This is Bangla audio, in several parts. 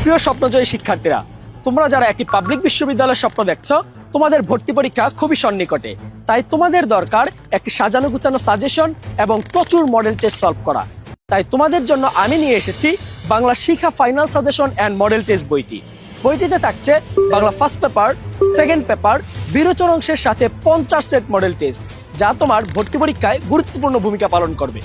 প্রিয় স্বপ্নজয়ী শিক্ষার্থীরা, তোমরা যারা একটি পাবলিক বিশ্ববিদ্যালয়ের স্বপ্ন দেখছো, তোমাদের ভর্তি পরীক্ষা খুবই সন্নিকটে। তাই তোমাদের দরকার একটি সাজানো গুছানো সাজেশন এবং প্রচুর মডেল টেস্ট সলভ করা। তাই তোমাদের জন্য আমি নিয়ে এসেছি বাংলা শিক্ষা final suggestion and model test বইটি। বইটিতে থাকছে Bangla first paper, second paper, বিরোচন অংশের সাথে 50 সেট মডেল টেস্ট, যা তোমার ভর্তি পরীক্ষায় গুরুত্বপূর্ণ ভূমিকা পালন করবে।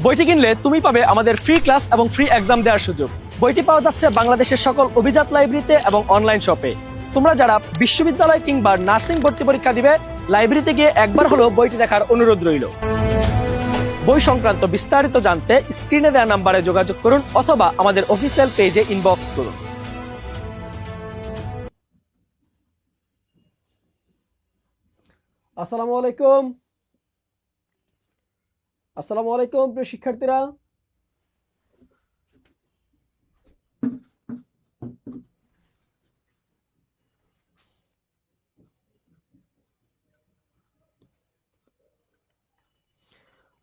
বইটি কিনলে তুমি পাবে আমাদের ফ্রি ক্লাস এবং ফ্রি এক্সাম দেওয়ার সুযোগ। বইটি পাওয়া যাচ্ছে বাংলাদেশের সকল অভিজাত লাইব্রেরিতে এবং অনলাইন শপে। তোমরা যারা বিশ্ববিদ্যালয় কিংবা নার্সিং ভর্তি পরীক্ষা দিবে, লাইব্রেরিতে গিয়ে একবার হলো বইটি দেখার অনুরোধ রইল। বই সংক্রান্ত বিস্তারিত জানতে স্ক্রিনে দেওয়া নাম্বারে যোগাযোগ করুন অথবা আমাদের অফিসিয়াল পেজে ইনবক্স করুন। আসসালামু আলাইকুম। আসসালামু আলাইকুম প্রিয় শিক্ষার্থীরা।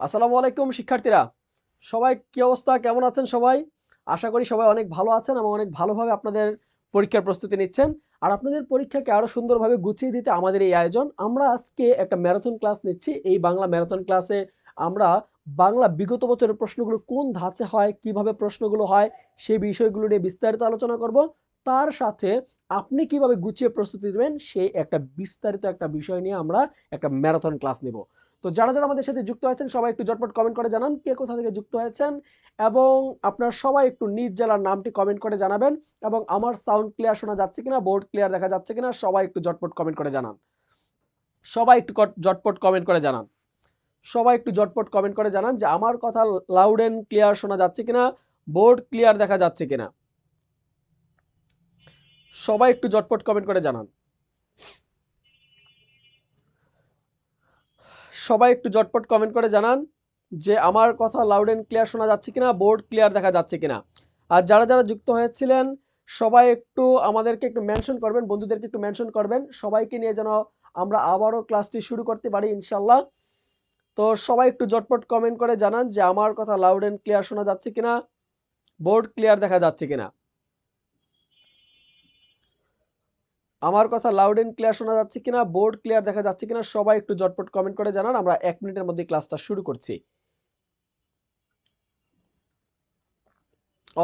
আসসালামু আলাইকুম শিক্ষার্থীরা, সবাই কি অবস্থা, কেমন আছেন সবাই? আশা করি সবাই অনেক ভালো আছেন এবং অনেক ভালোভাবে আপনাদের পরীক্ষার প্রস্তুতি নিচ্ছেন। আর আপনাদের পরীক্ষাকে আরো সুন্দরভাবে গুছিয়ে দিতে আমাদের এই আয়োজন। আমরা আজকে একটা ম্যারাথন ক্লাস নিচ্ছি। এই বাংলা ম্যারাথন ক্লাসে আমরা বাংলা বিগত বছরের প্রশ্নগুলো কোন ধাঁচে হয়, কিভাবে প্রশ্নগুলো হয়, সেই বিষয়গুলো নিয়ে বিস্তারিত আলোচনা করব। তার সাথে আপনি কিভাবে গুছিয়ে প্রস্তুতি নেবেন সেই একটা বিস্তারিত একটা বিষয় নিয়ে আমরা একটা ম্যারাথন ক্লাস নেব। তো যারা যারা আমাদের সাথে যুক্ত হয়েছেন সবাই একটু ঝটপট কমেন্ট করে জানান কে কোথা থেকে যুক্ত হয়েছেন, এবং আপনারা সবাই একটু নিজ জেলার নামটি কমেন্ট করে জানাবেন। এবং আমার সাউন্ড ক্লিয়ার শোনা যাচ্ছে কিনা, বোর্ড ক্লিয়ার দেখা যাচ্ছে কিনা, সবাই একটু ঝটপট কমেন্ট করে জানান। সবাই একটু ঝটপট কমেন্ট করে জানান। সবাই একটু ঝটপট কমেন্ট করে জানান যে আমার কথা লাউড এন্ড ক্লিয়ার শোনা যাচ্ছে কিনা, বোর্ড ক্লিয়ার দেখা যাচ্ছে কিনা। সবাই একটু ঝটপট কমেন্ট করে জানান। সবাই একটু ঝটপট কমেন্ট করে জানান যে আমার কথা লাউড এন্ড ক্লিয়ার শোনা যাচ্ছে কিনা, বোর্ড ক্লিয়ার দেখা যাচ্ছে কিনা। আর যারা যারা যুক্ত হয়েছিলেন সবাই একটু আমাদেরকে একটু মেনশন করবেন, বন্ধুদেরকে একটু মেনশন করবেন, সবাইকে নিয়ে যেন আমরা আবারও ক্লাসটি শুরু করতে পারি ইনশাল্লাহ। তো সবাই একটু ঝটপট কমেন্ট করে জানান যে আমার কথা লাউড এন্ড ক্লিয়ার শোনা যাচ্ছে কিনা, বোর্ড ক্লিয়ার দেখা যাচ্ছে কিনা। আমার কথা লাউড এন্ড ক্লিয়ার শোনা যাচ্ছে কিনা, বোর্ড ক্লিয়ার দেখা যাচ্ছে কিনা, সবাই একটু ঝটপট কমেন্ট করে জানান। আমরা 1 মিনিটের মধ্যে ক্লাসটা শুরু করছি।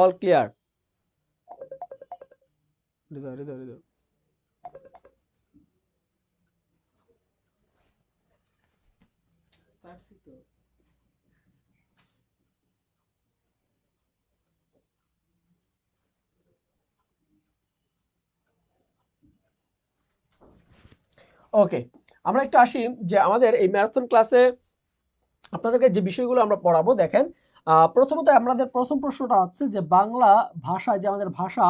All clear. হৃদয় হৃদয় হৃদয়। ওকে, আমরা একটু আসি যে আমাদের এই ম্যারাথন ক্লাসে আপনাদেরকে যে বিষয়গুলো আমরা পড়াবো দেখেন। প্রথমত আমাদের প্রথম প্রশ্নটা হচ্ছে যে বাংলা ভাষায় যে আমাদের ভাষা,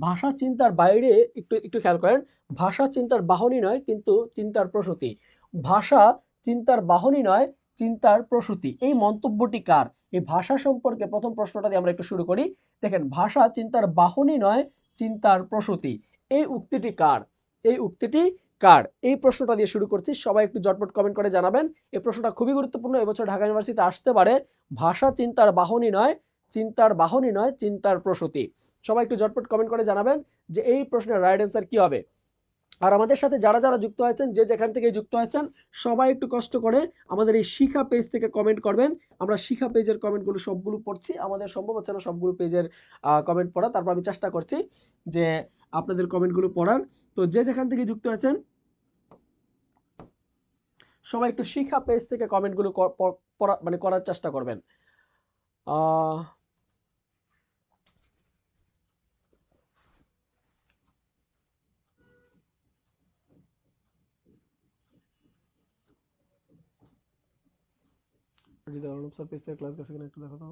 ভাষা চিন্তার বাইরে একটু একটু খেয়াল করেন। ভাষা চিন্তার বাহনই নয় কিন্তু চিন্তার প্রসূতি। ভাষা চিন্তার বাহনই নয়, চিন্তার প্রসূতি। এই মন্তব্যটি কার? এই ভাষা সম্পর্কে প্রথম প্রশ্নটা দিয়ে আমরা একটু শুরু করি। দেখেন, ভাষা চিন্তার বাহনই নয়, চিন্তার প্রসূতি। এই উক্তিটি কার? এই উক্তিটি কার? এই প্রশ্নটা দিয়ে শুরু করছি। সবাই একটু ঝটপট কমেন্ট করে জানাবেন। এই প্রশ্নটা খুবই গুরুত্বপূর্ণ, এবছর ঢাকা ইউনিভার্সিটিতে আসতে পারে। ভাষা চিন্তার বাহনই নয়, চিন্তার বাহনই নয়, চিন্তার প্রসূতি। সবাই একটু ঝটপট কমেন্ট করে জানাবেন যে এই প্রশ্নের রাইট অ্যান্সার কি হবে। আর আমাদের সাথে যারা যারা যুক্ত হয়েছেন, যে যেখান থেকে যুক্ত হয়েছেন, সবাই একটু কষ্ট করে আমাদের এই শিখা পেজ থেকে কমেন্ট করবেন। আমরা শিখা পেজের কমেন্টগুলো সবগুলো পড়ছি। আমাদের সম্ভব হচ্ছে না সবগুলো পেজের কমেন্ট পড়া, তারপর আমি চেষ্টা করছি যে আপনাদের কমেন্টগুলো পড়ার। তো যে যেখান থেকে যুক্ত হয়েছেন সবাই একটু শিখা পেজ থেকে কমেন্টগুলো মানে করার চেষ্টা করবেন। আহ হৃদয় অর্ণব স্যার পেজ থেকে ক্লাস গেছে কিনা একটু দেখো তো।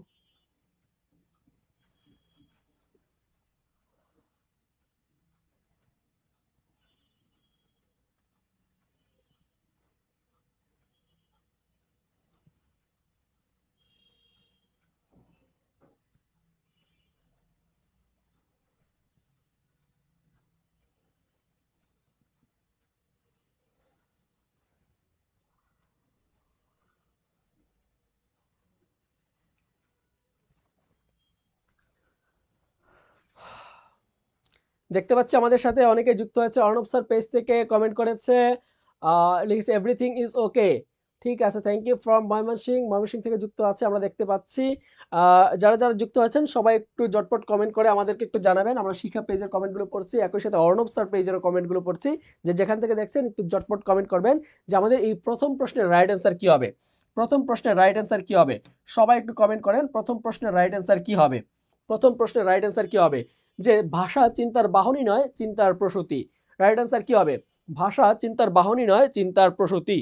দেখতে পাচ্ছি আমাদের সাথে অনেকে যুক্ত হয়েছে। অর্ণব স্যার পেজ থেকে কমেন্ট করেছে, লিখেছে এভরিথিং ইজ ওকে। ঠিক আছে, থ্যাংক ইউ ফ্রম ময়মনসিং থেকে যুক্ত আছে আমরা দেখতে পাচ্ছি। যারা যারা যুক্ত আছেন সবাই একটু জটপট কমেন্ট করে আমাদেরকে একটু জানাবেন। আমরা শিক্ষা পেজের কমেন্টগুলো পড়ছি, একই সাথে অর্ণব স্যার পেজের কমেন্টগুলো পড়ছি। যে যেখান থেকে দেখছেন একটু জটপট কমেন্ট করবেন যে আমাদের এই প্রথম প্রশ্নের রাইট অ্যান্সার কি হবে। প্রথম প্রশ্নের রাইট অ্যান্সার কি হবে, সবাই একটু কমেন্ট করেন। প্রথম প্রশ্নের রাইট অ্যান্সার কি হবে, প্রথম প্রশ্নের রাইট অ্যান্সার কি হবে? যে ভাষা চিন্তার বাহনই নয়, চিন্তার প্রসূতি। রাইট অ্যান্সার কি হবে? ভাষা চিন্তার বাহনই নয়, চিন্তার প্রসূতি।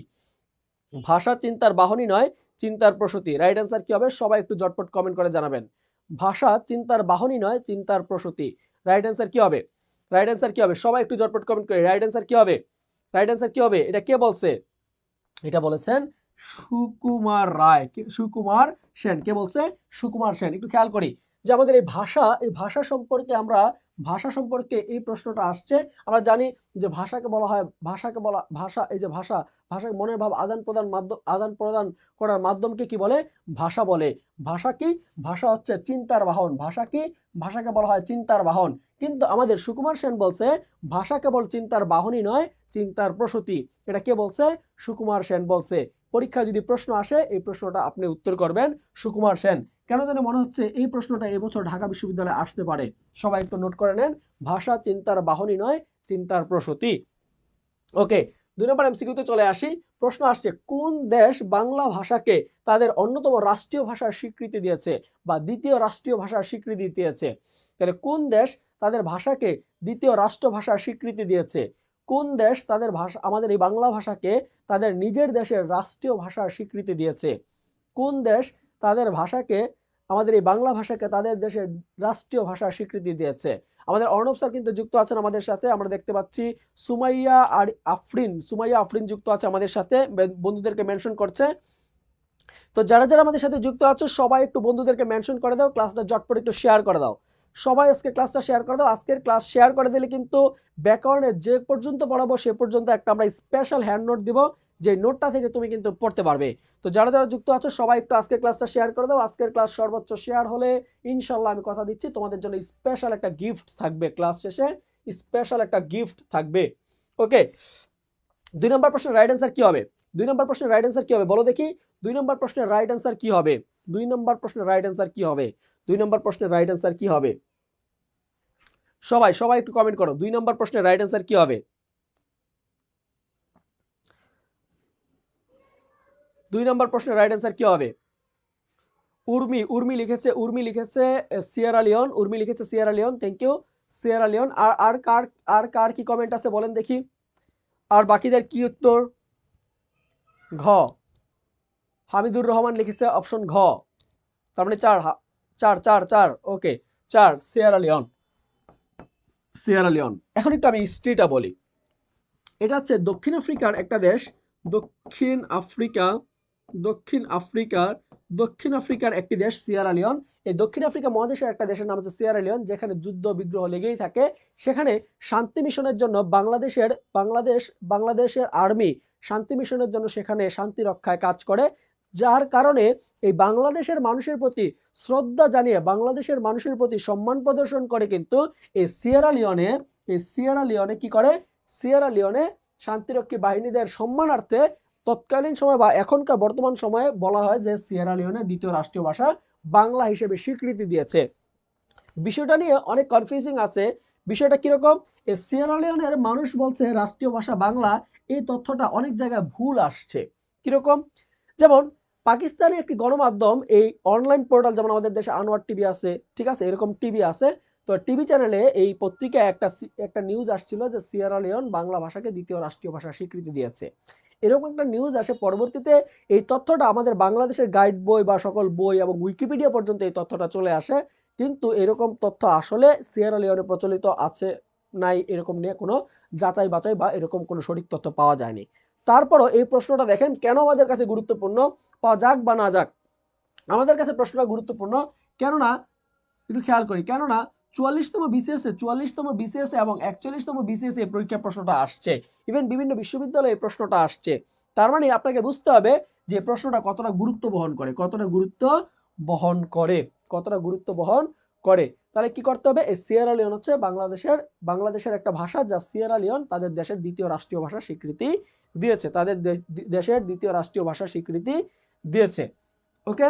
ভাষা চিন্তার বাহনই নয়, চিন্তার প্রসূতি। রাইট অ্যান্সার কি হবে? সবাই একটু জটপট কমেন্ট করে জানাবেন। ভাষা চিন্তার বাহনই নয়, চিন্তার প্রসূতি। রাইট অ্যান্সার কি হবে? রাইট অ্যান্সার কি হবে? সবাই একটু জটপট কমেন্ট করে। রাইট অ্যান্সার কি হবে? রাইট অ্যান্সার কি হবে? এটা কে বলছে? এটা বলেছেন সুকুমার রায়। সুকুমার সেন। কে বলছে? সুকুমার সেন। একটু খেয়াল করি যে আমাদের এই ভাষা সম্পর্কে ভাষা সম্পর্কে এই প্রশ্নটা আসছে। আমরা জানি যে ভাষাকে বলা হয়, ভাষা, এই যে ভাষাকে মনের ভাব আদান প্রদান করার মাধ্যমকে কি বলে? ভাষা বলে। ভাষা কি? ভাষা হচ্ছে চিন্তার বাহন। ভাষা কি? ভাষাকে বলা হয় চিন্তার বাহন। কিন্তু আমাদের সুকুমার সেন বলছে ভাষা কেবল চিন্তার বাহনই নয়, চিন্তার প্রসূতি। এটা কে বলছে? সুকুমার সেন বলছে। পরীক্ষায় যদি প্রশ্ন আসে এই প্রশ্নটা আপনি উত্তর করবেন সুকুমার সেন। কেন যেন মনে হচ্ছে এই প্রশ্নটা এবছর ঢাকা বিশ্ববিদ্যালয়ে আসতে পারে। সবাই একটু নোট করে নেন, ভাষা চিন্তার বাহনই নয়, চিন্তার প্রসূতি। ওকে, 2 নম্বর এমসিকিউতে চলে আসি। প্রশ্ন আসছে, কোন দেশ বাংলা ভাষাকে তাদের অন্যতম রাষ্ট্রীয় ভাষার স্বীকৃতি দিয়েছে বা দ্বিতীয় রাষ্ট্রীয় ভাষার স্বীকৃতি দিয়েছে? তাহলে কোন দেশ তাদের ভাষাকে দ্বিতীয় রাষ্ট্রভাষার স্বীকৃতি দিয়েছে? কোন দেশ তাদের ভাষা, আমাদের এই বাংলা ভাষাকে তাদের নিজের দেশের রাষ্ট্রীয় ভাষার স্বীকৃতি দিয়েছে? কোন দেশ তাদের ভাষাকে, আমাদের এই বাংলা ভাষাকে তাদের দেশের রাষ্ট্রীয় ভাষার স্বীকৃতি দিয়েছে? আমাদের অর্ণব স্যার কিন্তু যুক্ত আছেন আমাদের সাথে, আমরা দেখতে পাচ্ছি। সুমাইয়া আফরিন যুক্ত আছে আমাদের সাথে, বন্ধুদেরকে মেনশন করছে। তো যারা যারা আমাদের সাথে যুক্ত আছো সবাই একটু বন্ধুদেরকে মেনশন করে দাও, ক্লাসটা জটপট একটু শেয়ার করে দাও। সবাই আজকে ক্লাসটা শেয়ার করে দাও। আজকের ক্লাস শেয়ার করে দিলে কিন্তু ব্যাকরণের যে পর্যন্ত পড়াবো সে পর্যন্ত একটা আমরা স্পেশাল হ্যান্ড নোট দিব, যে নোটটা থেকে তুমি কিন্তু পড়তে পারবে। তো যারা যারা যুক্ত আছো সবাই একটু আজকের ক্লাসটা শেয়ার করে দাও। আজকের ক্লাস সর্বোচ্চ শেয়ার হলে ইনশাল্লাহ আমি কথা দিচ্ছি তোমাদের জন্য স্পেশাল একটা গিফট থাকবে, ক্লাস শেষে স্পেশাল একটা গিফট থাকবে। ওকে, 2 নম্বর প্রশ্নের রাইট অ্যান্সার কি হবে? 2 নম্বর প্রশ্নের রাইট অ্যান্সার কি হবে বলো দেখি? 2 নম্বর প্রশ্নের রাইট অ্যান্সার কি হবে? 2 নম্বর প্রশ্নের রাইট অ্যান্সার কি হবে? 2 নম্বর প্রশ্নের রাইট অ্যান্সার কি হবে? সবাই সবাই একটু কমেন্ট করো, 2 নম্বর প্রশ্নের রাইট অ্যান্সার কি হবে? 2 নম্বর প্রশ্নের রাইট অ্যান্সার কি হবে? উর্মি লিখেছে সিয়েরা লিওন। উর্মি লিখেছে Sierra Leone, thank you Sierra Leone. আর কার কি কমেন্ট আছে বলেন দেখি? আর বাকিদের কি উত্তর? ঘ, হামিদুর রহমান লিখেছে অপশন ঘ। তার মানে 4, 4 okay 4 Sierra Leone. Sierra Leone. এখন একটু আমি হিস্ট্রিটা বলি। এটা হচ্ছে দক্ষিণ আফ্রিকার একটা দেশ। দক্ষিণ আফ্রিকা, দক্ষিণ আফ্রিকার দক্ষিণ আফ্রিকার একটি দেশ সিয়েরা লিওন। এই দক্ষিণ আফ্রিকা মহাদেশের একটা দেশের নাম হচ্ছে সিয়েরা লিওন, যেখানে যুদ্ধ বিগ্রহ লেগেই থাকে। সেখানে শান্তি মিশনের জন্য বাংলাদেশের আর্মি শান্তি মিশনের জন্য সেখানে শান্তি রক্ষায় কাজ করে। যার কারণে এই বাংলাদেশের মানুষের প্রতি শ্রদ্ধা জানিয়ে, বাংলাদেশের মানুষের প্রতি সম্মান প্রদর্শন করে কিন্তু এই সিয়েরা লিওনে কি করে? সিয়েরা লিওনে শান্তিরক্ষী বাহিনীদের সম্মানার্থে তৎকালীন সময় বা এখনকার বর্তমান সময়ে বলা হয় যে সিয়েরা লিওনের দ্বিতীয় রাষ্ট্রীয় ভাষা বাংলা হিসেবে স্বীকৃতি দিয়েছে। বিষয়টা নিয়ে অনেক কনফিউজিং আছে। বিষয়টা কিরকম? এই সিয়েরা লিওনের মানুষ বলছে রাষ্ট্রীয় ভাষা বাংলা, এই তথ্যটা অনেক জায়গায় ভুল আসছে। কিরকম? যেমন পাকিস্তানি একটি গণমাধ্যম, এই অনলাইন পোর্টাল, যেমন আমাদের দেশে আনোয়ার টিভি আছে, ঠিক আছে, এরকম টিভি আছে। তো টিভি চ্যানেলে এই পত্রিকায় একটা নিউজ আসছিল যে সিয়েরা লিওন বাংলা ভাষাকে দ্বিতীয় রাষ্ট্রীয় ভাষা স্বীকৃতি দিয়েছে। এরকম একটা নিউজ আসে। পরবর্তীতে এই তথ্যটা আমাদের বাংলাদেশের গাইড বই বা সকল বই এবং উইকিপিডিয়া পর্যন্ত এই তথ্যটা চলে আসে। কিন্তু এরকম তথ্য আসলে সিয়েরা লিওনে প্রচলিত আছে নাই এরকম নিয়ে কোনো যাচাই বাছাই বা এরকম কোনো সঠিক তথ্য পাওয়া যায়নি। তারপরও এই প্রশ্নটা দেখেন কেন আমাদের কাছে গুরুত্বপূর্ণ, পাওয়া যাক বা না যাক আমাদের কাছে প্রশ্নটা গুরুত্বপূর্ণ। কেননা একটু খেয়াল করি, কেননা 44তম বিসিএস এবং 41তম বিসিএস এই পরীক্ষা প্রশ্নটা আসছে। ইভেন বিভিন্ন বিশ্ববিদ্যালয়ে এই প্রশ্নটা আসছে। তার মানে আপনাকে বুঝতে হবে যে প্রশ্নটা কতটা গুরুত্ব বহন করে, কতটা গুরুত্ব বহন করে। করে। তাহলে কি করতে হবে? এই সিয়েরা লিওন হচ্ছে বাংলাদেশের একটা ভাষা, যা সিয়েরা লিওন তাদের দেশের দ্বিতীয় রাষ্ট্রীয় ভাষার স্বীকৃতি দিয়েছে, তাদের দেশের দ্বিতীয় রাষ্ট্রীয় ভাষার স্বীকৃতি দিয়েছে। ওকে,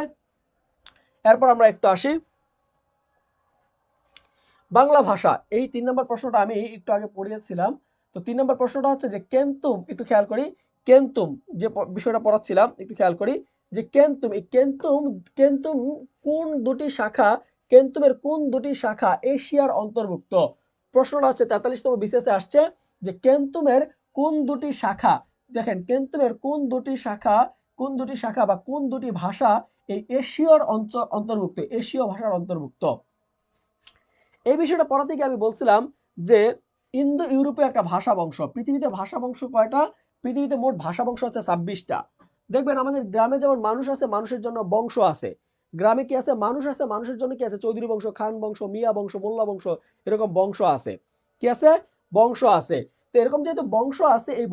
এরপর আমরা একটু আসি বাংলা ভাষা। এই 3 নম্বর প্রশ্নটা আমি একটু আগে পড়িয়েছিলাম। তো 3 নম্বর প্রশ্নটা হচ্ছে যে কেন্তুম, একটু খেয়াল করি, কেন্তুম যে বিষয়টা পড়াচ্ছিলাম একটু খেয়াল করি যে কেন্তুম, এই কেন্তুম কোন দুটি শাখা, কেন্তুমের কোন দুটি শাখা এশিয়ার অন্তর্ভুক্ত? প্রশ্নটা হচ্ছে 43তম বিসিএস এ আসছে যে কেন্তুমের কোন দুটি শাখা, দেখেন কেন্তুমের কোন দুটি শাখা বা কোন দুটি ভাষা এই এশিয়ার অন্তর্ভুক্ত, এশীয় ভাষার অন্তর্ভুক্ত। এই বিষয়টা পড়াতে গিয়ে আমি বলছিলাম যে ইন্দো ইউরোপীয় একটা ভাষা বংশ। পৃথিবীতে ভাষা বংশ কয়টা? পৃথিবীতে মোট ভাষা বংশ হচ্ছে 26টা। দেখবেন আমাদের গ্রামে যেমন মানুষ আছে, মানুষের জন্য বংশ আছে। গ্রামে কি আছে? মানুষ আছে, মানুষের জন্য কি আছে? চৌধুরী বংশ, খান বংশ, মিয়া বংশ, মোল্লা বংশ, এরকম বংশ আছে। কি আছে? বংশ আছে। তো এরকম যেহেতু বংশ আছে, এই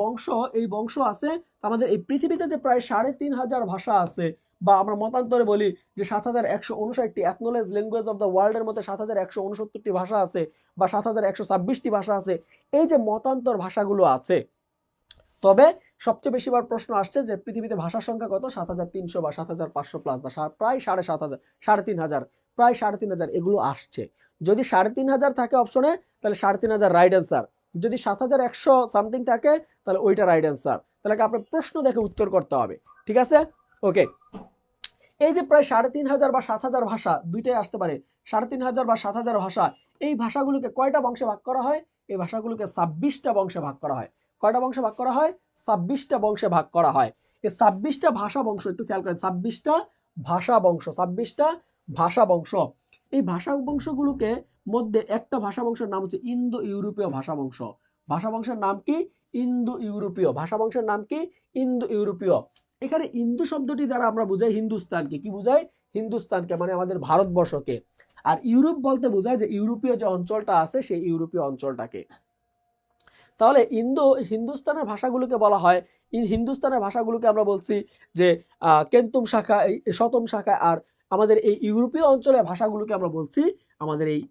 বংশ আছে, আমাদের এই পৃথিবীতে যে প্রায় 3,500 ভাষা আছে, বা আমরা মতান্তরে বলি যে 7,159টি অ্যাকনোলেজ ল্যাঙ্গুয়েজ অফ দ্য ওয়ার্ল্ডের মধ্যে 7,169টি ভাষা আছে বা 7,126টি ভাষা আছে। এই যে মতান্তর ভাষাগুলো আছে, তবে সবচেয়ে বেশিবার প্রশ্ন আসছে যে পৃথিবীতে ভাষার সংখ্যা কত? 7,300 বা 7,500 প্লাস, বা প্রায় 7,500, 3,500, প্রায় 3,500 এগুলো আসছে। যদি 3,500 থাকে অপশনে, তাহলে 3,500 রাইট অ্যান্সার। যদি 7,100 সামথিং থাকে, তাহলে ওইটা রাইট অ্যান্সার। তাহলে আপনার প্রশ্ন দেখে উত্তর করতে হবে। ঠিক আছে? ওকে, এই যে প্রায় 3,500 বা 7,000 ভাষা, দুইটাই আসতে পারে, 3,500 বা 7,000 ভাষা, এই ভাষাগুলোকে কয়টা বংশে ভাগ করা হয়? এই ভাষাগুলোকে 26টা বংশে ভাগ করা হয়। কয়টা বংশে ভাগ করা হয়? 26টা বংশে ভাগ করা হয়। এই 26টা ভাষা বংশ, একটু খেয়াল করেন, 26টা ভাষা বংশ, 26টা ভাষা বংশ। এই ভাষা বংশগুলোকে মধ্যে একটা ভাষা বংশের নাম হচ্ছে ইন্দো ইউরোপীয় ভাষা বংশ। ভাষা বংশের নাম কি? ইন্দো ইউরোপীয়। ভাষা বংশের নাম কি? ইন্দো ইউরোপীয়। এখানে ইন্দু শব্দটি দ্বারা আমরা বুঝাই হিন্দুস্তানকে। কি বুঝাই? হিন্দুস্তানকে, মানে আমাদের ভারতবর্ষকে। আর ইউরোপ বলতে বোঝায় যে ইউরোপীয় যে অঞ্চলটা আছে সেই ইউরোপীয় অঞ্চলটাকে। তাহলে হিন্দুস্তানের ভাষাগুলোকে বলা হয়, হিন্দুস্তানের ভাষাগুলোকে আমরা বলছি যে কেন্তুম শাখা, শতম শাখা। আর আমাদের এই ইউরোপীয় অঞ্চলের ভাষাগুলোকে আমরা বলছি আমাদের এই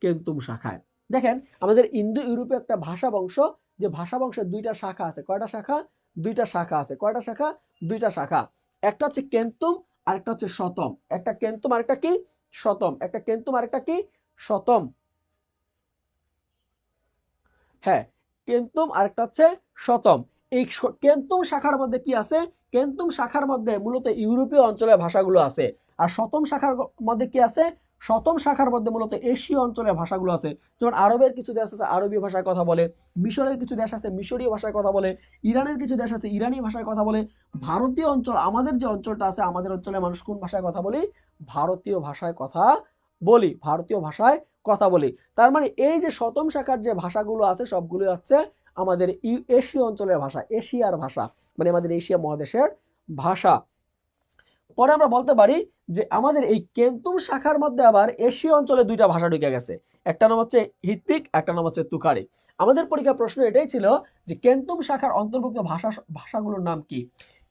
কেন্তুম শাখায়। দেখেন আমাদের ইন্দো ইউরোপীয় একটা ভাষা বংশ, যে ভাষা বংশের দুইটা শাখা আছে। কয়টা শাখা? দুইটা শাখা আছে। কয়টা শাখা? দুইটা শাখা। একটা হচ্ছে কেন্তুম, আরেকটা হচ্ছে শতম। একটা কেন্তুম, আরেকটা কি? শতম। একটা কেন্তুম, আরেকটা কি? শতম। হ্যাঁ, কেন্তুম আরেকটা হচ্ছে শতম। এই কেন্তুম শাখার মধ্যে কি আছে? কেন্তুম শাখার মধ্যে মূলত ইউরোপীয় অঞ্চলের ভাষাগুলো আছে। আর শতম শাখার মধ্যে কি আছে? শতম শাখার মধ্যে মূলত এশীয় অঞ্চলের ভাষাগুলো আছে। যেমন আরবের কিছু দেশ আছে, আরবী ভাষায় কথা বলে। মিশরের কিছু দেশ আছে, মিশরীয় ভাষায় কথা বলে। ইরানের কিছু দেশ আছে, ইরানি ভাষায় কথা বলে। ভারতীয় অঞ্চল, আমাদের যে অঞ্চলটা আছে, আমাদের অঞ্চলে মানুষ কোন ভাষায় কথা বলি? ভারতীয় ভাষায় কথা বলি। ভারতীয় ভাষায় কথা বলি। তার মানে এই যে শতম শাখার যে ভাষাগুলো আছে, সবগুলো হচ্ছে আমাদের এশীয় অঞ্চলের ভাষা, এশিয়ার ভাষা, মানে আমাদের এশিয়া মহাদেশের ভাষা। পরে আমরা বলতে পারি যে আমাদের এই কেন্তুম শাখার মধ্যে আবার এশীয় অঞ্চলে দুইটা ভাষা ঢুকে গেছে। একটা নাম হচ্ছে হিত্তিক, একটা নাম হচ্ছে তুকারিক। আমাদের পরীক্ষা প্রশ্ন এটাই ছিল যে কেন্তুম শাখার অন্তর্ভুক্ত ভাষাগুলোর নাম কি?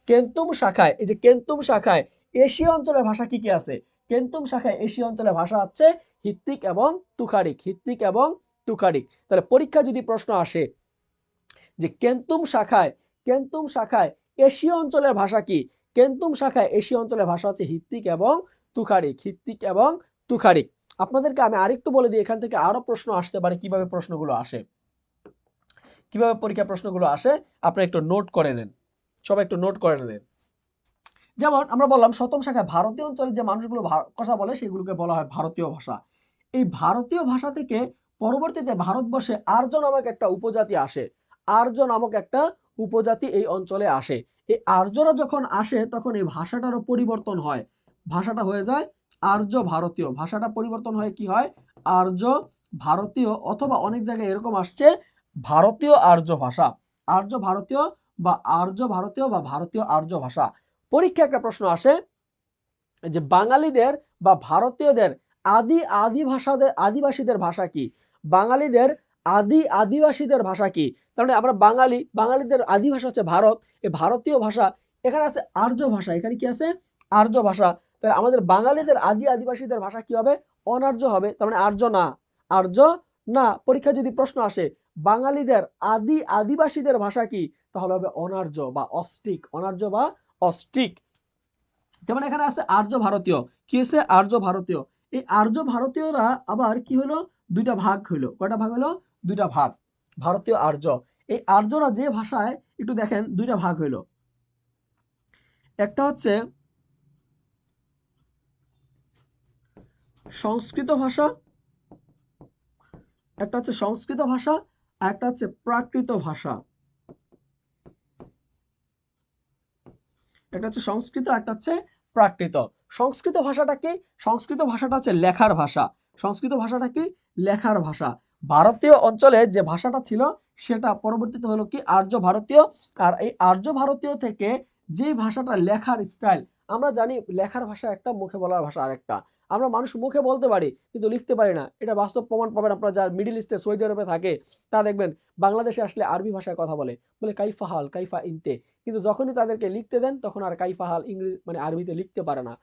কেন্তুম শাখায়, এই যে কেন্তুম শাখায় এশীয় অঞ্চলের ভাষা কি কি আছে? কেন্তুম শাখায় এশীয় অঞ্চলের ভাষা হচ্ছে হিত্তিক এবং তুকারিক। হিত্তিক এবং তুকারিক। তাহলে পরীক্ষা যদি প্রশ্ন আসে যে কেন্তুম শাখায় এশীয় অঞ্চলের ভাষা কি? কেন্তুম শাখায় এশীয় অঞ্চলের ভাষা হচ্ছে হিত্তিক এবং তুকারিক। হিত্তিক এবং তুকারিক। আপনাদেরকে আমি আরেকটু বলে দিই, এখান থেকে আরো প্রশ্ন আসতে পারে, কিভাবে প্রশ্নগুলো আসে, কিভাবে পরীক্ষা প্রশ্নগুলো আসে। আপনারা একটু নোট করে নেন, সবাই একটু নোট করে নেন। যেমন আমরা বললাম শতম শাখায় ভারতীয় অঞ্চলের যে মানুষগুলো কথা বলে সেগুলোকে বলা হয় ভারতীয় ভাষা। এই ভারতীয় ভাষা থেকে পরবর্তীতে ভারতবর্ষে আর্য নামক একটা উপজাতি আসে। আর্য নামক একটা উপজাতি এই অঞ্চলে আসে। এই আর্যরা যখন আসে তখন এই ভাষাটারও পরিবর্তন হয়। ভাষাটা হয়ে যায় আর্য ভারতীয়। ভাষাটা পরিবর্তন হয়ে কি হয়? আর্য ভারতীয়, অথবা অনেক জায়গায় এরকম আসছে ভারতীয় আর্য ভাষা। আর্য ভারতীয় বা আর্য ভারতীয় বা ভারতীয় আর্য ভাষা। পরীক্ষা একটা প্রশ্ন আসে যে বাঙালিদের বা ভারতীয়দের আদিবাসীদের ভাষা কি? বাঙালিদের আদিবাসীদের ভাষা কি? তার মানে আমরা বাঙালিদের আদি ভাষা হচ্ছে ভারত। এই ভারতীয় ভাষা, এখানে আছে আর্য ভাষা। এখানে কি আছে? আর্য ভাষা। তাহলে আমাদের বাঙালিদের আদিবাসীদের ভাষা কি হবে? অনার্য হবে, তার মানে আর্য না। আর্য না। পরীক্ষায় যদি প্রশ্ন আসে বাঙালিদের আদিবাসীদের ভাষা কি, তাহলে হবে অনার্য বা অস্ট্রিক। অনার্য বা অস্ট্রিক। যেমন এখানে আছে আর্য ভারতীয়। কি হয়েছে? আর্য ভারতীয়। এই আর্য ভারতীয়রা আবার কি হলো? দুইটা ভাগ হইলো। কয়টা ভাগ হলো? দুইটা ভাগ। ভারতীয় আর্য। এই আর্যরা যে ভাষায়, একটু দেখেন, দুইটা ভাগ হইলো। একটা হচ্ছে সংস্কৃত ভাষা, একটা হচ্ছে সংস্কৃত ভাষা, আর একটা হচ্ছে প্রাকৃত ভাষা। একটা হচ্ছে সংস্কৃত, একটা হচ্ছে প্রাকৃত। সংস্কৃত ভাষাটা কি? সংস্কৃত ভাষাটা হচ্ছে লেখার ভাষা। সংস্কৃত ভাষাটা কি? লেখার ভাষা। ভারতীয় অঞ্চলে যে ভাষাটা ছিল সেটা পরবর্তীতে হলো কি আর্য ভারতীয়। আর এই আর্য ভারতীয় থেকে যে ভাষাটা লেখার স্টাইল, আমরা জানি লেখার ভাষা একটা, মুখে বলার ভাষা আরেকটা। আমরা মানুষ মুখে বলতে পারি কিন্তু লিখতে পারি না, এটা বাস্তব প্রমাণ পাবেন আপনারা যারা মিডিল ইস্টে, সৌদি আরবে থাকে, তা দেখবেন বাংলাদেশে আসলে আরবি ভাষায় কথা বলে, বলে কাইফা হাল, কাইফা ইনতে, কিন্তু যখনই তাদেরকে লিখতে দেন তখন আর কাইফা হাল ইংরেজি মানে আরবিতে লিখতে পারে না।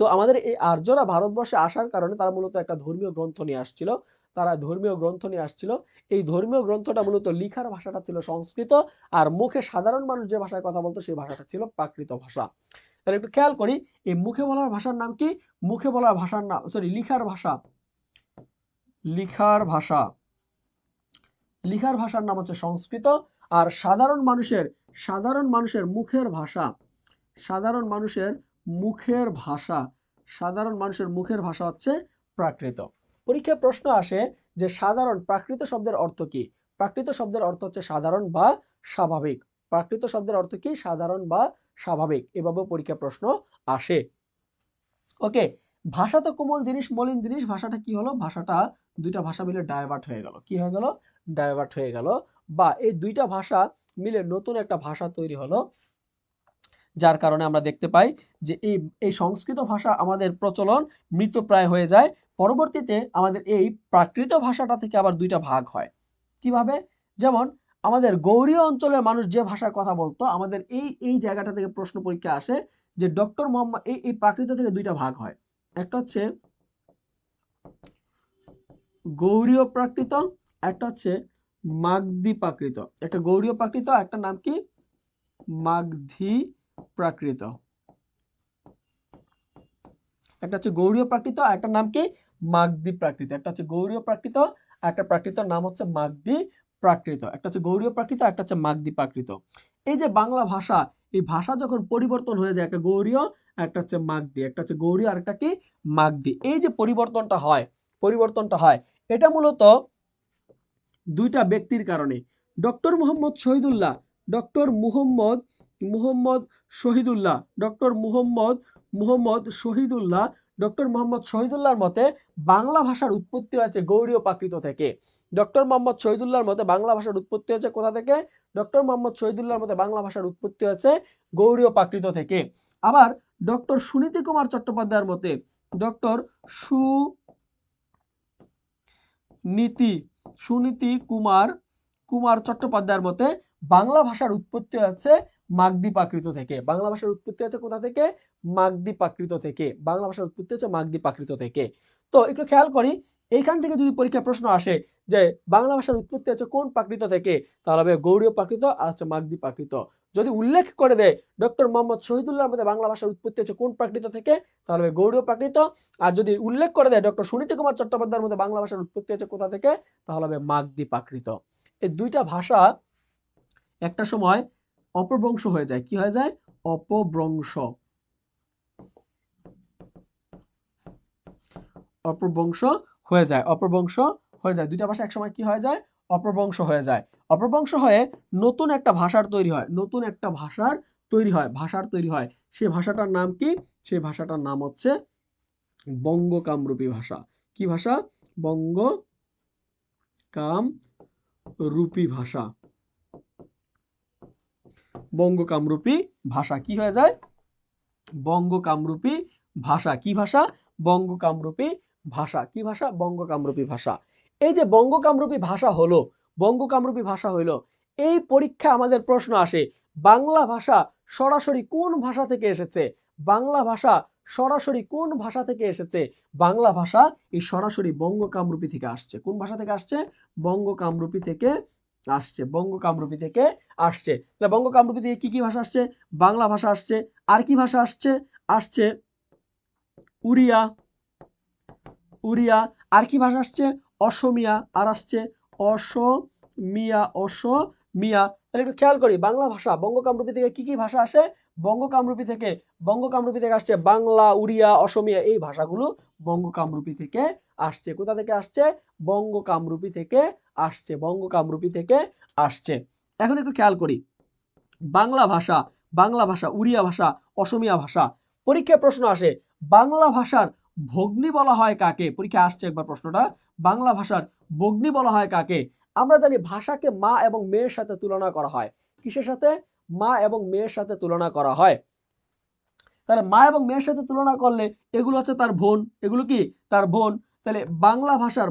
তো আমাদের এই আর্যরা ভারতবর্ষে আসার কারণে তারা মূলত একটা ধর্মীয় গ্রন্থ নিয়ে আসছিল। তারা ধর্মীয় গ্রন্থ নিয়ে আসছিল। এই ধর্মীয় গ্রন্থটা মূলত লিখার ভাষাটা ছিল সংস্কৃত, আর মুখে সাধারণ মানুষ যে ভাষায় কথা বলতো সেই ভাষাটা ছিল প্রাকৃত ভাষা। তাহলে একটু খেয়াল করি, এই মুখে বলার ভাষার নাম কি? মুখে বলার ভাষার নাম, সরি, লিখার ভাষা। লিখার ভাষা, লিখার ভাষার নাম হচ্ছে সংস্কৃত। আর সাধারণ মানুষের মুখের ভাষা, সাধারণ মানুষের মুখের ভাষা, সাধারণ মানুষের মুখের ভাষা হচ্ছে প্রাকৃত। পরীক্ষায় প্রশ্ন আসে যে সাধারণ, প্রাকৃত শব্দের অর্থ কি? প্রাকৃত শব্দের অর্থ হচ্ছে সাধারণ বা স্বাভাবিক। প্রাকৃত শব্দের অর্থ কি? সাধারণ বা স্বাভাবিক। এভাবে পরীক্ষা প্রশ্ন আসে। ওকে, ভাষা তো কোমল জিনিস, মলিন জিনিস। ভাষাটা কি হলো? ভাষাটা দুইটা ভাষা মিলে ডাইভার্ট হয়ে গেল। কি হয়ে গেল? ডাইভার্ট হয়ে গেল। বা এই দুইটা ভাষা মিলে নতুন একটা ভাষা তৈরি হলো, যার কারণে আমরা দেখতে পাই যে এই সংস্কৃত ভাষা আমাদের প্রচলন মৃতপ্রায় হয়ে যায়। পরবর্তীতে আমাদের এই প্রাকৃত ভাষাটা থেকে আবার দুইটা ভাগ হয়। কিভাবে? যেমন আমাদের গৌড়ীয় অঞ্চলের মানুষ যে ভাষায় কথা বলতো, আমাদের এই জায়গাটা থেকে প্রশ্ন পরীক্ষা আসে যে ডক্টর মোহাম্মদ, এই প্রাকৃত থেকে দুইটা ভাগ হয়। একটা হচ্ছে গৌড়ীয় প্রাকৃত, একটা হচ্ছে মাগধী প্রাকৃত। একটা গৌড়ীয় প্রাকৃত, একটা নাম কি? মাগধী প্রাকৃত। একটা হচ্ছে গৌড়ীয় প্রাকৃত, একটা নাম কি? মাগধী প্রাকৃত। একটা হচ্ছে গৌড়ীয় প্রাকৃত, একটা প্রাকৃতর নাম হচ্ছে মাগধী প্রাকৃত। একটা হচ্ছে গৌড়ীয় প্রাকৃত, একটা হচ্ছে মাগধী প্রাকৃত। এই যে বাংলা ভাষা, এই ভাষা যখন পরিবর্তন হয়ে যায়, একটা গৌড়ীয়, একটা হচ্ছে মাগধী, একটা হচ্ছে গৌড়ীয় আর একটা কি? মাগধী। এই যে পরিবর্তনটা হয়, এটা মূলত দুইটা ব্যক্তির কারণে। Doctor Muhammad Shahidullah, doctor Muhammad Muhammad Shahidullah, doctor Muhammad Shahidullah, doctor Mohammad শহীদুল্লাহর মতে বাংলা ভাষার উৎপত্তি হয়েছে গৌড়ীয় প্রাকৃত থেকে। ডক্টর মোহাম্মদ শহীদুল্লাহর মতে বাংলা ভাষার উৎপত্তি হয়েছে কোথা থেকে? ডক্টর মোহাম্মদ শহীদুল্লাহর মতে বাংলা ভাষার উৎপত্তি হয়েছে গৌড়ীয় প্রাকৃত থেকে। আবার ডক্টর সুনীতি কুমার চট্টোপাধ্যায়ের মতে, ডক্টর সুনীতি কুমার চট্টোপাধ্যায়ের মতে বাংলা ভাষার উৎপত্তি হচ্ছে মাগধী প্রাকৃত থেকে। বাংলা ভাষার উৎপত্তি হচ্ছে কোথা থেকে? মাগধী প্রাকৃত থেকে। বাংলা ভাষার উৎপত্তি হচ্ছে মাগধী প্রাকৃত থেকে। তো একটু খেয়াল করি, এইখান থেকে যদি পরীক্ষা প্রশ্ন আসে যে বাংলা ভাষার উৎপত্তি হচ্ছে কোন প্রাকৃত থেকে, তাহলে হবে গৌড়ীয় প্রাকৃত আর হচ্ছে মাগধী প্রাকৃত। যদি উল্লেখ করে দেয় ডক্টর মোহাম্মদ শহীদুল্লাহর মতে বাংলা ভাষার উৎপত্তি হচ্ছে কোন প্রাকৃত থেকে, তাহলে হবে গৌড়ীয় প্রাকৃত। আর যদি উল্লেখ করে দেয় ডক্টর সুনীতি কুমার চট্টোপাধ্যায়ের মতে বাংলা ভাষার উৎপত্তি হচ্ছে কোথা থেকে, তাহলে হবে মাগধী প্রাকৃত। এই দুইটা ভাষা একটা সময় অপভ্রংশ হয়ে যায়। কি হয়ে যায়? অপভ্রংশ। অপভ্রংশ হয়ে যায়। অপভ্রংশ হয়ে যায়। দুইটা ভাষা একসময় কি হয়ে যায়? অপভ্রংশ হয়ে যায়। অপভ্রংশ হয়ে নতুন একটা ভাষার তৈরি হয়। নতুন একটা ভাষার তৈরি হয়। সেই ভাষাটার নাম কি? সেই ভাষাটার নাম হচ্ছে বঙ্গ কামরূপী ভাষা। কি ভাষা? বঙ্গ কামরূপী ভাষা। বঙ্গ কামরূপী ভাষা কি হয়ে যায়? বঙ্গ কামরূপী ভাষা। কি ভাষা? বঙ্গ কামরূপী ভাষা। কি ভাষা? বঙ্গ কামরূপী ভাষা। এই যে বঙ্গ কামরূপী ভাষা হলো, বঙ্গ কামরূপী ভাষা হইলো, এই পরীক্ষা আমাদের প্রশ্ন আসে বাংলা ভাষা সরাসরি কোন ভাষা থেকে এসেছে? বাংলা ভাষা সরাসরি কোন ভাষা থেকে এসেছে? বাংলা ভাষা এই সরাসরি বঙ্গ কামরূপী থেকে আসছে। কোন ভাষা থেকে আসছে? বঙ্গ কামরূপী থেকে আসছে। বঙ্গ কামরূপী থেকে আসছে। তাহলে বঙ্গ কামরূপী থেকে কি কি ভাষা আসছে? বাংলা ভাষা আসছে। আর কি ভাষা আসছে? আসছে উড়িয়া, উড়িয়া। আর কি ভাষা আসছে? অসমিয়া। আর আসছে অসমিয়া, অসমিয়া। তাহলে একটু খেয়াল করি, বাংলা ভাষা বঙ্গ কামরূপী থেকে কি কি ভাষা আসে? বঙ্গ কামরূপী থেকে, বঙ্গ কামরূপী থেকে আসছে বাংলা, উড়িয়া, অসমিয়া, এই ভাষাগুলো বঙ্গ কামরূপী থেকে আসছে। কোথা থেকে আসছে? বঙ্গ কামরূপী থেকে আসছে। বঙ্গ কামরূপী থেকে আসছে। এখন একটু খেয়াল করি, বাংলা ভাষা, বাংলা ভাষা, উড়িয়া ভাষা, অসমিয়া ভাষা। পরীক্ষায় প্রশ্ন আসে, বাংলা ভাষার ভগ্নী বলা হয় কাকে? পরীক্ষা আসছে একবার প্রশ্নটা, বাংলা ভাষার ভগ্নী বলা হয় কাকে? আমরা জানি ভাষাকে মা এবং মেয়ের সাথে তুলনা করা হয়। কিসের সাথে? মা এবং মেয়ের সাথে তুলনা করা হয়। তাহলে মা এবং মেয়ের সাথে তুলনা করলে এগুলো হচ্ছে তার বোন। এগুলো কি? তার বোন। তাহলে বাংলা ভাষার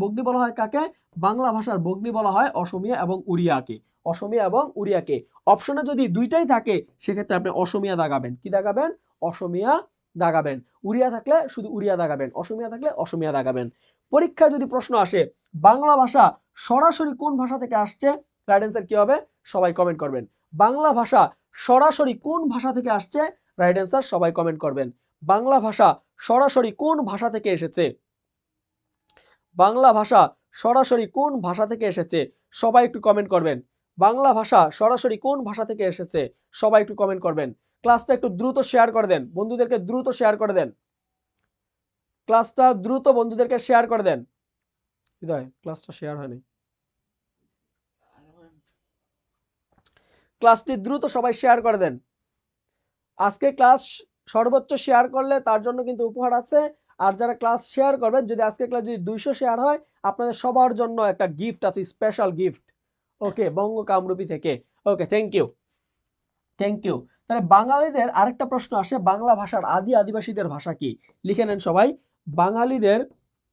ভগ্নী বলা হয় কাকে? বাংলা ভাষার ভগ্নী বলা হয় অসমিয়া এবং উড়িয়াকে। অসমিয়া এবং উড়িয়াকে। অপশনে যদি দুইটাই থাকে সেক্ষেত্রে আপনি অসমিয়া দাগাবেন। কি দাগাবেন? অসমিয়া দাগাবেন। উড়িয়া থাকলে শুধু উড়িয়া দাগাবেন, অসমিয়া থাকলে অসমিয়া দাগাবেন। পরীক্ষায় যদি প্রশ্ন আসে বাংলা ভাষা সরাসরি কোন ভাষা থেকে আসছে, রাইট অ্যান্সার কি হবে? সবাই কমেন্ট করবেন। বাংলা ভাষা সরাসরি কোন ভাষা থেকে আসছে? রাইট অ্যান্সার সবাই কমেন্ট করবেন। বাংলা ভাষা সরাসরি কোন ভাষা থেকে এসেছে? বাংলা ভাষা সরাসরি কোন ভাষা থেকে এসেছে? সবাই একটু কমেন্ট করবেন। বাংলা ভাষা সরাসরি কোন ভাষা থেকে এসেছে? সবাই একটু কমেন্ট করবেন। ক্লাসটা একটু দ্রুত শেয়ার করে দেন, বন্ধুদেরকে দ্রুত শেয়ার করে দেন। ক্লাসটা দ্রুত বন্ধুদেরকে শেয়ার করে দেন। হৃদয়, ক্লাসটা শেয়ার হয়নি। ক্লাসটি দ্রুত সবাই শেয়ার করে দেন। আজকে ক্লাস সর্বোচ্চ শেয়ার করলে তার জন্য কিন্তু উপহার আছে। আর যারা ক্লাস শেয়ার করবেন, যদি আজকে ক্লাস যদি 200 শেয়ার হয়, আপনাদের সবার জন্য একটা গিফট আছে, স্পেশাল গিফট। ওকে, বঙ্গ কামরূপী থেকে। ওকে, থ্যাংক ইউ, থ্যাংক ইউ। তাহলে বাঙালিদের আরেকটা প্রশ্ন আসে, বাংলা ভাষার আদি আদিবাসীদের ভাষা কি? লিখে নেন সবাই। বাঙালিদের,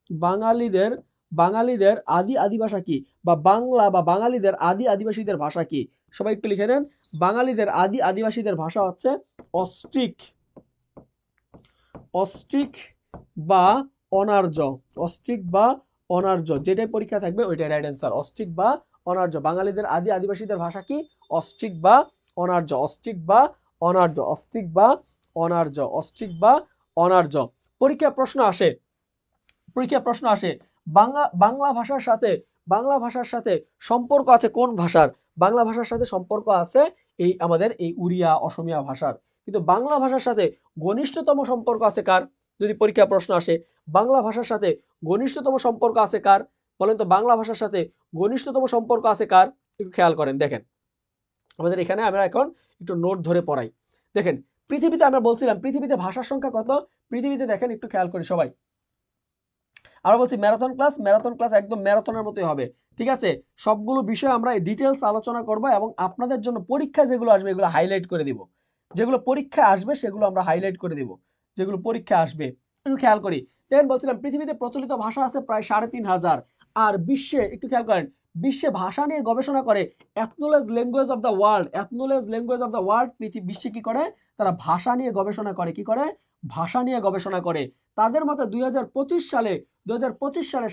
বাঙালিদের, বাঙালিদের আদি আদিভাষা কি? বা বাংলা বা বাঙালিদের আদি আদিবাসীদের ভাষা কি? সবাই একটু লিখে নেন। বাঙালিদের আদি আদিবাসীদের ভাষা হচ্ছে অস্ট্রিক, অস্ট্রিক বা অনার্য। অস্ট্রিক বা অনার্য, যেটাই পরীক্ষা থাকবে ওইটাই রাইট অ্যান্সার। অস্ট্রিক বা অনার্য। বাঙালিদের আদি আদিবাসীদের ভাষা কি? অস্ট্রিক বা অনার্য। অস্ট্রিক বা অনার্য। অস্ট্রিক বা অনার্য। অস্ট্রিক বা অনার্য। পরীক্ষা প্রশ্ন আসে, পরীক্ষা প্রশ্ন আসে বাংলা ভাষার সাথে, বাংলা ভাষার সাথে সম্পর্ক আছে কোন ভাষার? বাংলা ভাষার সাথে সম্পর্ক আছে এই আমাদের এই উড়িয়া, অসমিয়া ভাষার। কিন্তু বাংলা ভাষার সাথে ঘনিষ্ঠতম সম্পর্ক আছে কার? যদি পরীক্ষা প্রশ্ন আসে বাংলা ভাষার সাথে ঘনিষ্ঠতম সম্পর্ক আছে কার? বলেন তো, বাংলা ভাষার সাথে ঘনিষ্ঠতম সম্পর্ক আছে কার? একটু খেয়াল করেন, দেখেন আমাদের এখানে আমরা এখন একটু নোট ধরে পড়াই। দেখেন, পৃথিবীতে আমরা বলছিলাম পৃথিবীতে ভাষার সংখ্যা কত? পৃথিবীতে দেখেন, একটু খেয়াল করি সবাই। আমরা বলছি ম্যারাথন ক্লাস, ম্যারাথন ক্লাস একদম ম্যারাথনের মতোই হবে। ঠিক আছে, সবগুলো বিষয় আমরা ডিটেলস আলোচনা করব এবং আপনাদের জন্য পরীক্ষা যেগুলো আসবে এগুলো হাইলাইট করে দিব। যেগুলো পরীক্ষায় আসবে সেগুলো আমরা হাইলাইট করে দিব, যেগুলো পরীক্ষায় আসবে। একটু খেয়াল করি, দেখেন বলছিলাম পৃথিবীতে প্রচলিত ভাষা আছে প্রায় ৩,৫০০। আর বিশ্বে, একটু খেয়াল করেন, বিশ্বে ভাষা নিয়ে গবেষণা করে acknowledge language of the world, acknowledge language of the world, বিশ্বে কি করে? তারা ভাষা নিয়ে গবেষণা করে। কি করে? ভাষা নিয়ে গবেষণা করে। তাদের মতে 2025 সালে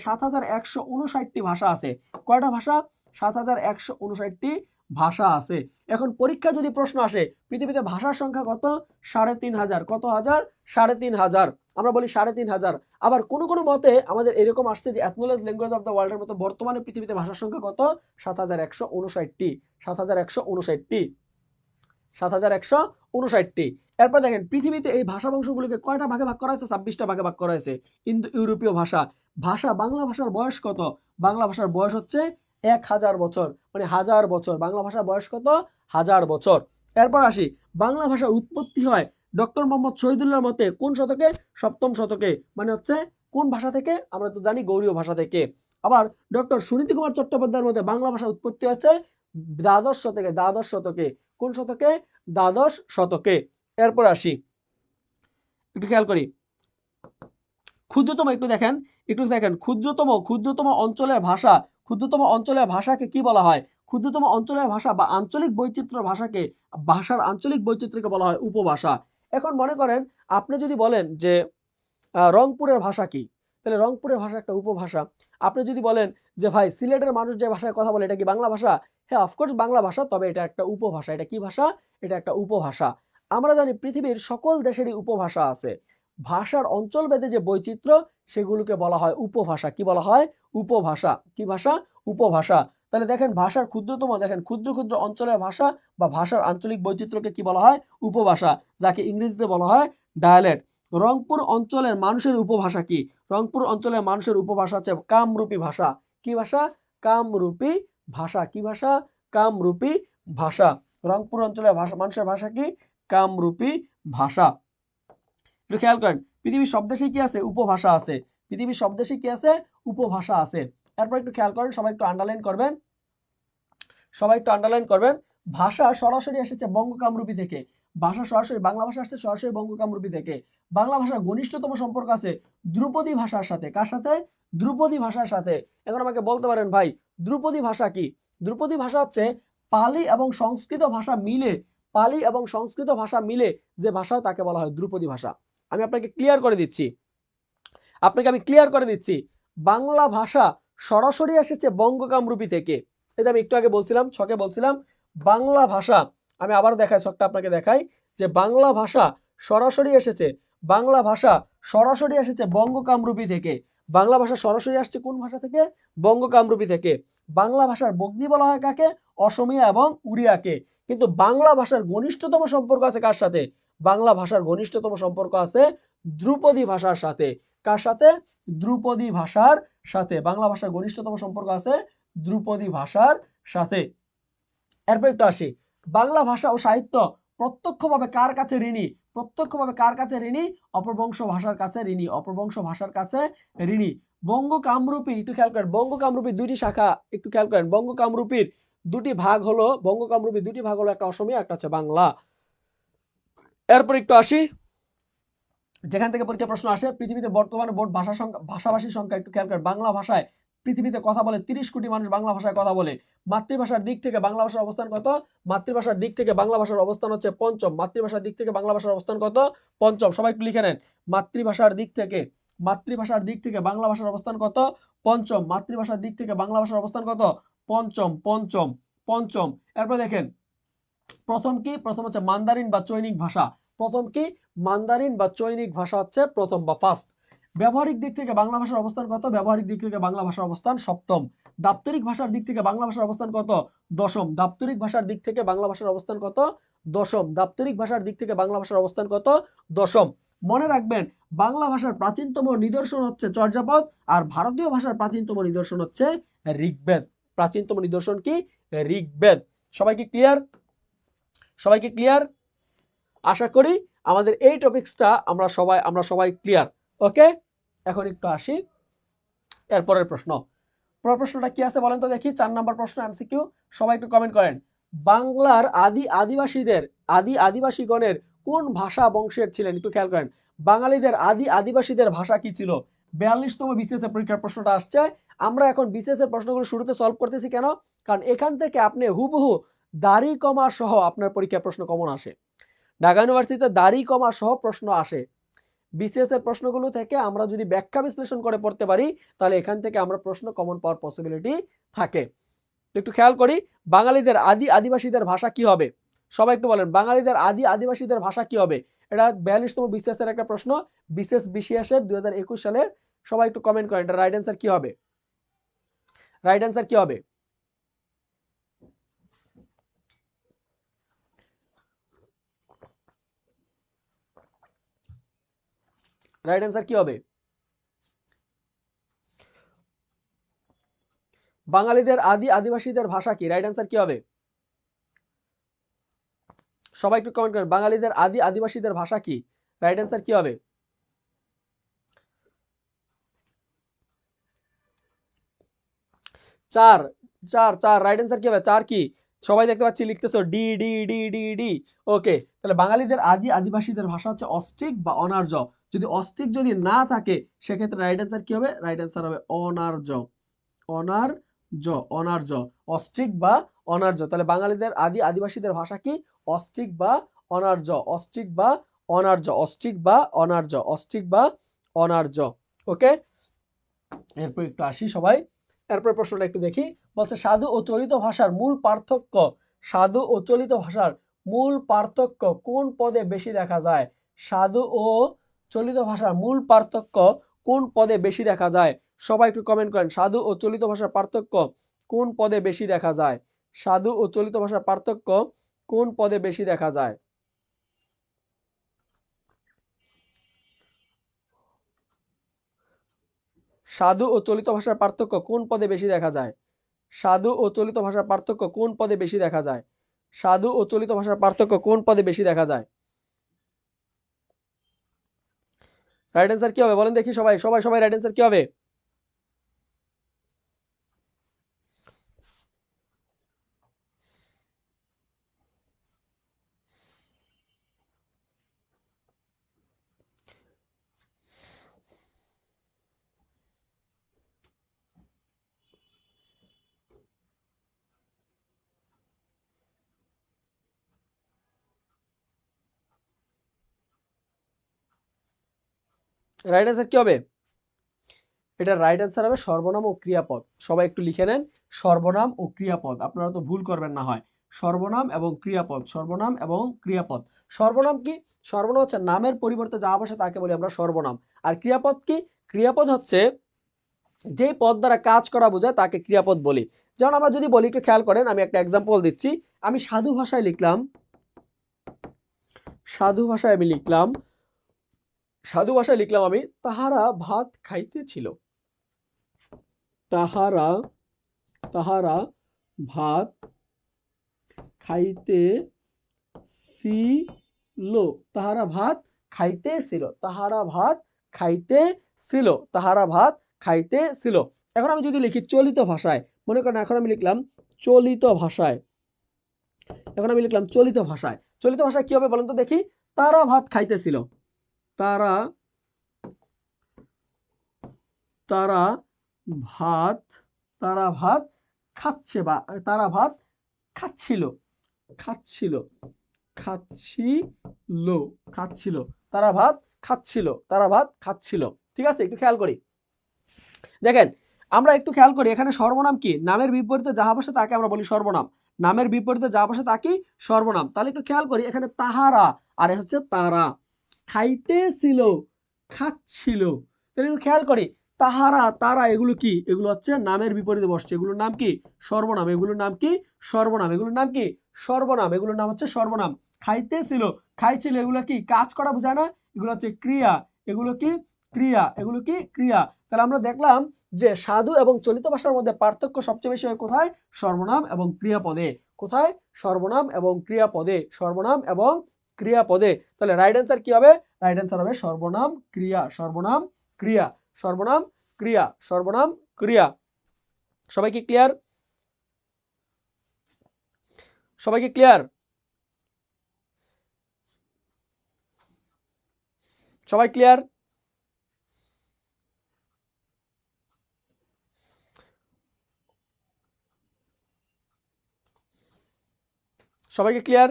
৭,১৫৯টি ভাষা আছে। কয়টা ভাষা? ৭,১৫৯টি ভাষা আছে। এখন পরীক্ষা যদি প্রশ্ন আসে পৃথিবীতে ভাষার সংখ্যা কত? ৩,৫০০। কত হাজার? ৩,৫০০। আমরা বলি ৩,৫০০। আবার কোন কোন মতে আমাদের এরকম আসছে যে অ্যাকনোলেজ ল্যাঙ্গুয়েজ অফ দ্য ওয়ার্ল্ডের মতো বর্তমানে পৃথিবীতে ভাষার সংখ্যা কত? ৭,১৫৯টি। ৭,১৫৯টি। ৭,১৫৯টি। এরপর দেখেন পৃথিবীতে এই ভাষা বংশগুলিকে কয়টা ভাগে ভাগ করা হয়েছে? 26টা ভাগে ভাগ করা হয়েছে। ইন্দো ইউরোপীয় ভাষা। ভাষা, বাংলা ভাষার বয়স কত? বাংলা ভাষার বয়স হচ্ছে ১,০০০ বছর, মানে ১,০০০ বছর। বাংলা ভাষার বয়স কত? ১,০০০ বছর। এরপর আসি, বাংলা ভাষার উৎপত্তি হয় ডক্টর মোহাম্মদ শহীদুল্লাহর মতে কোন শতকে? ৭ম শতকে। মানে হচ্ছে কোন ভাষা থেকে? আমরা তো জানি গৌড়ীয় ভাষা থেকে। আবার ডক্টর সুনীতি কুমার চট্টোপাধ্যায়ের মতে বাংলা ভাষার উৎপত্তি হচ্ছে দ্বাদশ শতকে। দ্বাদশ শতকে। কোন শতকে? দ্বাদশ শতকে। এরপর আসি, একটু খেয়াল করি, ক্ষুদ্রতম, একটু দেখেন, একটু দেখেন, ক্ষুদ্রতম অঞ্চলের ভাষা, ক্ষুদ্রতম অঞ্চলের ভাষাকে কি বলা হয়? ক্ষুদ্রতম অঞ্চলের ভাষা বা আঞ্চলিক বৈচিত্র্য ভাষাকে, ভাষার আঞ্চলিক বৈচিত্র্যকে বলা হয় উপভাষা। এখন মনে করেন আপনি যদি বলেন যে রংপুরের ভাষা কি, তাহলে রংপুরের ভাষা একটা উপভাষা। আপনি যদি বলেন যে ভাই সিলেটের মানুষ যে ভাষায় কথা বলে এটা কি বাংলা ভাষা, হ্যাঁ অফকোর্স বাংলা ভাষা, তবে এটা একটা উপভাষা। এটা কি ভাষা? এটা একটা উপভাষা। আমরা জানি পৃথিবীর সকল দেশেরই উপভাষা আছে। ভাষার অঞ্চলভেদে যে বৈচিত্র্য সেগুলোকে বলা হয় উপভাষা। কি বলা হয়? উপভাষা। কি ভাষা? উপভাষা। তাহলে দেখেন ভাষার ক্ষুদ্রতম, দেখেন ক্ষুদ্র ক্ষুদ্র অঞ্চলের ভাষা বা ভাষার আঞ্চলিক বৈচিত্র্যকে কি বলা হয়? উপভাষা, যাকে ইংরেজিতে বলা হয় ডায়ালেক্ট। রংপুর অঞ্চলের মানুষের উপভাষা কি? রংপুর অঞ্চলের মানুষের উপভাষা হচ্ছে কামরূপী ভাষা। কি ভাষা? কামরূপী ভাষা। কি ভাষা? কামরূপী ভাষা। রংপুর অঞ্চলের ভাষা, মানুষের ভাষা কি? কামরূপী ভাষা। একটু খেয়াল করেন, পৃথিবীর সব দেশে কি আছে? উপভাষা আছে। পৃথিবীর সব দেশে কি আছে? উপভাষা আছে। এরপর একটু খেয়াল করেন, সবাই একটু আন্ডারলাইন করবেন, সবাই একটু আন্ডারলাইন করবেন। ভাষা সরাসরি এসেছে বঙ্গ কামরূপী থেকে। ভাষা সরাসরি, বাংলা ভাষা আসছে সরাসরি বঙ্গ কামরূপী থেকে। বাংলা ভাষার ঘনিষ্ঠতম সম্পর্ক আছে ধ্রুপদী ভাষার সাথে। কার সাথে? ধ্রুপদী ভাষার সাথে। এখন আমাকে বলতে পারেন ভাই ধ্রুপদী ভাষা কি? ধ্রুপদী ভাষা হচ্ছে পালি এবং সংস্কৃত ভাষা মিলে, পালি এবং সংস্কৃত ভাষা মিলে যে ভাষা তাকে বলা হয় ধ্রুপদী ভাষা। আমি আপনাকে ক্লিয়ার করে দিচ্ছি, বাংলা ভাষা সরাসরি এসেছে বঙ্গ কামরূপী থেকে। এই যে আমি একটু আগে বলছিলাম, ছকে বলছিলাম, বাংলা ভাষা, আমি আবার দেখাই, ছকটা আপনাকে দেখাই, যে বাংলা ভাষা সরাসরি এসেছে, বাংলা ভাষা সরাসরি এসেছে বঙ্গ কামরূপী থেকে। বাংলা ভাষা সরাসরি আসছে কোন ভাষা থেকে? বঙ্গ কামরূপী থেকে। বাংলা ভাষার বগ্নি বলা হয় কাকে? অসমীয়া এবং উড়িয়াকে। কিন্তু বাংলা ভাষার ঘনিষ্ঠতম সম্পর্ক আছে কার সাথে? বাংলা ভাষার ঘনিষ্ঠতম সম্পর্ক আছে ধ্রুপদী ভাষার সাথে। কার সাথে? ধ্রুপদী ভাষার সাথে। বাংলা ভাষার ঘনিষ্ঠতম সম্পর্ক আছে ধ্রুপদী ভাষার সাথে। এরপর একটু আসি, বাংলা ভাষা ও সাহিত্য প্রত্যক্ষভাবে কার কাছে ঋণী? প্রত্যক্ষভাবে কার কাছে ঋণী? অপভ্রংশ ভাষার কাছে ঋণী। অপভ্রংশ ভাষার কাছে ঋণী। বঙ্গ কামরূপী, একটু খেয়াল করেন, বঙ্গ কামরূপীর দুইটি শাখা, একটু খেয়াল করেন, বঙ্গ কামরূপীর দুটি ভাগ হলো, বঙ্গ কামরূপীর দুটি ভাগ হলো, একটা অসমীয়া, একটা হচ্ছে বাংলা। এরপর একটু আসি, যেখান থেকে পরীক্ষা প্রশ্ন আসে, পৃথিবীতে বর্তমানে মোট ভাষা সংখ্যা, ভাষাভাষীর সংখ্যা, একটু খেয়াল করেন, বাংলা ভাষায় পৃথিবীতে কথা বলে 30 কোটি মানুষ বাংলা ভাষায় কথা বলে। মাতৃভাষার দিক থেকে বাংলা ভাষার অবস্থান কত? মাতৃভাষার দিক থেকে বাংলা ভাষার অবস্থান হচ্ছে পঞ্চম। মাতৃভাষার দিক থেকে বাংলা ভাষার অবস্থান কত? পঞ্চম। সবাই একটু লিখে নেন, মাতৃভাষার দিক থেকে, মাতৃভাষার দিক থেকে বাংলা ভাষার অবস্থান কত? পঞ্চম। মাতৃভাষার দিক থেকে বাংলা ভাষার অবস্থান কত? পঞ্চম, পঞ্চম, পঞ্চম। এরপর দেখেন, প্রথম কি? প্রথম হচ্ছে মান্দারিন বা চৈনিক ভাষা। প্রথম কি? মান্দারিন বা চৈনিক ভাষা হচ্ছে প্রথম বা ফার্স্ট। ব্যবহারিক দিক থেকে বাংলা ভাষার অবস্থান কত? ব্যবহারিক দিক থেকে বাংলা ভাষার অবস্থান সপ্তম। দাপ্তরিক ভাষার দিক থেকে বাংলা ভাষার অবস্থান কত? দশম। দাপ্তরিক ভাষার দিক থেকে বাংলা ভাষার অবস্থান কত? দশম। দাপ্তরিক ভাষার দিক থেকে বাংলা ভাষার অবস্থান কত? দশম। মনে রাখবেন, বাংলা ভাষার প্রাচীনতম নিদর্শন হচ্ছে চর্যাপদ, আর ভারতীয় ভাষার প্রাচীনতম নিদর্শন হচ্ছে ঋগ্বেদ। প্রাচীনতম নিদর্শন কি? ঋগ্বেদ। সবাই কি ক্লিয়ার? সবাইকে ক্লিয়ার? আশা করি আমাদের এই টপিকসটা আমরা সবাই ক্লিয়ার। ওকে, এখন একটু আসি এরপরের প্রশ্ন। পরের প্রশ্নটা কি আছে বলেন তো দেখি, 4 নাম্বার প্রশ্ন এমসিকিউ। সবাই একটু কমেন্ট করেন, বাংলার আদি আদিবাসীগণের কোন ভাষা বংশের ছিলেন? একটু খেয়াল করেন, বাঙালিদের আদি আদিবাসীদের ভাষা কি ছিল? 42তম বিসিএস এর পরীক্ষার প্রশ্নটা আসছে। আমরা এখন বিসিএস এর প্রশ্নগুলো শুরুতে সলভ করতেছি কেন? কারণ এখান থেকে আপনি হুবহু দাড়ি কমা সহ আপনার পরীক্ষার প্রশ্ন কমন আসে। ঢাকা ইউনিভার্সিটিতে দাড়ি কমা সহ প্রশ্ন আসে। বিসিএস এর প্রশ্নগুলো থেকে আমরা যদি ব্যাখ্যা বিশ্লেষণ করে পড়তে পারি, তাহলে এখান থেকে আমরা প্রশ্ন কমন পাওয়ার পসিবিলিটি থাকে। একটু খেয়াল করি, বাঙালিদের আদি আদিবাসীদের ভাষা কি হবে? সবাই একটু বলেন, বাঙালিদের আদি আদিবাসীদের ভাষা কি হবে? এটা 42তম বিসিএস এর একটা প্রশ্ন, বিসিএস বিসিএস এর 2021 সালের। সবাই একটু কমেন্ট করেন, এটা রাইট অ্যান্সার কি হবে? রাইট অ্যান্সার কি হবে? রাইট অ্যান্সার কি হবে? বাঙালিদের আদি আদিবাসীদের ভাষা কি? রাইট অ্যান্সার কি হবে? সবাই একটু কমেন্ট করেন, বাঙালিদের আদি আদিবাসীদের ভাষা কি? রাইট অ্যান্সার কি হবে? 4 4 4 রাইট অ্যান্সার কি হবে? 4 কি? সবাই দেখতে পাচ্ছি লিখতেছো D D D D D. Okay, তাহলে বাঙালিদের আদি আদিবাসীদের ভাষা হচ্ছে অস্ট্রিক বা অনার্য। যদি অস্ট্রিক যদি না থাকে সেক্ষেত্রে রাইট অ্যান্সার কি হবে? রাইট অ্যান্সার হবে অনার্য। অনার্য, অনার্য, অস্ট্রিক বা অনার্য। তাহলে বাঙালিদের আদি আদিবাসীদের ভাষা কি? অস্ট্রিক বা অনার্য, অস্ট্রিক বা অনার্য, অস্ট্রিক বা অনার্য, অস্ট্রিক বা অনার্য। ওকে, এরপর একটু আসি সবাই, এরপর প্রশ্নটা একটু দেখি। বলছে সাধু ও চলিত ভাষার মূল পার্থক্য, সাধু ও চলিত ভাষার মূল পার্থক্য কোন পদে বেশি দেখা যায়? সাধু ও চলিত ভাষার মূল পার্থক্য কোন পদে বেশি দেখা যায়? সবাই একটু কমেন্ট করেন, সাধু ও চলিত ভাষার পার্থক্য কোন পদে বেশি দেখা যায়? সাধু ও চলিত ভাষার পার্থক্য কোন পদে বেশি দেখা যায়? সাধু ও চলিত ভাষার পার্থক্য কোন পদে বেশি দেখা যায়? সাধু ও চলিত ভাষার পার্থক্য কোন পদে বেশি দেখা যায়? সাধু ও চলিত ভাষার পার্থক্য কোন পদে বেশি দেখা যায়? রাইট অ্যান্সার কি হবে বলেন দেখি, সবাই সবাই সবাই রাইট অ্যান্সার কি হবে? রাইট অ্যান্সার কি হবে? এটা রাইট অ্যান্সার হবে সর্বনাম ও ক্রিয়াপদ। সবাই একটু লিখে নেন, সর্বনাম ও ক্রিয়াপদ, আপনারা তো ভুল করবেন না হয়। সর্বনাম এবং ক্রিয়াপদ, সর্বনাম এবং ক্রিয়াপদ। সর্বনাম কি? সর্বনাম হচ্ছে নামের পরিবর্তে যা বসে তাকে বলি আমরা সর্বনাম। আর ক্রিয়াপদ কি? ক্রিয়াপদ হচ্ছে যে পদ দ্বারা কাজ করা বোঝায় তাকে ক্রিয়াপদ বলি। যেমন আমরা যদি বলি, একটু খেয়াল করেন, আমি একটা এক্সাম্পল দিচ্ছি। আমি সাধু ভাষায় লিখলাম, সাধু ভাষায় আমি লিখলাম, সাধু ভাষায় লিখলাম আমি, তাহারা ভাত খাইতেছিল, তাহারা, তাহারা ভাত খাইতেছিল, তাহারা ভাত খাইতেছিল, তাহারা ভাত খাইতেছিল, তাহারা ভাত খাইতেছিল। এখন আমি যদি লিখি চলিত ভাষায়, মনে করেন এখন আমি লিখলাম চলিত ভাষায়, এখন আমি লিখলাম চলিত ভাষায়, চলিত ভাষায় কি হবে বলেন তো দেখি? তারা ভাত খাইতেছিল, তারা, তারা ভাত, তারা ভাত খাচ্ছে, বা তারা ভাত খাচ্ছিল, খাচ্ছিল, খাচ্ছিল, খাচ্ছিল, তারা ভাত খাচ্ছিল, তারা ভাত খাচ্ছিল। ঠিক আছে, একটু খেয়াল করি, দেখেন আমরা একটু খেয়াল করি, এখানে সর্বনাম কি? নামের বিপরীতে যাহা বসে তাকে আমরা বলি সর্বনাম, নামের বিপরীতে যা বসে তাকে সর্বনাম। তাহলে একটু খেয়াল করি, এখানে তাহারা আর হচ্ছে তারা, খাইতেছিল, খাচ্ছিল। তাহলে একটু খেয়াল করি, তাহারা তারা এগুলো কি? এগুলো হচ্ছে নামের বিপরীতে বসছে, এগুলোর নাম কি? সর্বনাম। এগুলোর নাম কি? সর্বনাম। এগুলোর নাম কি? সর্বনাম। এগুলোর নাম হচ্ছে সর্বনাম। খাইতেছিল, খাইছিল, এগুলো কি? কাজ করা বোঝায় না? এগুলো হচ্ছে ক্রিয়া। এগুলো কি? ক্রিয়া। এগুলো কি? ক্রিয়া। তাহলে আমরা দেখলাম যে সাধু এবং চলিত ভাষার মধ্যে পার্থক্য সবচেয়ে বেশি হয় কোথায়? সর্বনাম এবং ক্রিয়াপদে। কোথায়? সর্বনাম এবং ক্রিয়াপদে, সর্বনাম এবং ক্রিয়াপদে। তাহলে রাইট অ্যান্সার কি হবে? রাইট অ্যান্সার হবে সর্বনাম ক্রিয়া, সর্বনাম ক্রিয়া, সর্বনাম ক্রিয়া, সর্বনাম ক্রিয়া। সবাই কি ক্লিয়ার? সবাই কি ক্লিয়ার? সবাই ক্লিয়ার? সবাইকে ক্লিয়ার?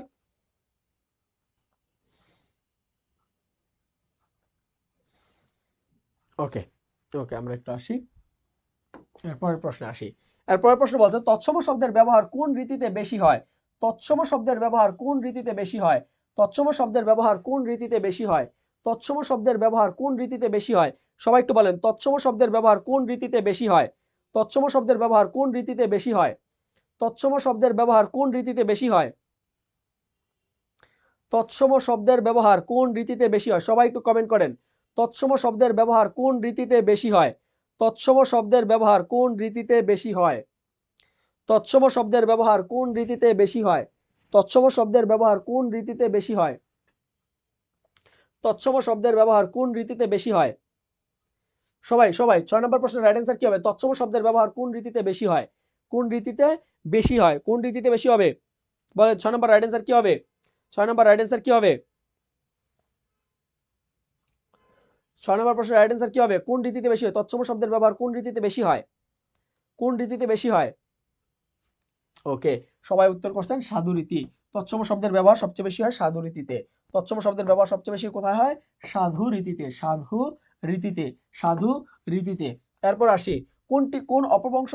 ওকে, ওকে, আমরা একটু আসি, এরপরের প্রশ্নে আসি। এরপরের প্রশ্ন বলছে তৎসম শব্দের ব্যবহার কোন রীতিতে বেশি হয়? তৎসম শব্দের ব্যবহার কোন রীতিতে বেশি হয়? তৎসম শব্দের ব্যবহার কোন রীতিতে বেশি হয়? তৎসম শব্দের ব্যবহার কোন রীতিতে বেশি হয়? সবাই একটু বলেন, তৎসম শব্দের ব্যবহার কোন রীতিতে বেশি হয়? তৎসম শব্দের ব্যবহার কোন রীতিতে বেশি হয়? তৎসম শব্দের ব্যবহার কোন রীতিতে বেশি হয়? তৎসম শব্দের ব্যবহার কোন রীতিতে বেশি হয়? সবাই একটু কমেন্ট করেন, তৎসম শব্দের ব্যবহার কোন রীতিতে বেশি হয়? তৎসম শব্দের ব্যবহার কোন রীতিতে বেশি হয়? তৎসম শব্দের ব্যবহার কোন রীতিতে বেশি হয়? তৎসম শব্দের ব্যবহার কোন রীতিতে বেশি হয়? তৎসম শব্দের ব্যবহার কোন রীতিতে বেশি হয়? সবাই সবাই 6 নম্বর প্রশ্নের রাইট অ্যান্সার কি হবে? তৎসম শব্দের ব্যবহার কোন রীতিতে বেশি হয়? কোন রীতিতে বেশি হয়? কোন রীতিতে বেশি হবে? বলেন 6 নম্বর রাইট অ্যান্সার কি হবে? 6 নম্বর রাইট অ্যান্সার কি হবে? 6 নম্বর প্রশ্নের রাইট অ্যান্সার কি হবে? কোন রীতিতে বেশি হয়? তৎসম শব্দের ব্যবহার কোন রীতিতে বেশি হয়? কোন রীতিতে বেশি হয়? ওকে, সবাই উত্তর করছেন সাধু রীতি। তৎসম শব্দের ব্যবহার সবচেয়ে বেশি হয় সাধু রীতিতে। তৎসম শব্দের ব্যবহার সবচেয়ে বেশি কোথায় হয়? সাধু রীতিতে, সাধু রীতিতে। এরপর আসি, কোন অপভ্রংশ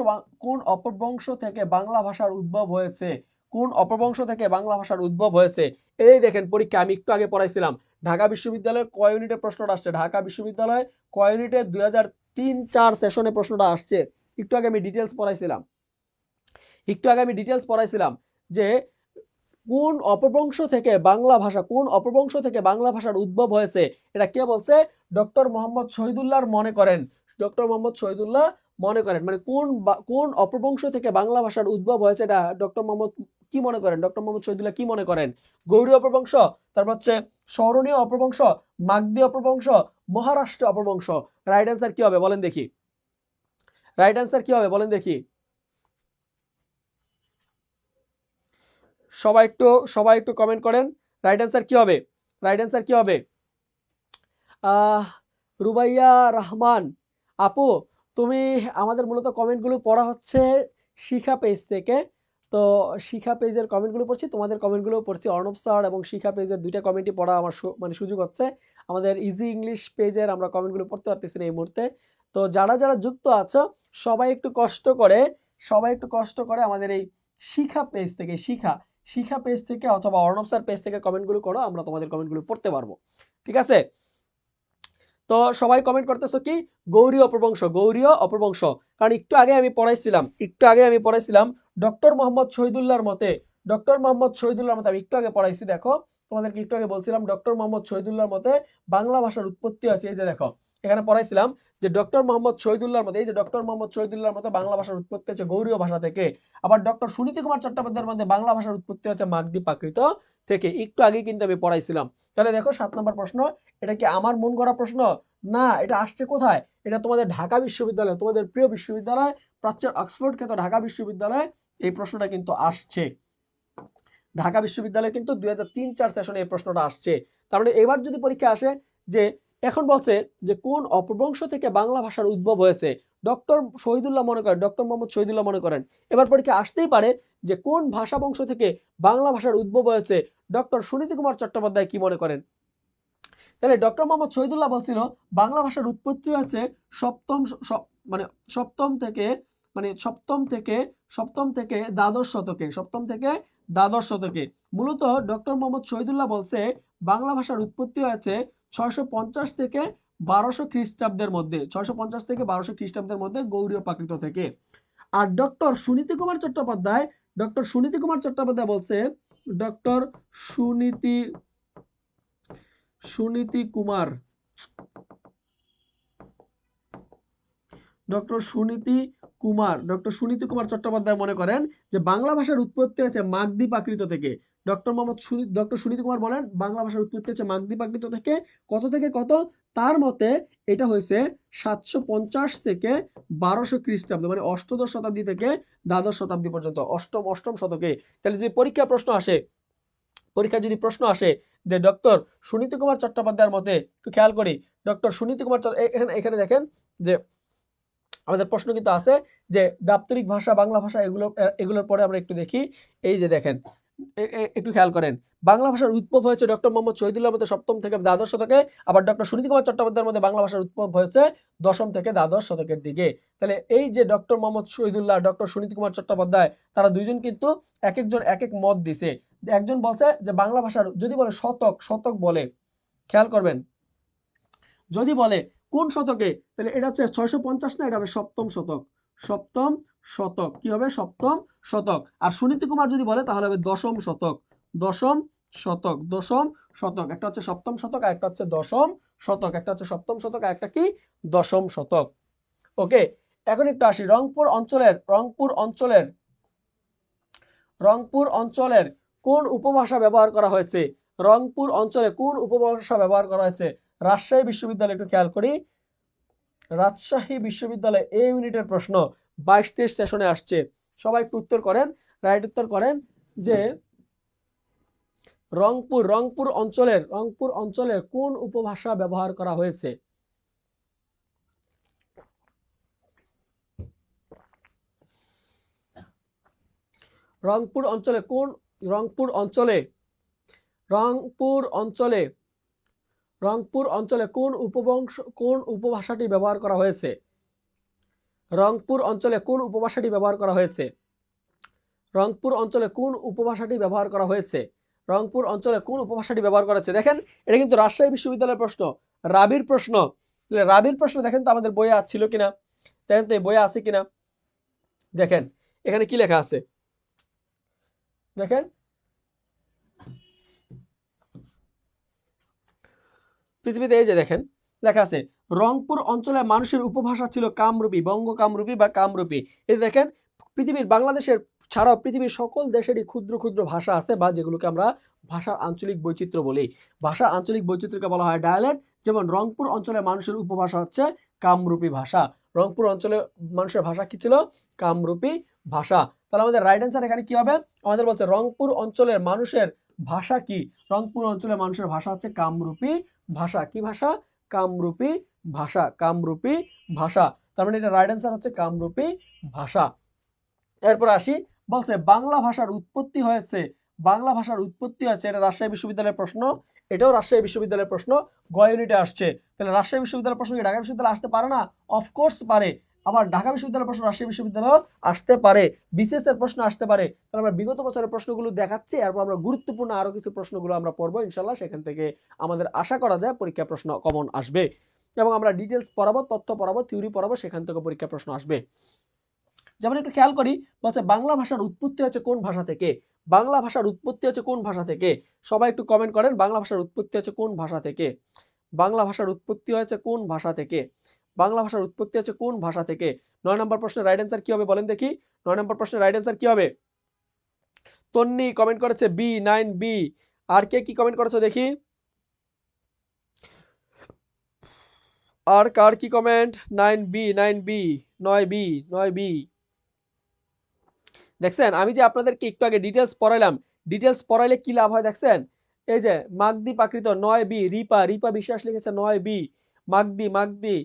থেকে বাংলা ভাষার উদ্ভব হয়েছে? কোন অপভ্রংশ থেকে বাংলা ভাষার উদ্ভব হয়েছে? এই দেখেন পরীক্ষা আমি একটু আগে পড়াইছিলাম, ঢাকা বিশ্ববিদ্যালয়ের কয় ইউনিটের প্রশ্নটা আসছে, ঢাকা বিশ্ববিদ্যালয় কয় ইউনিটে 2003-4 সেশনে প্রশ্নটা আসছে। একটু আগে আমি ডিটেলস পড়াইছিলাম যে কোন অপভ্রংশ থেকে বাংলা ভাষার উদ্ভব হয়েছে, এটা কে বলছে? ডক্টর মোহাম্মদ শহীদুল্লাহ মনে করেন, মানে কোন অপভ্রংশ থেকে বাংলা ভাষার উদ্ভব হয়েছে, এটা ডক্টর মোহাম্মদ শহীদুল্লাহ কি মনে করেন? গৌড়ীয় অপভ্রংশ, তারপর হচ্ছে সৌরনীয় অপভ্রংশ, মাগধী অপভ্রংশ, মহারাষ্ট্র অপভ্রংশ। রাইট অ্যান্সার কি হবে বলেন দেখি? সবাই একটু কমেন্ট করেন, রাইট অ্যান্সার কি হবে? রুবাইয়া রহমান আপু, তুমি আমাদের মূলত কমেন্টগুলো পড়া হচ্ছে শিখা পেজ থেকে, তো শিখা পেজের কমেন্টগুলো পড়ছি, তোমাদের কমেন্টগুলো পড়ছি। অর্ণব স্যার এবং শিখা পেজের দুইটা কমেন্টই পড়া আমার মানে সুযোগ হচ্ছে। আমাদের ইজি ইংলিশ পেজের আমরা কমেন্টগুলো পড়তে পারতেছি না এই মুহূর্তে। তো যারা যুক্ত আছো সবাই একটু কষ্ট করে আমাদের এই শিখা পেজ থেকে শিখা পেজ থেকে অথবা অর্ণব স্যার পেজ থেকে কমেন্টগুলো করো, আমরা তোমাদের কমেন্টগুলো পড়তে পারবো। ঠিক আছে, তো সবাই কমেন্ট করতেছো কি? গৌড়ীয় অপভ্রংশ। কারণ একটু আগে আমি পড়াইছিলাম ডক্টর মোহাম্মদ শহীদুল্লাহর মতে আমি একটু আগে পড়াইছি। দেখো তোমাদেরকে একটু আগে বলছিলাম ডক্টর মোহাম্মদ শহীদুল্লাহর মতে বাংলা ভাষার উৎপত্তি আছে। এই যে দেখো এখানে পড়াইছিলাম যে ডক্টর মোহাম্মদ শহীদুল্লাহর মতে বাংলা ভাষার উৎপত্তি হচ্ছে গৌড়ীয় ভাষা থেকে। আবার ডক্টর সুনীতি কুমার চট্টোপাধ্যায়ের মতে বাংলা ভাষার উৎপত্তি হচ্ছে মাগধী প্রাকৃত থেকে। একটু আগেই কিন্তু আমি পড়াইছিলাম। তাহলে দেখো 7 নম্বর প্রশ্ন, এটা কি আমার মন গড়া প্রশ্ন? না, এটা আসছে কোথায়? এটা তোমাদের ঢাকা বিশ্ববিদ্যালয়, তোমাদের প্রিয় বিশ্ববিদ্যালয় প্রাচ্যের অক্সফোর্ড খ্যাত ঢাকা বিশ্ববিদ্যালয় এই প্রশ্নটা কিন্তু আসছে। ঢাকা বিশ্ববিদ্যালয়ে কিন্তু 2003-4 সেশনে এই প্রশ্নটা আসছে। তার মানে এবার যদি পরীক্ষা আসে যে এখন বলছে যে কোন অপভ্রংশ থেকে বাংলা ভাষার উদ্ভব হয়েছে, ডক্টর মোহাম্মদ শহীদুল্লাহ মনে করেন। এবার পরীক্ষা আসতেই পারে যে কোন ভাষা বংশ থেকে বাংলা ভাষার উদ্ভব হয়েছে, ডক্টর সুনীতি কুমার চট্টোপাধ্যায় কি মনে করেন? তাহলে ডক্টর মোহাম্মদ শহীদুল্লাহ বলছিল বাংলা ভাষার উৎপত্তি হয়েছে সপ্তম মানে সপ্তম থেকে দ্বাদশ শতকে। মূলত ডক্টর মোহাম্মদ শহীদুল্লাহ বলছে বাংলা ভাষার উৎপত্তি হয়েছে 650 থেকে 1200 খ্রিস্টাব্দের মধ্যে গৌড়ীয় প্রাকৃত থেকে। আর ডক্টর সুনীতি কুমার চট্টোপাধ্যায় বলছে ডক্টর সুনীতি কুমার চট্টোপাধ্যায় মনে করেন যে বাংলা ভাষার উৎপত্তি হয়েছে মাগধী প্রাকৃত থেকে। ডক্টর সুনীতি কুমার বলেন বাংলা ভাষার উৎপত্তি হচ্ছে মাগধী প্রাকৃত থেকে। কত থেকে কত? তার মতে এটা হয়েছে 750 থেকে 1200 খ্রিস্টাব্দ, মানে অষ্টদশ শতাব্দী থেকে দ্বাদশ শতাব্দী পর্যন্ত, অষ্টম শতকে। তাহলে যদি পরীক্ষায় প্রশ্ন আসে যে ডক্টর সুনীতি কুমার চট্টোপাধ্যায়ের মতে, একটু খেয়াল করি, ডক্টর সুনীতি কুমার এখানে দেখেন যে আমাদের প্রশ্ন কিন্তু আছে যে দাপ্তরিক ভাষা, বাংলা ভাষা, এগুলোর পরে আমরা একটু দেখি। এই যে দেখেন একটু খেয়াল করেন, বাংলা ভাষার উদ্ভব হয়েছে ডক্টর মোহাম্মদ শহীদুল্লাহর মতে সপ্তম থেকে দ্বাদশ শতকে, আবার ডক্টর সুনীতি কুমার চট্টোপাধ্যায়ের মতে বাংলা ভাষার উদ্ভব হয়েছে দশম থেকে দ্বাদশ শতকের দিকে। তাহলে এই যে ডক্টর মোহাম্মদ শহীদুল্লাহ, ডক্টর সুনীতি কুমার চট্টোপাধ্যায়, তারা দুইজন কিন্তু এক এক মত দিছে। একজন বলছে যে বাংলা ভাষার যদি বলে শতক বলে, খেয়াল করবেন, যদি বলে কোন শতকে, তাহলে এটা হচ্ছে 650 না, এটা হবে সপ্তম শতক। কি হবে? সপ্তম শতক। আর সুনীতি কুমার যদি বলে তাহলে হবে দশম শতক। একটা হচ্ছে সপ্তম শতক আর একটা হচ্ছে দশম শতক। কি? দশম শতক। ওকে, এখন একটু আসি রংপুর অঞ্চলের কোন উপভাষা ব্যবহার করা হয়েছে? রাজশাহী বিশ্ববিদ্যালয়, একটু খেয়াল করি, রাজশাহী বিশ্ববিদ্যালয় এই ইউনিটের প্রশ্ন 22-23 সেশনে আসছে। সবাই একটু উত্তর করেন, রাইট উত্তর করেন যে রংপুর অঞ্চলের কোন উপভাষা ব্যবহার করা হয়েছে? রংপুর অঞ্চলে রংপুর অঞ্চলে কোন উপভাষাটি ব্যবহার করা হয়েছে? রংপুর অঞ্চলে কোন উপভাষাটি ব্যবহার করা হয়েছে? রংপুর অঞ্চলে কোন উপভাষাটি ব্যবহার করা হয়েছে? রংপুর অঞ্চলে কোন উপভাষাটি ব্যবহার করা হয়েছে? দেখেন এটা কিন্তু রাজশাহী বিশ্ববিদ্যালয়ের প্রশ্ন, রাবির প্রশ্ন। রাবির প্রশ্ন দেখেন তো আমাদের বইয়ে ছিল কিনা, দেখেন তো এই বইয়ে আছে কিনা। দেখেন এখানে কি লেখা আছে, দেখেন পৃথিবীতে এই যে দেখেন লেখা আছে রংপুর অঞ্চলে মানুষের উপভাষা ছিল কামরূপী, বঙ্গ কামরূপী বা কামরূপী। এই দেখেন পৃথিবীর বাংলাদেশের ছাড়াও পৃথিবীর সকল দেশেরই ক্ষুদ্র ক্ষুদ্র ভাষা আছে, বা যেগুলোকে আমরা ভাষার আঞ্চলিক বৈচিত্র্য বলি। ভাষার আঞ্চলিক বৈচিত্র্যকে বলা হয় ডায়ালেক্ট। যেমন রংপুর অঞ্চলে মানুষের উপভাষা হচ্ছে কামরূপী ভাষা। রংপুর অঞ্চলে মানুষের ভাষা কি ছিল? কামরূপী ভাষা। তাহলে আমাদের রাইট অ্যান্সার এখানে কি হবে? আমাদের বলছে রংপুর অঞ্চলের মানুষের ভাষা কি? রংপুর অঞ্চলের মানুষের ভাষা হচ্ছে কামরূপী ভাষা। কি ভাষা? কামরূপী ভাষা। কামরূপী ভাষা। তার মানে এটা রাইট অ্যান্সার হচ্ছে কামরূপী ভাষা। এরপর আসি, বলছে বাংলা ভাষার উৎপত্তি হয়েছে, বাংলা ভাষার উৎপত্তি হয়েছে, এটা রাজশাহী বিশ্ববিদ্যালয়ের প্রশ্ন, এটাও রাজশাহী বিশ্ববিদ্যালয়ের প্রশ্ন, গ ইউনিটে আসছে। তাহলে রাজশাহী বিশ্ববিদ্যালয়ের প্রশ্ন কি ঢাকা বিশ্ববিদ্যালয়ে আসতে পারে না? অফকোর্স পারে। আবার ঢাকা বিশ্ববিদ্যালয়ের প্রশ্ন রাজশাহী বিশ্ববিদ্যালয়ে আসতে পারে, বিসিএস এর প্রশ্ন আসতে পারে। তাহলে আমরা বিগত বছরের প্রশ্নগুলো দেখাচ্ছি, এরপর আমরা গুরুত্বপূর্ণ আরো কিছু প্রশ্নগুলো আমরা পড়বো ইনশাল্লাহ। সেখান থেকে আমাদের আশা করা যায় পরীক্ষা প্রশ্ন কমন আসবে, এবং আমরা ডিটেলস পড়াবো, তথ্য পড়াবো, থিওরি পড়াবো, সেখান থেকে পরীক্ষা প্রশ্ন আসবে। যেমন একটু খেয়াল করি, বলছে বাংলা ভাষার উৎপত্তি হচ্ছে কোন ভাষা থেকে? বাংলা ভাষার উৎপত্তি হচ্ছে কোন ভাষা থেকে? সবাই একটু কমেন্ট করেন, বাংলা ভাষার উৎপত্তি হচ্ছে কোন ভাষা থেকে? বাংলা ভাষার উৎপত্তি হয়েছে কোন ভাষা থেকে? বাংলা ভাষার উৎপত্তি হচ্ছে কোন ভাষা থেকে? 9 নম্বর প্রশ্নের রাইট অ্যান্সার কি হবে বলেন দেখি? 9 নম্বর প্রশ্নের রাইট অ্যান্সার কি হবে? তন্নি কমেন্ট করেছে বি, 9B। আর কে কি কমেন্ট করেছো দেখি? আর কার কি কমেন্ট? 9B, 9B। দেখছেন আমি যে আপনাদেরকে একটু আগে ডিটেলস পড়াইলাম, ডিটেলস পড়াইলে কি লাভ হয় দেখছেন? এই যে মাগদি প্রাকৃত 9B, রিপা বিশ্বাস লিখেছে 9B, মাগদি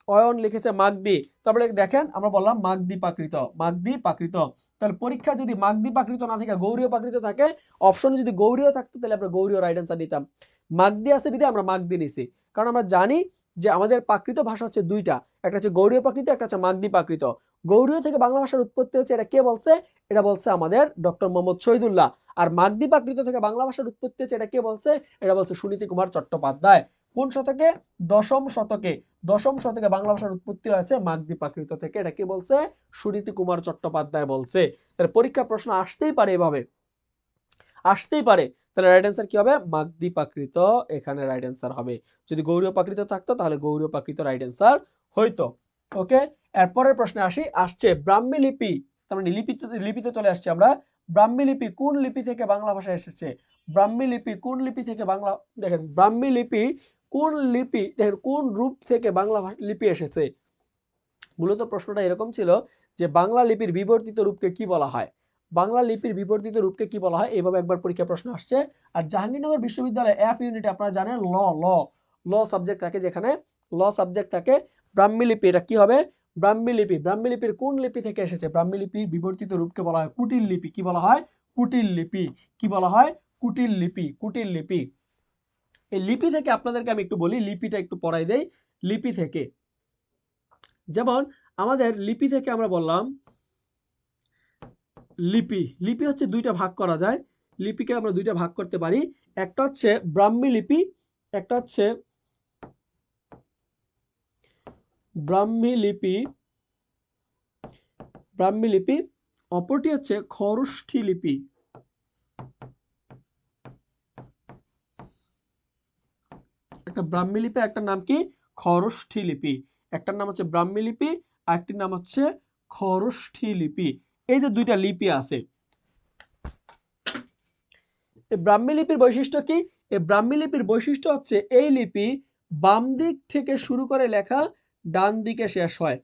অয়ন লিখেছে মাগদি। তারপরে দেখেন আমরা বললাম মাগদি প্রাকৃত। তাহলে পরীক্ষা যদি মাগদি প্রাকৃত না থাকে, গৌরীয় প্রাকৃত থাকে, অপশনে যদি গৌরীয় থাকতো তাহলে আমরা গৌরীয় রাইট অ্যান্সার নিতাম। মাগদি আছে বিধে আমরা মাগদি নিছি, কারণ আমরা জানি যে আমাদের প্রাকৃত ভাষা হচ্ছে দুইটা, একটা হচ্ছে গৌরীয় প্রাকৃত, একটা হচ্ছে মাগদি প্রাকৃত। গৌরীয় থেকে বাংলা ভাষার উৎপত্তি হচ্ছে, এটা কে বলছে? এটা বলছে আমাদের ডক্টর মোহাম্মদ শহীদুল্লাহ। আর মাগদি প্রাকৃত থেকে বাংলা ভাষার উৎপত্তি হচ্ছে, এটা কে বলছে? এটা বলছে সুনীতি কুমার চট্টোপাধ্যায়। কোন শতকে? দশম শতকে বাংলা ভাষার উৎপত্তি হয়েছে মাগদি প্রাকৃত থেকে, এটা কে বলছে? সুনীতি কুমার চট্টোপাধ্যায় বলছে। তাহলে পরীক্ষা প্রশ্ন আসতেই পারে এভাবে, আসতেই পারে। তাহলে রাইট অ্যান্সার কি হবে? মাগদি প্রাকৃত এখানে রাইট অ্যান্সার হবে। যদি গৌরীয় প্রাকৃত থাকতো তাহলে গৌরীয় প্রাকৃত রাইট অ্যান্সার হইতো। ওকে, এরপরের প্রশ্নে আসছে ব্রাহ্মী লিপি। তার মানে লিপিতে চলে আসছে আমরা। ব্রাহ্মী লিপি কোন লিপি থেকে বাংলা ভাষায় এসেছে? ব্রাহ্মী লিপি কোন লিপি থেকে বাংলা, দেখেন ব্রাহ্মী লিপি কোন লিপি, দেখেন কোন রূপ থেকে বাংলা লিপি এসেছে? মূলত প্রশ্নটা এরকম ছিল যে বাংলা লিপির বিবর্তিত রূপকে কি বলা হয়? বাংলা লিপির বিবর্তিত রূপকে কি বলা হয়? এইভাবে একবার পরীক্ষা প্রশ্ন আসছে। আর জাহাঙ্গীরনগর বিশ্ববিদ্যালয়ে এফ ইউনিটে আপনারা জানেন ল সাবজেক্ট থাকে, যেখানে ল সাবজেক্ট থাকে। ব্রাহ্মী লিপি এটা কি হবে? ব্রাহ্মী লিপির কোন লিপি থেকে এসেছে? ব্রাহ্মী লিপির বিবর্তিত রূপকে বলা হয় কুটিল লিপি। কি বলা হয়? কুটিল লিপি। কি বলা হয়? কুটিল লিপি। এই লিপি থেকে আপনাদেরকে আমি একটু বলি, লিপিটা একটু পড়াই দেই। লিপি থেকে, যেমন আমাদের লিপি থেকে আমরা বললাম লিপি হচ্ছে দুইটা ভাগ করা যায়। লিপিকে আমরা দুইটা ভাগ করতে পারি, একটা হচ্ছে ব্রাহ্মী লিপি, একটা হচ্ছে ব্রাহ্মী লিপি, অপরটি হচ্ছে খরষ্ঠী লিপি। একটা ব্রাহ্মী লিপি, একটা নাম কি? খরষ্ঠী লিপি। একটার নাম হচ্ছে ব্রাহ্মী লিপি, আরেকটির নাম হচ্ছে খরষ্ঠী লিপি। এই যে দুইটা লিপি আছে, এই ব্রাহ্মী লিপির বৈশিষ্ট্য কি? এই ব্রাহ্মী লিপির বৈশিষ্ট্য হচ্ছে এই লিপি বাম দিক থেকে শুরু করে লেখা ডান দিকে শেষ হয়।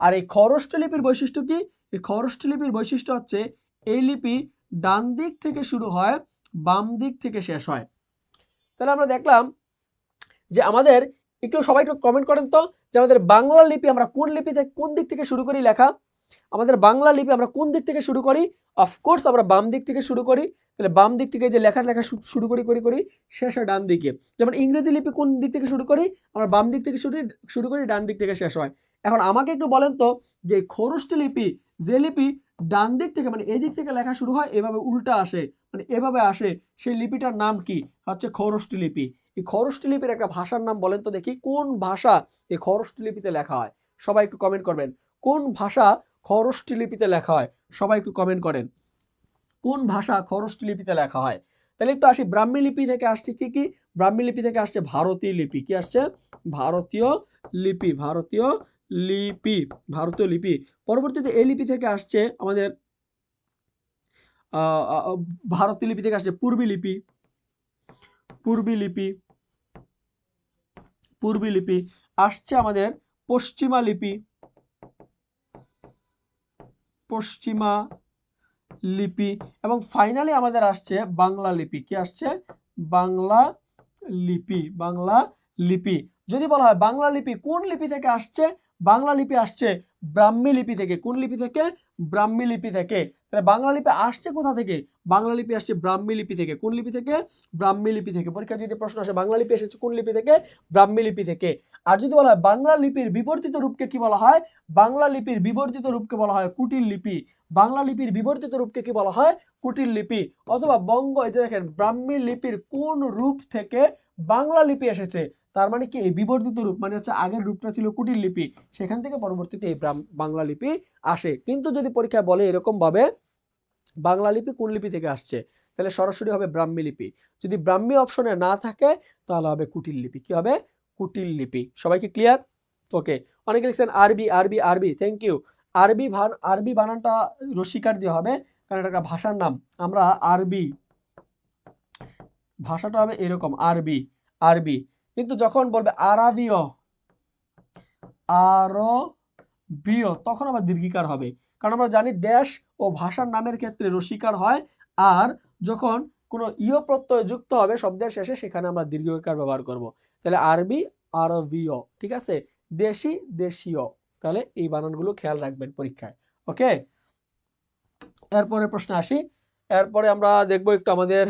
আর এই খরষ্ঠ লিপির বৈশিষ্ট্য কি? এই খরষ্ঠ লিপির বৈশিষ্ট্য হচ্ছে এই লিপি ডান দিক থেকে শুরু হয়, বাম দিক থেকে শেষ হয়। তাহলে আমরা দেখলাম যে আমাদের, একটু সবাই একটু কমেন্ট করেন তো যে আমাদের বাংলা লিপি আমরা কোন লিপি থেকে, কোন দিক থেকে শুরু করি লেখা? আমাদের বাংলা লিপি আমরা কোন দিক থেকে শুরু করি? অফকোর্স আমরা বাম দিক থেকে শুরু করি। তাহলে বাম দিক থেকে যে লেখা লেখা শুরু করি করি করি শেষ হয় ডান দিকে। যেমন ইংরেজি লিপি কোন দিক থেকে শুরু করি, আমরা বাম দিক থেকে শুরু করি, ডান দিক থেকে শেষ হয়। এখন আমাকে একটু বলেন তো যে খরুষ্টি লিপি, যে লিপি ডান দিক থেকে মানে এই দিক থেকে লেখা শুরু হয় এভাবে উল্টা আসে, মানে এভাবে আসে, সেই লিপিটার নাম কি? হচ্ছে খরুষ্টি লিপি। এই খরুষ্টি লিপির একটা ভাষার নাম বলেন তো দেখি, কোন ভাষা এই খরুষ্টি লিপিতে লেখা হয়? সবাই একটু কমেন্ট করবেন, কোন ভাষা খরুষ্টি লিপিতে লেখা হয়? সবাই একটু কমেন্ট করেন, কোন ভাষা খরুষ্টি লিপিতে লেখা হয়? তাহলে একটু আসি, ব্রাহ্মী লিপি থেকে আসছে কি কি? ব্রাহ্মী লিপি থেকে আসছে ভারতীয় লিপি। কি আসছে? ভারতীয় লিপি, ভারতীয় লিপি, ভারতীয় লিপি। পরবর্তীতে এই লিপি থেকে আসছে আমাদের ভারতীয় লিপি থেকে আসছে পূর্বী লিপি, পূর্বী লিপি, পূর্বী লিপি। আসছে আমাদের পশ্চিমা লিপি, পশ্চিমা লিপি। এবং ফাইনালি আমাদের আসছে বাংলা লিপি। কি আসছে? বাংলা লিপি, বাংলা লিপি। যদি বলা হয় বাংলা লিপি কোন লিপি থেকে আসছে, বাংলা লিপি আসছে ব্রাহ্মী লিপি থেকে। কোন লিপি থেকে? ব্রাহ্মী লিপি থেকে। তাহলে বাংলা লিপি আসছে কোথা থেকে? বাংলা লিপি আসছে ব্রাহ্মী লিপি থেকে। কোন লিপি থেকে? ব্রাহ্মী লিপি থেকে। পরীক্ষা যদি প্রশ্ন আসে বাংলা লিপি এসেছে কোন লিপি থেকে? ব্রাহ্মী লিপি থেকে। আর যদি বলা হয় বাংলা লিপির বিবর্তিত রূপকে কি বলা হয়? বাংলা লিপির বিবর্তিত রূপকে বলা হয় কুটিল লিপি। বাংলা লিপির বিবর্তিত রূপকে কি বলা হয়? কুটিল লিপি। অথবা বঙ্গ, এই যে দেখেন ব্রাহ্মী লিপির কোন রূপ থেকে বাংলা লিপি এসেছে, তার মানে কি এই বিবর্তিত রূপ, মানে হচ্ছে আগের রূপটা ছিল কুটিল লিপি, সেখান থেকে পরবর্তীতে এই বাংলা লিপি আসে। কিন্তু যদি পরীক্ষায় বলে এরকম ভাবে বাংলা লিপি কোন লিপি থেকে আসছে, তাহলে সরাসরি হবে ব্রাহ্মী লিপি। যদি ব্রাহ্মী অপশনে না থাকে তাহলে হবে কুটিল লিপি। কি হবে? কুটিল লিপি। সবাইকে ক্লিয়ার? ওকে। অনেকে লিখছেন আরবি, আরবি, আরবি, থ্যাংক ইউ। আরবি বানানটা রসিকার দিয়ে হবে, কারণ এটা একটা ভাষার নাম। আমরা আরবি, ভাষাটা হবে এরকম আরবি, আরবি। কিন্তু যখন বলবে আরাবিয়, আরবিয়, তখন আবার দীর্ঘিকার হবে। কারণ আমরা জানি দেশ ও ভাষার নামের ক্ষেত্রে রসিকার হয়, আর যখন কোনো ইয় প্রত্যয় যুক্ত হবে শব্দের শেষে সেখানে আমরা দীর্ঘিকার ব্যবহার করব। তাহলে আরবি, আরবীয়, ঠিক আছে? দেশি, দেশীয়। তাহলে এই বানানগুলো খেয়াল রাখবেন পরীক্ষায়। ওকে, এরপরে প্রশ্ন আসি। এরপরে আমরা দেখবো একটু আমাদের,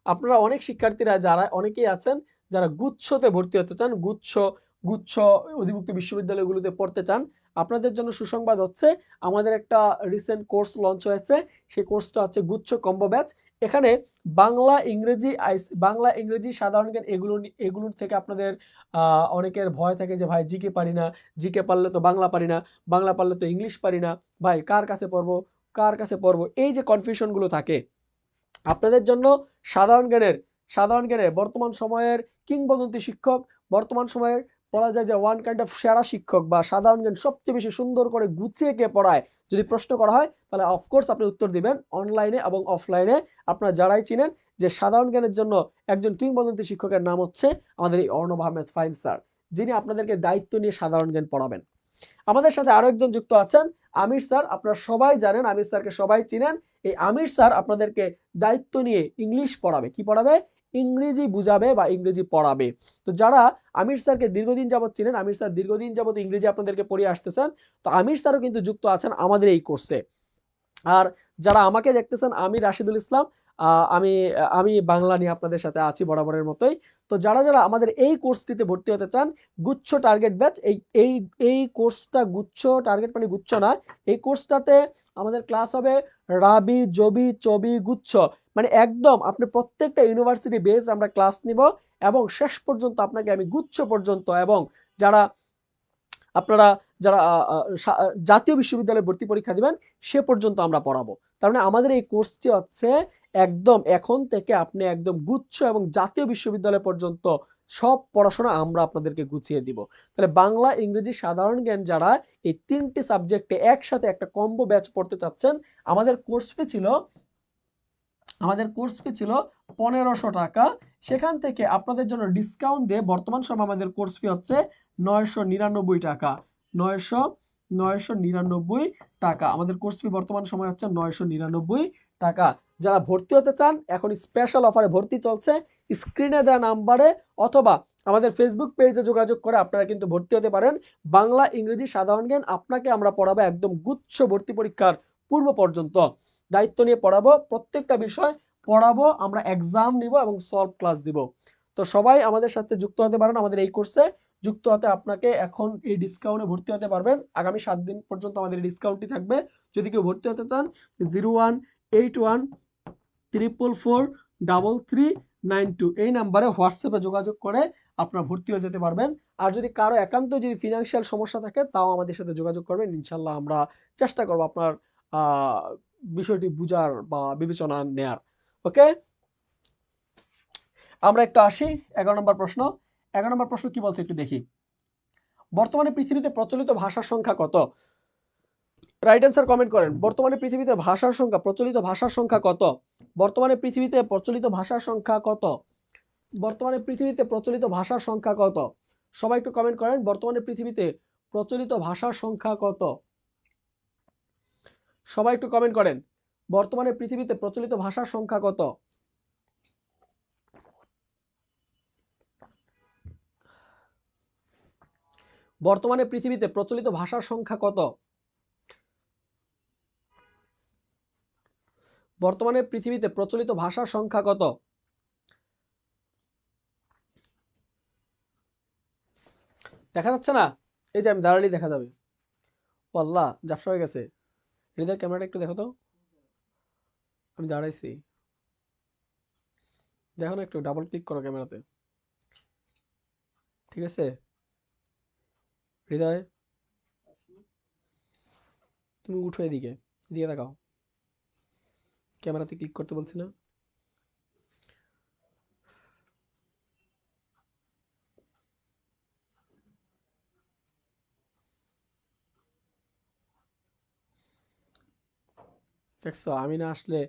আপনারা অনেক শিক্ষার্থীরা যারা অনেকেই আছেন যারা গুচ্ছতে ভর্তি হতে চান, গুচ্ছ অধিভুক্ত বিশ্ববিদ্যালয়গুলোতে পড়তে চান, আপনাদের জন্য সুসংবাদ হচ্ছে আমাদের একটা রিসেন্ট কোর্স লঞ্চ হয়েছে। সেই কোর্সটা হচ্ছে গুচ্ছ কম্বো ব্যাচ। এখানে বাংলা, ইংরেজি, বাংলা, ইংরেজি, সাধারণ জ্ঞান, এগুলোর থেকে আপনাদের অনেকের ভয় থাকে যে ভাই জিকে পারি না, জিকে পারলে তো বাংলা পারি না, বাংলা পারলে তো ইংলিশ পারি না, ভাই কার কাছে পড়বো, কার কাছে পড়বো, এই যে কনফিউশনগুলো থাকে আপনাদের জন্য সাধারণ জ্ঞানের বর্তমান সময়ের কিংবদন্তি শিক্ষক, বর্তমান সময়ের বলা যায় যে ওয়ান কাইন্ড অফ সেরা শিক্ষক, বা সাধারণ জ্ঞান সবচেয়ে বেশি সুন্দর করে গুছিয়ে কে পড়ায়, যদি প্রশ্ন করা হয় তাহলে অফকোর্স আপনি উত্তর দিবেন অনলাইনে এবং অফলাইনে। আপনারা যারাই চিনেন যে সাধারণ জ্ঞানের জন্য একজন কিংবদন্তি শিক্ষকের নাম হচ্ছে আমাদের এই অর্ণব আহমেদ ফাহিম স্যার, যিনি আপনাদেরকে দায়িত্ব নিয়ে সাধারণ জ্ঞান পড়াবেন। আমাদের সাথে আরো একজন যুক্ত আছেন আমির স্যার। আপনারা সবাই জানেন আমির স্যারকে, সবাই চিনেন। এই আমির স্যার আপনাদেরকে দায়িত্ব নিয়ে ইংলিশ পড়াবে। কি পড়াবে? ইংরেজি বুঝাবে বা ইংরেজি পড়াবে। তো যারা আমির স্যারকে দীর্ঘদিন যাবত চিনেন, আমির স্যার দীর্ঘদিন যাবত ইংরেজি আপনাদেরকে পড়িয়ে আসতেছেন, তো আমির স্যারও কিন্তু যুক্ত আছেন আমাদের এই কোর্সে। আর যারা আমাকে দেখতেছেন, আমি রাশিদুল ইসলাম, আমি আমি বাংলা নিয়ে আপনাদের সাথে আছি বরাবরের মতোই। তো যারা যারা আমাদের এই কোর্সটিতে ভর্তি হতে চান, গুচ্ছ টার্গেট ব্যাচ, এই এই কোর্সটা গুচ্ছ টার্গেট মানে গুচ্ছ না, এই কোর্সটাতে আমাদের ক্লাস হবে রাবি, জবি, চবি, গুচ্ছ, মানে একদম আপনি প্রত্যেকটা ইউনিভার্সিটি বেস আমরা ক্লাস নিব, এবং শেষ পর্যন্ত আপনাকে আমি গুচ্ছ পর্যন্ত, এবং যারা আপনারা যারা জাতীয় বিশ্ববিদ্যালয়ে ভর্তি পরীক্ষা দিবেন সে পর্যন্ত আমরা পড়াবো। তার মানে আমাদের এই কোর্সটি হচ্ছে একদম এখন থেকে আপনি একদম গুচ্ছ এবং জাতীয় বিশ্ববিদ্যালয় পর্যন্ত সব পড়াশোনা আমরা আপনাদেরকে গুছিয়ে দিব। তাহলে বাংলা, ইংরেজি, সাধারণ জ্ঞান যারা এই তিনটি সাবজেক্টে একসাথে একটা কম্বো ব্যাচ পড়তে চাচ্ছেন, আমাদের কোর্স ফি ছিল 1500 টাকা। সেখান থেকে আপনাদের জন্য ডিসকাউন্ট দিয়ে বর্তমান সময় আমাদের কোর্স ফি হচ্ছে 999 টাকা। 999 টাকা আমাদের কোর্স ফি বর্তমান সময় হচ্ছে 999 টাকা। যারা ভর্তি হতে চান এখন স্পেশাল অফারে ভর্তি চলছে, স্ক্রিনে দেওয়া নাম্বারে অথবা আমাদের ফেসবুক পেজে যোগাযোগ করে আপনারা কিন্তু ভর্তি হতে পারেন। বাংলা, ইংরেজি, সাধারণ জ্ঞান আপনাকে আমরা পড়াবো একদম গুচ্ছ ভর্তি পরীক্ষার পূর্ব পর্যন্ত, দায়িত্ব নিয়ে পড়াবো। প্রত্যেকটা বিষয় পড়াবো, আমরা এক্সাম নিব এবং সলভ ক্লাস দিব। তো সবাই আমাদের সাথে যুক্ত হতে পারেন আমাদের এই কোর্সে। যুক্ত হতে আপনাকে এখন এই ডিসকাউন্টে ভর্তি হতে পারবেন। আগামী 7 দিন পর্যন্ত আমাদের এই ডিসকাউন্টটি থাকবে। যদি কেউ ভর্তি হতে চান 018144439392 এই নাম্বারে হোয়াটসঅ্যাপে যোগাযোগ করে আপনারা ভর্তি হয়ে যেতে পারবেন। আর যদি কারো একান্ত যদি ফিনান্সিয়াল সমস্যা থাকে তাও আমাদের সাথে যোগাযোগ করবেন, ইনশাল্লাহ আমরা চেষ্টা করব আপনার বিষয়টি বুঝার বা বিবেচনা নেয়ার। ওকে, আমরা একটু আসি 11 নম্বর প্রশ্ন। 11 নম্বর প্রশ্ন কি বলছে একটু দেখি। বর্তমানে পৃথিবীতে প্রচলিত ভাষার সংখ্যা কত? রাইট অ্যান্সার কমেন্ট করেন। বর্তমানে পৃথিবীতে ভাষার সংখ্যা, প্রচলিত ভাষার সংখ্যা কত? বর্তমানে পৃথিবীতে প্রচলিত ভাষার সংখ্যা কত? বর্তমানে পৃথিবীতে প্রচলিত ভাষার সংখ্যা কত? সবাই একটু কমেন্ট করেন, বর্তমানে পৃথিবীতে প্রচলিত ভাষার সংখ্যা কত? সবাই একটু কমেন্ট করেন, বর্তমানে পৃথিবীতে প্রচলিত ভাষার সংখ্যা কত? বর্তমানে পৃথিবীতে প্রচলিত ভাষার সংখ্যা কত? বর্তমানে পৃথিবীতে প্রচলিত ভাষার সংখ্যা কত? দেখা যাচ্ছে না? এই যে আমি দাঁড়ালেই দেখা যাবে। আল্লাহ, ঝাপসা হয়ে গেছে। হৃদয় ক্যামেরাটা একটু দেখো তো, আমি দাঁড়াইছি, দেখো না, একটু ডাবল ক্লিক করো ক্যামেরাতে। ঠিক আছে হৃদয়, তুমি উঠো, এদিকে এদিকে দেখাও, ক্যামেরাতে ক্লিক করতে বলছি না? দেখছো, আমি না আসলে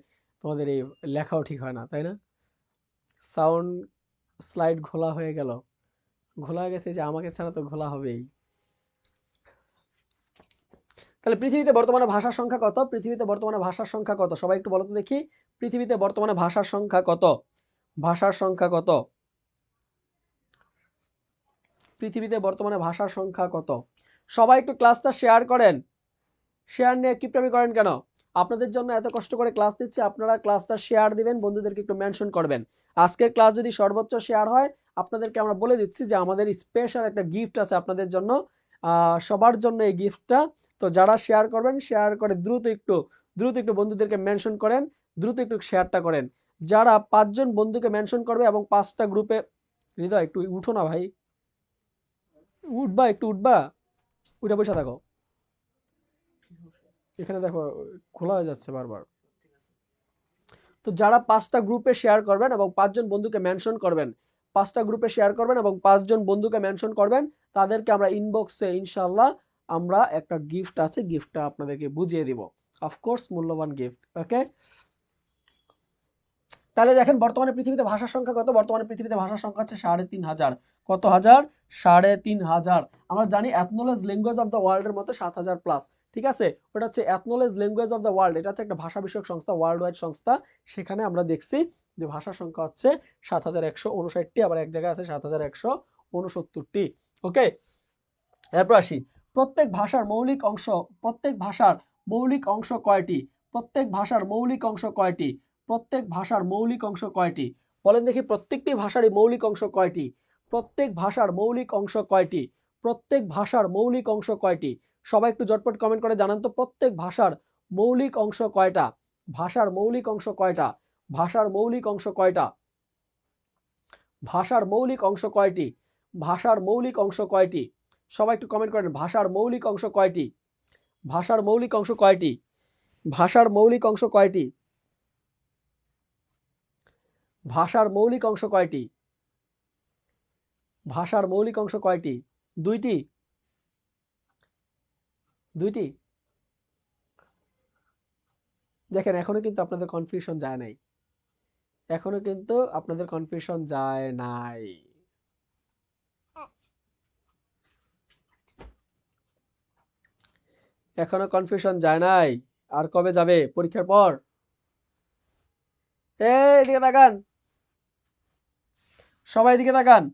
তোমাদের এই লেখাও ঠিক হয় না, তাই না? সাউন্ড স্লাইড ঘোলা হয়ে গেল, ঘোলা হয়ে গেছে, যে আমাকে ছাড়া তো ঘোলা হবেই। তাহলে পৃথিবীতে বর্তমানে ভাষার সংখ্যা কত? পৃথিবীতে বর্তমানে ভাষার সংখ্যা কত? সবাই একটু বলো তো দেখি, পৃথিবীতে বর্তমানে ভাষার সংখ্যা কত? ভাষার সংখ্যা কত? পৃথিবীতে বর্তমানে ভাষার সংখ্যা কত? সবাই একটু ক্লাসটা শেয়ার করেন। শেয়ার নিয়ে কিপটামি করেন কেন? আপনাদের জন্য এত কষ্ট করে ক্লাস দিচ্ছি, আপনারা ক্লাসটা শেয়ার দিবেন, বন্ধুদেরকে একটু মেনশন করবেন। আজকের ক্লাস যদি সর্বোচ্চ শেয়ার হয়, আপনাদেরকে আমরা বলে দিচ্ছি যে আমাদের স্পেশাল একটা গিফট আছে আপনাদের জন্য, সবার জন্য এই গিফটটা। তো যারা শেয়ার করবেন, শেয়ার করে দ্রুত একটু বন্ধুদেরকে মেনশন করেন, দ্রুত একটু শেয়ারটা করেন। যারা 5 জন বন্ধুকে মেনশন করবে এবং 5টা গ্রুপে, হৃদয় একটু উঠো না ভাই, উঠবা, একটু উঠবা, উঠে বসে থাকো। এখানে দেখো খোলা হয়ে যাচ্ছে বারবার। তো যারা 5টা গ্রুপে শেয়ার করবেন এবং 5 জন বন্ধুকে মেনশন করবেন, 5টা গ্রুপে শেয়ার করবেন এবং 5 জন বন্ধুকে মেনশন করবেন, তাদেরকে আমরা ইনবক্সে ইনশাআল্লাহ আমরা একটা গিফট আছে, গিফটটা আপনাদেরকে বুঝিয়ে দিব, অফকোর্স মূল্যবান গিফট। ওকে, তাহলে দেখেন বর্তমানে পৃথিবীতে ভাষার সংখ্যা কত? বর্তমানে পৃথিবীতে ভাষার সংখ্যা হচ্ছে 3,500। কত হাজার? 3,500। আমরা জানি acknowledge language of the world এর মধ্যে 7,000 প্লাস। ঠিক আছে, ওটা হচ্ছে acknowledge language of the world, এটা হচ্ছে একটা ভাষা বিষয়ক সংস্থা, ওয়ার্ল্ড ওয়াইড সংস্থা। সেখানে আমরা দেখছি যে ভাষার সংখ্যা হচ্ছে 7,159টি, আবার এক জায়গায় আছে 7,169টি। ওকে, এরপর আসি, প্রত্যেক ভাষার মৌলিক অংশ, প্রত্যেক ভাষার মৌলিক অংশ কয়টি? প্রত্যেক ভাষার মৌলিক অংশ কয়টি? প্রত্যেক ভাষার মৌলিক অংশ কয়টি? বলেন দেখি, প্রত্যেকটি ভাষারই মৌলিক অংশ কয়টি? প্রত্যেক ভাষার মৌলিক অংশ কয়টি? প্রত্যেক ভাষার মৌলিক অংশ কয়টি? সবাই একটু ঝটপট কমেন্ট করে জানান তো, প্রত্যেক ভাষার মৌলিক অংশ কয়টা? ভাষার মৌলিক অংশ কয়টা? ভাষার মৌলিক অংশ কয়টা? ভাষার মৌলিক অংশ কয়টি? ভাষার মৌলিক অংশ কয়টি? সবাই একটু কমেন্ট করেন, ভাষার মৌলিক অংশ কয়টি? ভাষার মৌলিক অংশ কয়টি? ভাষার মৌলিক অংশ কয়টি? ভাষার মৌলিক অংশ কয়টি? ভাষার মৌলিক অংশ কয়টি? দুইটি? দুইটি? দেখেন, এখনো কিন্তু আপনাদের কনফিউশন যায় নাই, এখনো কিন্তু আপনাদের কনফিউশন যায় নাই। এখনো কনফিউশন যায় নাই। আর কবে যাবে? পরীক্ষার পর? এদিকে তাকান, সবাই দিকে তাকান।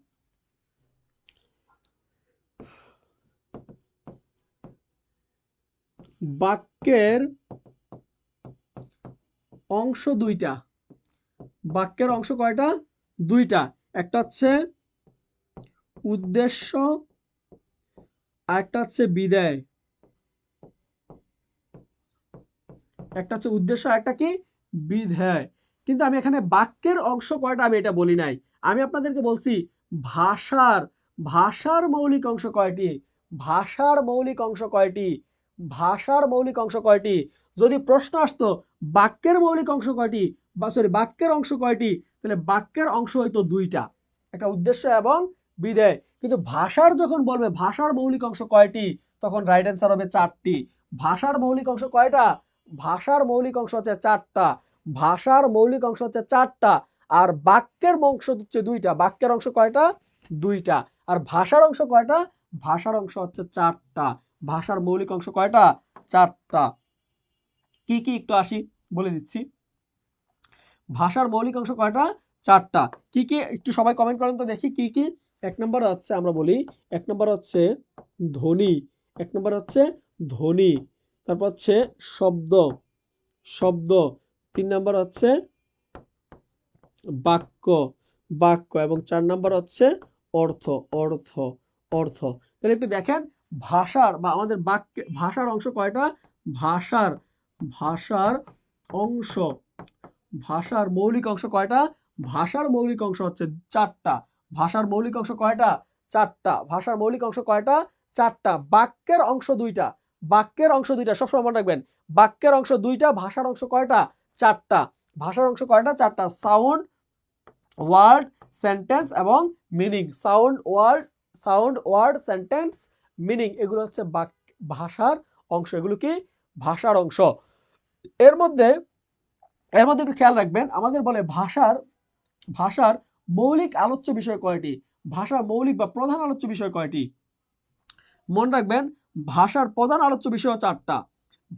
বাক্যের অংশ দুইটা, বাক্যের অংশ কয়টা? দুইটা। একটা হচ্ছে উদ্দেশ্য আর একটা হচ্ছে বিধেয়। একটা হচ্ছে উদ্দেশ্য আর একটা কি? বিধেয়। কিন্তু আমি এখানে বাক্যের অংশ কয়টা আমি এটা বলি নাই। আমি আপনাদেরকে বলছি ভাষার ভাষার মৌলিক অংশ কয়টি? ভাষার মৌলিক অংশ কয়টি? ভাষার মৌলিক অংশ কয়টি? যদি প্রশ্ন আসতো বাক্যের মৌলিক অংশ কয়টি, বা সরি বাক্যের অংশ কয়টি, তাহলে বাক্যের অংশ হইতো দুইটা, একটা উদ্দেশ্য এবং বিধেয়। কিন্তু ভাষার যখন বলবে ভাষার মৌলিক অংশ কয়টি, তখন রাইট অ্যান্সার হবে চারটি। ভাষার মৌলিক অংশ কয়টা? ভাষার মৌলিক অংশ হচ্ছে চারটা। ভাষার মৌলিক অংশ হচ্ছে চারটা। আর বাক্যের অংশ হচ্ছে দুইটা। বাক্যের অংশ কয়টা? দুইটা। আর ভাষার অংশ কয়টা? ভাষার অংশ হচ্ছে চারটা। ভাষার মৌলিক অংশ কয়টা? চারটা। কি কি একটু আসি বলে দিচ্ছি। ভাষার মৌলিক অংশ কয়টা? চারটা। কি কি একটু সবাই কমেন্ট করেন তো দেখি কি কি। এক নম্বর হচ্ছে আমরা বলি, এক নম্বর হচ্ছে ধ্বনি, এক নম্বর হচ্ছে ধ্বনি, তারপর হচ্ছে শব্দ, শব্দ, তিন নাম্বার হচ্ছে বাক্য, বাক্য, এবং চার নাম্বার হচ্ছে অর্থ, অর্থ, অর্থ। তাহলে একটু দেখেন ভাষার বা আমাদের বাক্যে ভাষার অংশ কয়টা? ভাষার ভাষার অংশ, ভাষার মৌলিক অংশ কয়টা? ভাষার মৌলিক অংশ হচ্ছে চারটা। ভাষার মৌলিক অংশ কয়টা? চারটা। ভাষার মৌলিক অংশ কয়টা? চারটা। বাক্যের অংশ দুইটা। বাক্যের অংশ দুইটা, সবসময় মনে রাখবেন। বাক্যের অংশ দুইটা, ভাষার অংশ কয়টা? চারটা। ভাষার অংশ কয়টা? চারটা। সাউন্ড, ওয়ার্ড, সেন্টেন্স এবং meaning. Sound, word, sound, word, sentence, meaning, এগুলো হচ্ছে ভাষার অংশ। এগুলো কি? ভাষার অংশ। এর মধ্যে এর মধ্যে একটু খেয়াল রাখবেন, আমাদের বলে ভাষার ভাষার মৌলিক আলোচ্য বিষয় কয়টি? ভাষার মৌলিক বা প্রধান আলোচ্য বিষয় কয়টি? মনে রাখবেন ভাষার প্রধান আলোচ্য বিষয় চারটা।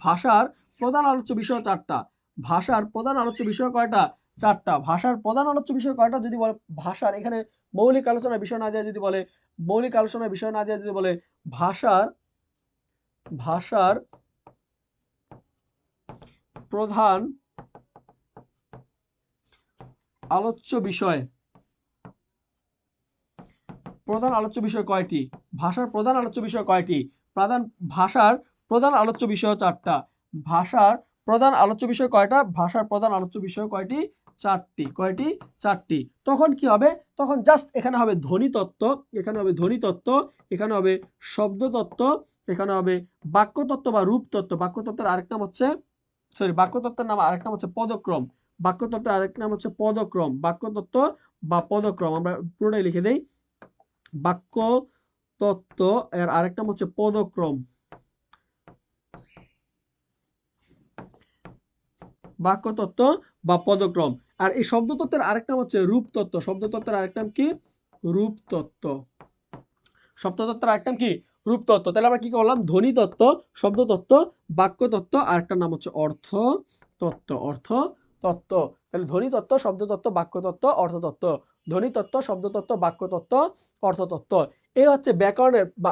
ভাষার প্রধান আলোচ্য বিষয় চারটা। ভাষার প্রধান আলোচ্য বিষয় কয়টা? চারটা। ভাষার প্রধান আলোচ্য বিষয় কয়টা যদি বলে ভাষার, এখানে মৌলিক আলোচনার বিষয় না যায় যদি বলে, মৌলিক আলোচনার বিষয় না যায় যদি বলে ভাষার ভাষার প্রধান আলোচ্য বিষয়, প্রধান আলোচ্য বিষয় কয়টি? ভাষার প্রধান আলোচ্য বিষয় কয়টি? ভাষার প্রধান আলোচ্য বিষয় চারটা। ভাষার প্রধান আলোচ্য বিষয় কয়টা? ভাষার প্রধান আলোচ্য বিষয় কয়টি? চারটি। কয়টি? চারটি। তখন কি হবে? তখন জাস্ট এখানে হবে ধ্বনি তত্ত্ব, এখানে হবে ধ্বনি তত্ত্ব, এখানে হবে শব্দ তত্ত্ব, এখানে হবে বাক্য তত্ত্ব বা রূপ তত্ত্ব। বাক্য তত্ত্বের আরেক নাম হচ্ছে, সরি বাক্য তত্ত্বের নাম আরেক নাম হচ্ছে পদক্রম। বাক্য তত্ত্বের আরেক নাম হচ্ছে পদক্রম। বাক্য তত্ত্ব বা পদক্রম, আমরা পুরোটাই লিখে দেই। বাক্য তত্ত্ব এর আরেকটা হচ্ছে পদক্রম। বাক্য তত্ত্ব বা পদক্রম। আর এই শব্দ তত্ত্বের আরেকটা হচ্ছে রূপ তত্ত্ব। শব্দ তত্ত্বের আরেকটা কি? রূপ তত্ত্ব। শব্দ তত্ত্বের আরেকটা কি? রূপ তত্ত্ব। তাহলে আমরা কি করলাম? ধ্বনি তত্ত্ব, শব্দ তত্ত্ব, বাক্য তত্ত্ব, আরেকটার নাম হচ্ছে অর্থ তত্ত্ব। অর্থ তত্ত্ব। তাহলে ধ্বনি তত্ত্ব, শব্দ তত্ত্ব, বাক্য তত্ত্ব, অর্থ তত্ত্ব। ধ্বনি তত্ত্ব, শব্দ তত্ত্ব, বাক্য তত্ত্ব, অর্থ তত্ত্ব। এই হচ্ছে ব্যাকরণের বা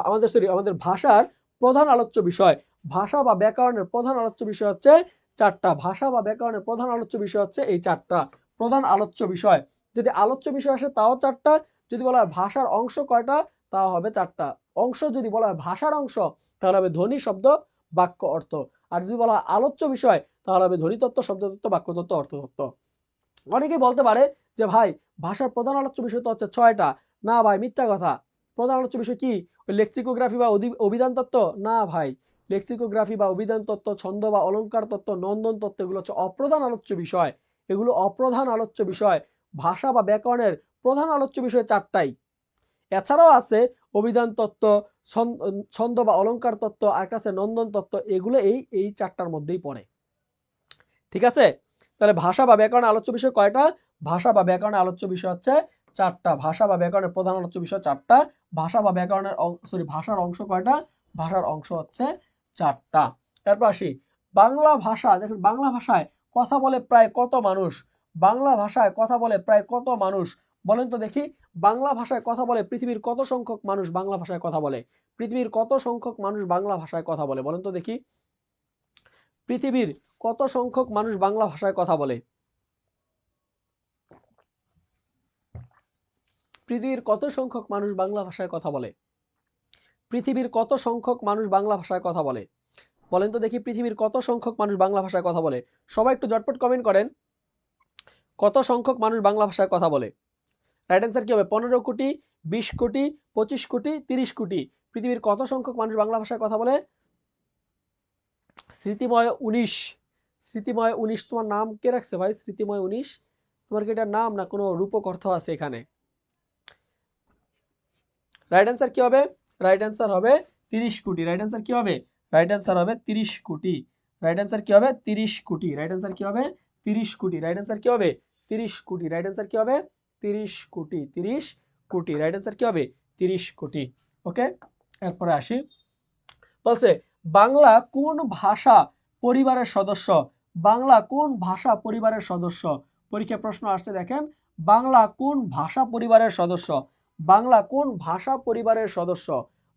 আমাদের ভাষার প্রধান আলোচ্য বিষয়। ভাষা বা ব্যাকরণের প্রধান আলোচ্য বিষয় হচ্ছে চারটা। ভাষা বা ব্যাকরণের প্রধান আলোচ্য বিষয় হচ্ছে এই চারটা। প্রধান আলোচ্য বিষয়। যদি আলোচ্য বিষয় আসে তাও চারটা। যদি বলা হয় ভাষার অংশ কয়টা, তাও হবে চারটা। অংশ যদি বলা হয় ভাষার অংশ, তাহলে হবে ধ্বনি, শব্দ, বাক্য, অর্থ। আর যদি বলা হয় আলোচ্য বিষয়, তাহলে হবে ধ্বনি তত্ত্ব, শব্দ তত্ত্ব, বাক্য তত্ত্ব, অর্থ তত্ত্ব। অনেকেই বলতে পারে যে ভাই ভাষার প্রধান আলোচ্য বিষয় তো হচ্ছে 6টা। না ভাই, মিথ্যা কথা। প্রধান আলোচ্য বিষয় কি? ওই লেক্সিকোগ্রাফি বা অভিধান তত্ত্ব? না ভাই, লেক্সিকোগ্রাফি বা অভিধান তত্ত্ব, ছন্দ বা অলংকার তত্ত্ব, নন্দন তত্ত্ব, এগুলো হচ্ছে অপ্রধান আলোচ্য বিষয়। এগুলো অপ্রধান আলোচ্য বিষয়। ভাষা বা ব্যাকরণের প্রধান আলোচ্য বিষয় চারটাই। এছাড়াও আছে অভিধান তত্ত্ব, ছন্দ বা অলংকার তত্ত্ব, আর একটা আছে নন্দন তত্ত্ব। এগুলো এই চারটার মধ্যেই পড়ে। ঠিক আছে? তাহলে ভাষা বা ব্যাকরণের আলোচ্য বিষয় কয়টা? ভাষা বা ব্যাকরণের আলোচ্য বিষয় হচ্ছে চারটা। ভাষা বা ব্যাকরণের প্রধান আলোচ্য বিষয় চারটা। ভাষা বা ব্যাকরণের ভাষার অংশ কয়টা? ভাষার অংশ হচ্ছে চারটা। এরপর আসি বাংলা ভাষা। দেখুন বাংলা ভাষায় কথা বলে প্রায় কত মানুষ? বাংলা ভাষায় কথা বলে প্রায় কত মানুষ? বলেন তো দেখি। বাংলা ভাষায় কথা বলে পৃথিবীর কত সংখ্যক মানুষ বাংলা ভাষায় কথা বলে? পৃথিবীর কত সংখ্যক মানুষ বাংলা ভাষায় কথা বলে? বলেন তো দেখি। পৃথিবীর কত সংখ্যক মানুষ বাংলা ভাষায় কথা বলে? পৃথিবীর কত সংখ্যক মানুষ বাংলা ভাষায় কথা বলে? পৃথিবীর কত সংখ্যক মানুষ বাংলা ভাষায় কথা বলে? বলেন তো দেখি, পৃথিবীর কত সংখ্যক মানুষ বাংলা ভাষায় কথা বলে? সবাই একটু ঝটপট কমেন্ট করেন, কত সংখ্যক মানুষ বাংলা ভাষায় কথা বলে? রাইট অ্যান্সার কি হবে? 15 কোটি, 20 কোটি, 25 কোটি, 30 কোটি। পৃথিবীর কত সংখ্যক মানুষ বাংলা ভাষায় কথা বলে? স্মৃতিময় 19। স্মৃতিময় 19 তোমার নাম কে রাখছে ভাই? স্মৃতিময় 19 তোমার কি এটার নাম না কোনো রূপক অর্থ আছে এখানে? রাইট অ্যান্সার কি হবে? রাইট অ্যান্সার হবে 30 কোটি। রাইট অ্যান্সার কি হবে? রাইট অ্যান্সার হবে 30 কোটি। রাইট অ্যান্সার কি হবে? 30 কোটি। রাইট অ্যান্সার কি হবে? 30 কোটি। রাইট অ্যান্সার কি হবে? 30 কোটি। রাইট অ্যান্সার কি হবে? 30 কোটি। 30 কোটি। রাইট অ্যান্সার কি হবে? 30 কোটি। ওকে, এরপরে আসি। বলছে বাংলা কোন ভাষা পরিবারের সদস্য? বাংলা কোন ভাষা পরিবারের সদস্য? পরীক্ষায় প্রশ্ন আসছে, দেখেন, বাংলা কোন ভাষা পরিবারের সদস্য? বাংলা কোন ভাষা পরিবারের সদস্য?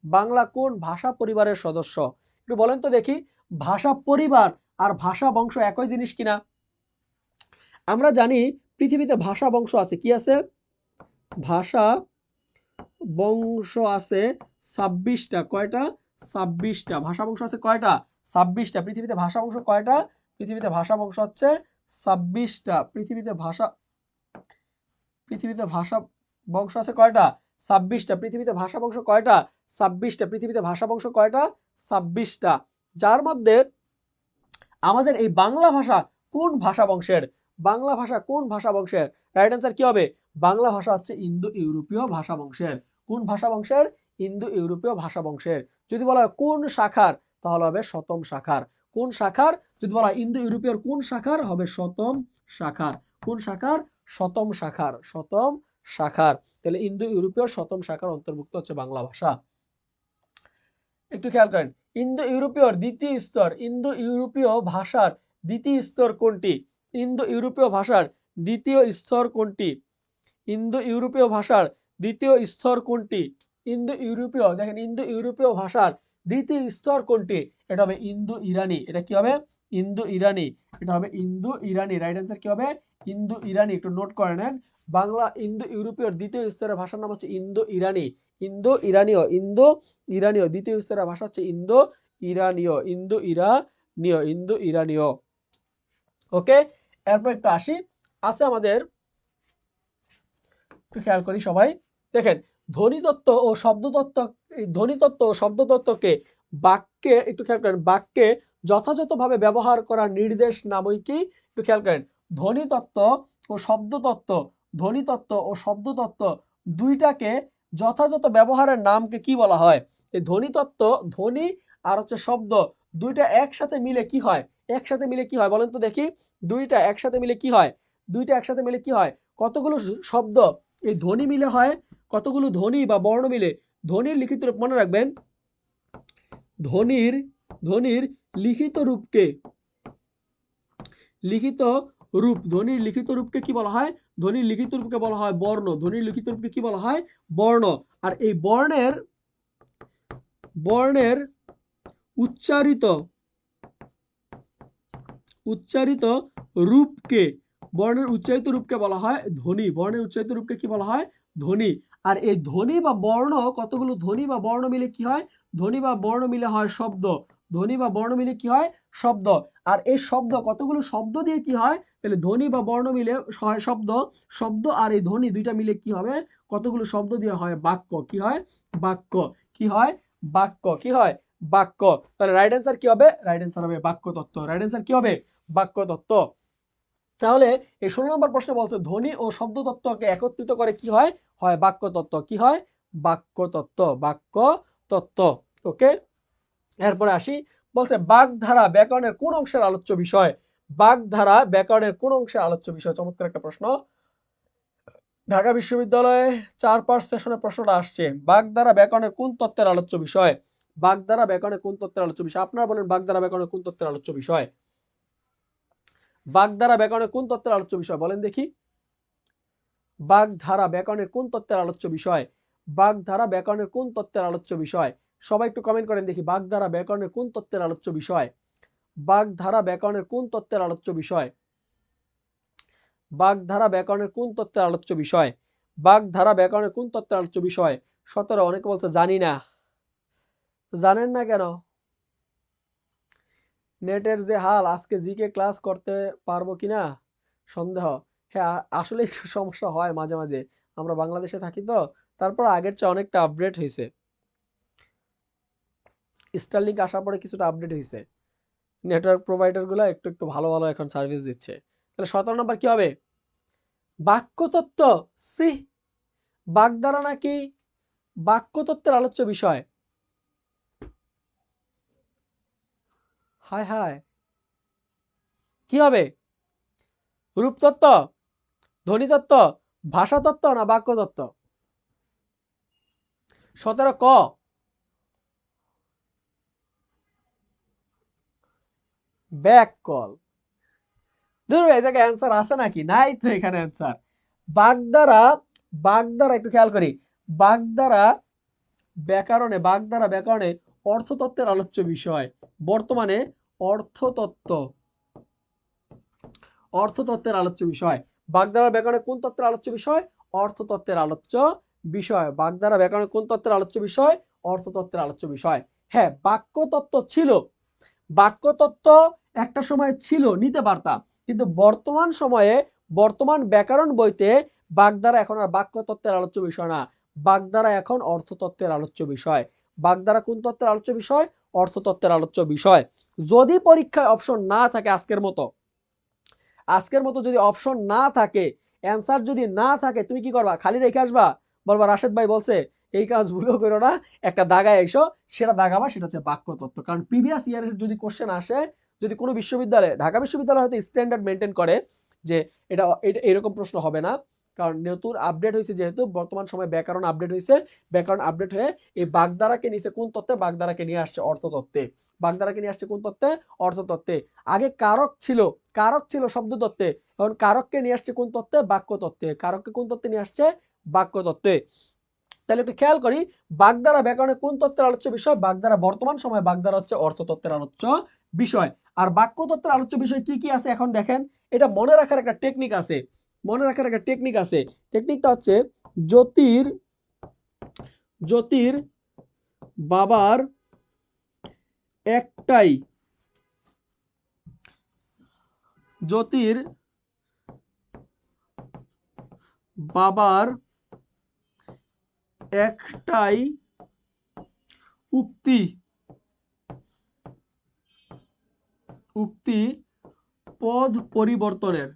বাংলা কোন ভাষা পরিবারের সদস্য? একটু বলেন তো দেখি, ভাষা পরিবার আর ভাষা বংশ একই জিনিস কিনা? আমরা জানি পৃথিবীতে ভাষা বংশ আছে, কি আছে? ভাষা বংশ আছে 26টা। কয়টা? 26টা। ভাষা বংশ আছে কয়টা? 26টা। পৃথিবীতে ভাষা বংশ কয়টা? পৃথিবীতে ভাষা বংশ হচ্ছে 26টা। পৃথিবীতে ভাষা বংশ আছে কয়টা? 26টা। পৃথিবীতে ভাষা বংশ কয়টা? 26টা। পৃথিবীতে ভাষা বংশ কয়টা? 26টা। যার মধ্যে আমাদের এই বাংলা ভাষা কোন ভাষা বংশের? বাংলা ভাষা কোন ভাষা বংশের? রাইট অ্যান্সার কি হবে? বাংলা ভাষা হচ্ছে ইন্দো ইউরোপীয় ভাষা বংশের। কোন ভাষা বংশের? ইন্দো ইউরোপীয় ভাষা বংশের। যদি বলা হয় কোন শাখার, তাহলে হবে শতম শাখার। কোন শাখার? যদি বলা হয় ইন্দো ইউরোপীয় কোন শাখার, হবে শতম শাখার। কোন শাখার? শতম শাখার। শতম শাখার। তাহলে ইন্দো ইউরোপীয় শতম শাখার অন্তর্ভুক্ত হচ্ছে বাংলা ভাষা। একটু খেয়াল করেন, ইন্দো ইউরোপীয় দ্বিতীয় স্তর, ইন্দো ইউরোপীয় ভাষার দ্বিতীয় স্তর কোনটি? ইন্দো ইউরোপীয় ভাষার দ্বিতীয় স্তর কোনটি? ইন্দো ইউরোপীয় ভাষার দ্বিতীয় স্তর কোনটি? ইন্দো ইউরোপীয়, দেখেন, ইন্দো ইউরোপীয় ভাষার দ্বিতীয় স্তর কোনটি? এটা হবে ইন্দো ইরানি। এটা কি হবে? ইন্দো ইরানি। এটা হবে ইন্দো ইরানি। রাইট অ্যান্সার কি হবে? ইন্দো ইরানি। একটু নোট করে নেন, বাংলা ইন্দো ইউরোপীয় দ্বিতীয় স্তরের ভাষার নাম হচ্ছে ইন্দো ইরানি। ইন্দো ইরানীয়, ইন্দো ইরানীয়। দ্বিতীয় স্তরের ভাষা হচ্ছে ইন্দো ইরানীয়। ইন্দো ইরানীয়, ইন্দো ইরানীয়। ওকে, এরপর একটু আসি, আছে আমাদের, একটু খেয়াল করি সবাই। দেখেন, ধ্বনিতত্ত্ব ও শব্দতত্ত্ব, এই ধ্বনিতত্ত্ব ও শব্দতত্ত্বকে বাক্যে, একটু খেয়াল করেন, বাক্যে যথাযথভাবে ব্যবহার করার নির্দেশ নামই কি? একটু খেয়াল করেন, ধ্বনিতত্ত্ব ও শব্দতত্ত্ব, ধ্বনিতত্ত্ব ও শব্দতত্ত্ব দুইটাকে যথাযথ ব্যবহারের নামকে কি বলা হয়? এই ধ্বনিতত্ত্ব, ধ্বনি আর হচ্ছে শব্দ, দুইটা একসাথে মিলে কি হয়? একসাথে মিলে কি হয় বলেন তো দেখি? দুইটা একসাথে মিলে কি হয়? দুইটা একসাথে মিলে কি হয়? কতগুলো শব্দ এই ধ্বনি মিলে হয়? কতগুলো ধ্বনি বা বর্ণ মিলে? ধ্বনির লিখিত রূপ মনে রাখবেন, ধ্বনির ধ্বনির লিখিত রূপকে, লিখিত রূপ, ধ্বনির লিখিত রূপকে কি বলা হয়? ধ্বনির লিখিত রূপকে বলা হয় বর্ণ। ধ্বনির লিখিত রূপকে কি বলা হয়? বর্ণ। আর এই বর্ণের বর্ণের উচ্চারিত উচ্চারিত রূপকে, বর্ণের উচ্চারিত রূপকে বলা হয় ধ্বনি। বর্ণের উচ্চারিত রূপকে কি বলা হয়? ধ্বনি। আর এই ধ্বনি বা বর্ণ, কতগুলো ধ্বনি বা বর্ণ মিলে কি হয়? ধ্বনি বা বর্ণ মিলে হয় শব্দ। ধ্বনি বা বর্ণ মিলে কি হয়? শব্দ। আর এই শব্দ, কতগুলো শব্দ দিয়ে কি হয়? তাহলে ধ্বনি বা বর্ণ মিলে হয় শব্দ। শব্দ আর এই ধ্বনি দুইটা মিলে কি হবে? কতগুলো শব্দ দিয়ে হয় বাক্য। কি হয়? বাক্য। কি হয়? বাক্য। কি হয়? বাক্য। তাহলে রাইট অ্যান্সার কি হবে? রাইট অ্যান্সার হবে বাক্য তত্ত্ব। রাইট অ্যান্সার কি হবে? বাক্য তত্ত্ব। তাহলে এই 16 নম্বর প্রশ্ন বলছে ধ্বনি ও শব্দ তত্ত্বকে একত্রিত করে কি হয়? হয় বাক্য তত্ত্ব। কি হয়? বাক্য তত্ত্ব। বাক্য তত্ত্ব। ওকে, এরপরে আসি, বলছে বাগধারা ব্যাকরণের কোন অংশের আলোচ্য বিষয়? বাগধারা ব্যাকরণের কোন অংশের আলোচ্য বিষয়? চমৎকার একটা প্রশ্ন। ঢাকা বিশ্ববিদ্যালয়ে 4 পাস সেশনের প্রশ্নটা আসছে, বাগধারা ব্যাকরণের কোন তত্ত্বের আলোচ্য বিষয়? বাগধারা ব্যাকরণের কোন তত্ত্বের আলোচ্য বিষয়? আপনারা বলেন বাগধারা ব্যাকরণের কোন তত্ত্বের আলোচ্য বিষয়? বাগধারা ব্যাকরণের কোন তত্ত্বের আলোচ্য বিষয় বলেন দেখি? বাগধারা ব্যাকরণের কোন তত্ত্বের আলোচ্য বিষয়? বাগধারা ব্যাকরণের কোন তত্ত্বের আলোচ্য বিষয়? সবাই একটু কমেন্ট করেন দেখি, বাগধারা ব্যাকরণের কোন তত্ত্বের আলোচ্য বিষয়? বাগধারা ব্যাকরণের কোন তত্ত্বের আলোচ্য বিষয়? বাগধারা ব্যাকরণের কোন তত্ত্বের আলোচ্য বিষয়? বাগধারা ব্যাকরণের কোন তত্ত্বের আলোচ্য বিষয়? 17। অনেকে বলছে জানি না। জানেন না কেন? নেটের যে হাল, আজকে জিকে ক্লাস করতে পারবো কিনা সন্দেহ। হ্যাঁ, আসলে একটু সমস্যা হয় মাঝে মাঝে, আমরা বাংলাদেশে থাকি তো। তারপর আগের চেয়ে অনেকটা আপডেট হয়েছে, স্টারলিংক আসার পরে কিছুটা আপডেট হয়েছে, নেটওয়ার্ক প্রোভাইডার গুলো একটু একটু ভালো ভালো এখন সার্ভিস দিচ্ছে। তাহলে 17 নম্বর কি হবে? বাক্যতত্ত্ব। সি, বাগধারা নাকি বাক্যতত্ত্বের আলোচ্য বিষয়? হায় হায়, কি হবে? রূপতত্ত্ব, ধ্বনিতত্ত্ব, ভাষাতত্ত্ব না বাক্যতত্ত্ব? 17 ক। Back call. ধরো এই জায়গায় অ্যান্সার আছে নাকি? নাই তো এখানে অ্যান্সার। বাগধারা, বাগধারা একটু খেয়াল করি, বাগধারা ব্যাকরণে অর্থতত্ত্বের আলোচ্য বিষয়। বর্তমানে অর্থতত্ত্ব, অর্থতত্ত্বের আলোচ্য বিষয়। বাগধারা ব্যাকরণে কোন তত্ত্বের আলোচ্য বিষয়? অর্থতত্ত্বের আলোচ্য বিষয়। বাগধারা ব্যাকরণে কোন তত্ত্বের আলোচ্য বিষয়? অর্থতত্ত্বের আলোচ্য বিষয়। হ্যাঁ, বাক্যতত্ত্ব ছিল, বাক্যতত্ত্ব একটা সময় ছিল, নিতে পারতাম, কিন্তু বর্তমান সময়ে বর্তমান ব্যাকরণ বইতে বাগধারা এখন আর বাক্যতত্ত্বের আলোচ্য বিষয় না, বাগধারা এখন অর্থতত্ত্বের আলোচ্য বিষয়। বাগধারা কোন তত্ত্বের আলোচ্য বিষয়? অর্থতত্ত্বের আলোচ্য বিষয়। যদি পরীক্ষায় অপশন না থাকে আজকের মতো যদি অপশন না থাকে, অ্যান্সার যদি না থাকে, তুমি কি করবা? খালি রেখে আসবা, বলবা রাশেদ ভাই বলছে এই কাজ ভুলও করো না, একটা দাগায় এসো, সেটা দাগাবা, সেটা হচ্ছে বাক্যতত্ত্ব। কারণ প্রিভিয়াস ইয়ারের যদি কোশ্চেন আসে, যদি কোনো বিশ্ববিদ্যালয়ে, ঢাকা বিশ্ববিদ্যালয় হয়তো স্ট্যান্ডার্ড মেনটেন করে যে এটা এরকম প্রশ্ন হবে না, কারণ নতুন আপডেট হয়েছে, যেহেতু বর্তমান সময় ব্যাকরণ আপডেট হয়েছে, ব্যাকরণ আপডেট হয়ে এই বাগধারাকে নিচে কোন তত্ত্বে? বাগধারাকে নিয়ে আসছে অর্থতত্ত্বে। বাগধারাকে নিয়ে আসছে কোন তত্ত্বে? অর্থতত্ত্বে। আগে কারক ছিল, কারক ছিল শব্দ তত্ত্বে, এখন কারককে নিয়ে আসছে কোন তত্ত্বে? বাক্য তত্ত্বে। কারককে কোন তত্ত্বে নিয়ে আসছে? বাক্য তত্ত্বে। তাহলে একটু খেয়াল করি, বাগধারা ব্যাকরণে কোন তত্ত্বের আলোচ্য বিষয়? বাগধারা, বর্তমান সময়ে বাগধারা হচ্ছে অর্থতত্ত্বের আলোচ্য বিষয়। আর বাক্য তত্ত্বের আলোচ্য বিষয় কি কি আছে এখন দেখেন, এটা মনে রাখার একটা টেকনিক আছে, মনে রাখার একটা টেকনিক আছে। টেকনিকটা হচ্ছে জ্যোতির, জ্যোতির বাবার একটাই, জ্যোতির বাবার একটাই উক্তি, উক্তি পদ পরিবর্তনের।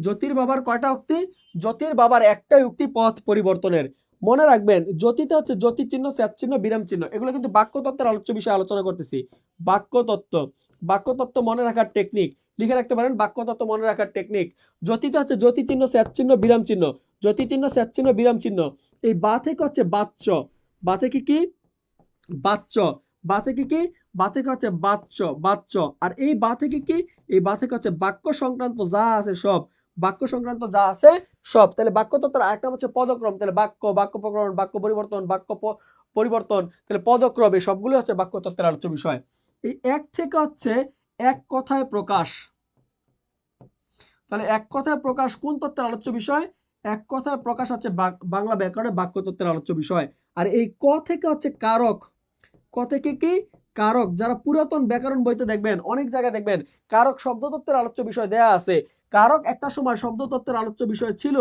জ্যোতির বাবার কয়টা উক্তি? জ্যোতির বাবার একটাই উক্তি পথ পরিবর্তনের। মনে রাখবেন, জ্যোতিতে হচ্ছে জ্যোতি চিহ্ন, স্যাত চিহ্ন, বিরাম চিহ্ন, এগুলো কিন্তু বাক্যতত্ত্বের আলোচ্য বিষয়ে আলোচনা করতেছি। বাক্যতত্ত্ব, বাক্যতত্ত্ব মনে রাখার টেকনিক লিখে রাখতে পারেন, বাক্যতত্ত্ব মনে রাখার টেকনিক। জ্যোতিতে হচ্ছে জ্যোতি চিহ্ন, স্যাত চিহ্ন, বিরাম চিহ্ন, জ্যোতি চিহ্ন, স্যাত চিহ্ন, বিরাম চিহ্ন। এই বা থেকে হচ্ছে বাচ্য, বা থেকে কি? বাচ্য। বা থেকে কি? বা থেকে হচ্ছে বাচ্য, বাচ্য। আর এই বা থেকে কি? এই বা থেকে হচ্ছে বাক্য সংক্রান্ত যা আছে সব, বাক্য সংক্রান্ত যা আছে সব। তাহলে বাক্যতত্ত্বের আরেকটা হচ্ছে পদক্রম। তাহলে বাক্য, বাক্য প্রকরণ, বাক্য পরিবর্তন, বাক্য পরিবর্তন, তাহলে পদক্রম, এই সবগুলো হচ্ছে বাক্যতত্ত্বের আলোচ্য বিষয়। এই এক থেকে হচ্ছে এক কথায় প্রকাশ। তাহলে এক কথায় প্রকাশ কোন তত্ত্বের আলোচ্য বিষয়? এক কথায় প্রকাশ হচ্ছে বাংলা ব্যাকরণে বাক্যতত্ত্বের আলোচ্য বিষয়। আর এই ক থেকে হচ্ছে কারক। ক থেকে কি? কারক। যারা পুরাতন ব্যাকরণ বইতে দেখবেন, অনেক জায়গায় দেখবেন কারক শব্দতত্ত্বের আলোচ্য বিষয় দেয়া আছে। কারক একটা সময় শব্দতত্ত্বের আলোচ্য বিষয় ছিল,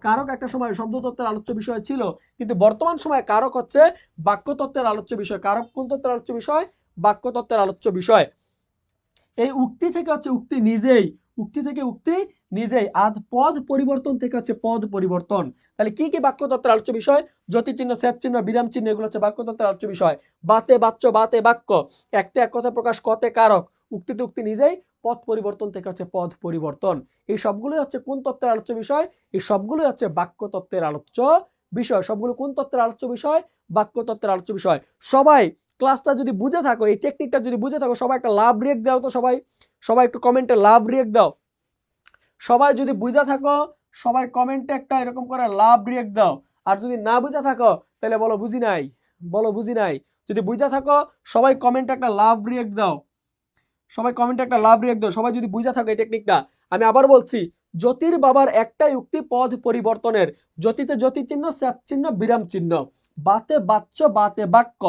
কারক একটা সময় শব্দতত্ত্বের আলোচ্য বিষয় ছিল, কিন্তু বর্তমান সময়ে কারক হচ্ছে বাক্যতত্ত্বের আলোচ্য বিষয়। কারক কোন তত্ত্বের আলোচ্য বিষয়? বাক্যতত্ত্বের আলোচ্য বিষয়। এই উক্তি থেকে হচ্ছে উক্তি নিজেই, উক্তি থেকে উক্তি নিজেই। আর পদ পরিবর্তন থেকে হচ্ছে পদ পরিবর্তন। তাহলে কি কি বাক্যতত্ত্বের আলোচ্য বিষয়? জ্যোতি চিহ্ন, স্যাত চিহ্ন, বিরাম চিহ্ন, এগুলো হচ্ছে বাক্যতত্ত্বের আলোচ্য বিষয়। বাতে বাচ্য, বাতে বাক্য, একতে এক কথা প্রকাশ, কতে কারক, উক্তিতে উক্তি নিজেই, পদ পরিবর্তন থেকে হচ্ছে পদ পরিবর্তন। এই সবগুলোই হচ্ছে কোন তত্ত্বের আলোচ্য বিষয়? এই সবগুলোই হচ্ছে বাক্যতত্ত্বের আলোচ্য বিষয়। সবগুলো কোন তত্ত্বের আলোচ্য বিষয়? বাক্যতত্ত্বের আলোচ্য বিষয়। সবাই ক্লাসটা যদি বুঝে থাকো, এই টেকনিকটা যদি বুঝে থাকো, সবাই একটা লাভ রিয়েক্ট দাও তো, সবাই, সবাই একটু কমেন্টে লাভ রিয়েক্ট দাও। সবাই যদি বুঝে থাকো, সবাই কমেন্টে একটা এরকম করে লাভ রিয়েক্ট দাও। আর যদি না বুঝে থাকো, তাহলে বলো বুঝি নাই, বলো বুঝি নাই। যদি বুঝে থাকো, সবাই কমেন্টে একটা লাভ রিয়েক্ট দাও। সবাই কমেন্টে একটা লাভ রিয়েক্ট দাও, সবাই যদি বুঝা থাকে এই টেকনিকটা। আমি আবার বলছি, জ্যোতির বাবার একটাই উক্তি পদ পরিবর্তনের। জ্যোতিতে জ্যোতি চিহ্ন, স্যাত চিহ্ন, বিরাম চিহ্ন। বাতে বাচ্য, বাতে বাক্য।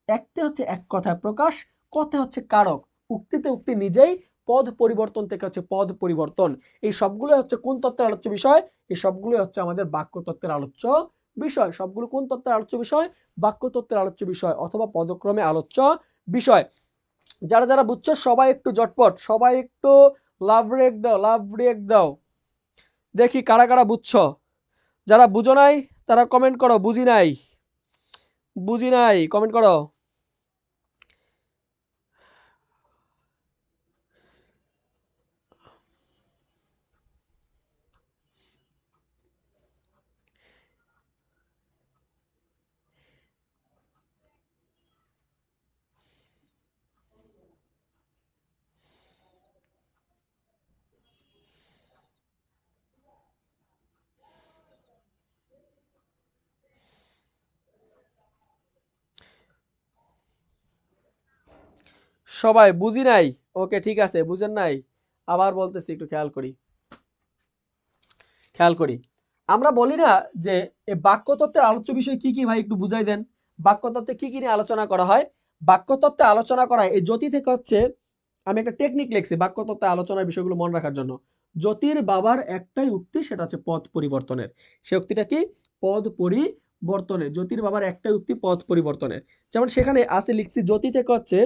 একতে হচ্ছে এক কথায় প্রকাশ, কথে হচ্ছে কারক, উক্তিতে উক্তি নিজেই, পদ পরিবর্তন থেকে হচ্ছে পদ পরিবর্তন। এই সবগুলো হচ্ছে কোন তত্ত্বের আলোচ্য বিষয়? এই সবগুলো হচ্ছে আমাদের বাক্য তত্ত্বের আলোচ্য বিষয়। সবগুলো কোন তত্ত্বের আলোচ্য বিষয়? বাক্য তত্ত্বের আলোচ্য বিষয় অথবা পদক্রমে আলোচ্য বিষয়। যারা যারা বুঝছো সবাই একটু জটপট, সবাই একটু লাভ রিয়েক্ট দাও, লাভ রিয়েক্ট দাও, দেখি কারা কারা বুঝছো। যারা বুঝো নাই তারা কমেন্ট করো, বুঝি নাই, বুঝি নাই কমেন্ট করো। সবাই বুঝি নাই, ওকে ঠিক আছে, বুঝেন নাই, আবার বলতেছি, একটু খেয়াল করি, খেয়াল করি। আমরা বলি না যে এই বাক্যতত্ত্বের আলোচ্য বিষয় কি কি, ভাই একটু বুঝাই দেন। বাক্যতত্ত্বে কি কি নিয়ে আলোচনা করা হয়? বাক্যতত্ত্বে আলোচনা করা হয় এই জ্যোতি থেকে হচ্ছে, আমি একটা টেকনিক লিখছি বাক্যতত্ত্বে আলোচনার বিষয়গুলো মনে রাখার জন্য। জ্যোতির বাবার একটাই উক্তি, সেটা হচ্ছে পদ পরিবর্তনের। সে উক্তিটা কি? পদ পরিবর্তনের। জ্যোতির বাবার একটাই উক্তি পদ পরিবর্তনের। যেমন সেখানে আছে লিখছি জ্যোতি থেকে হচ্ছে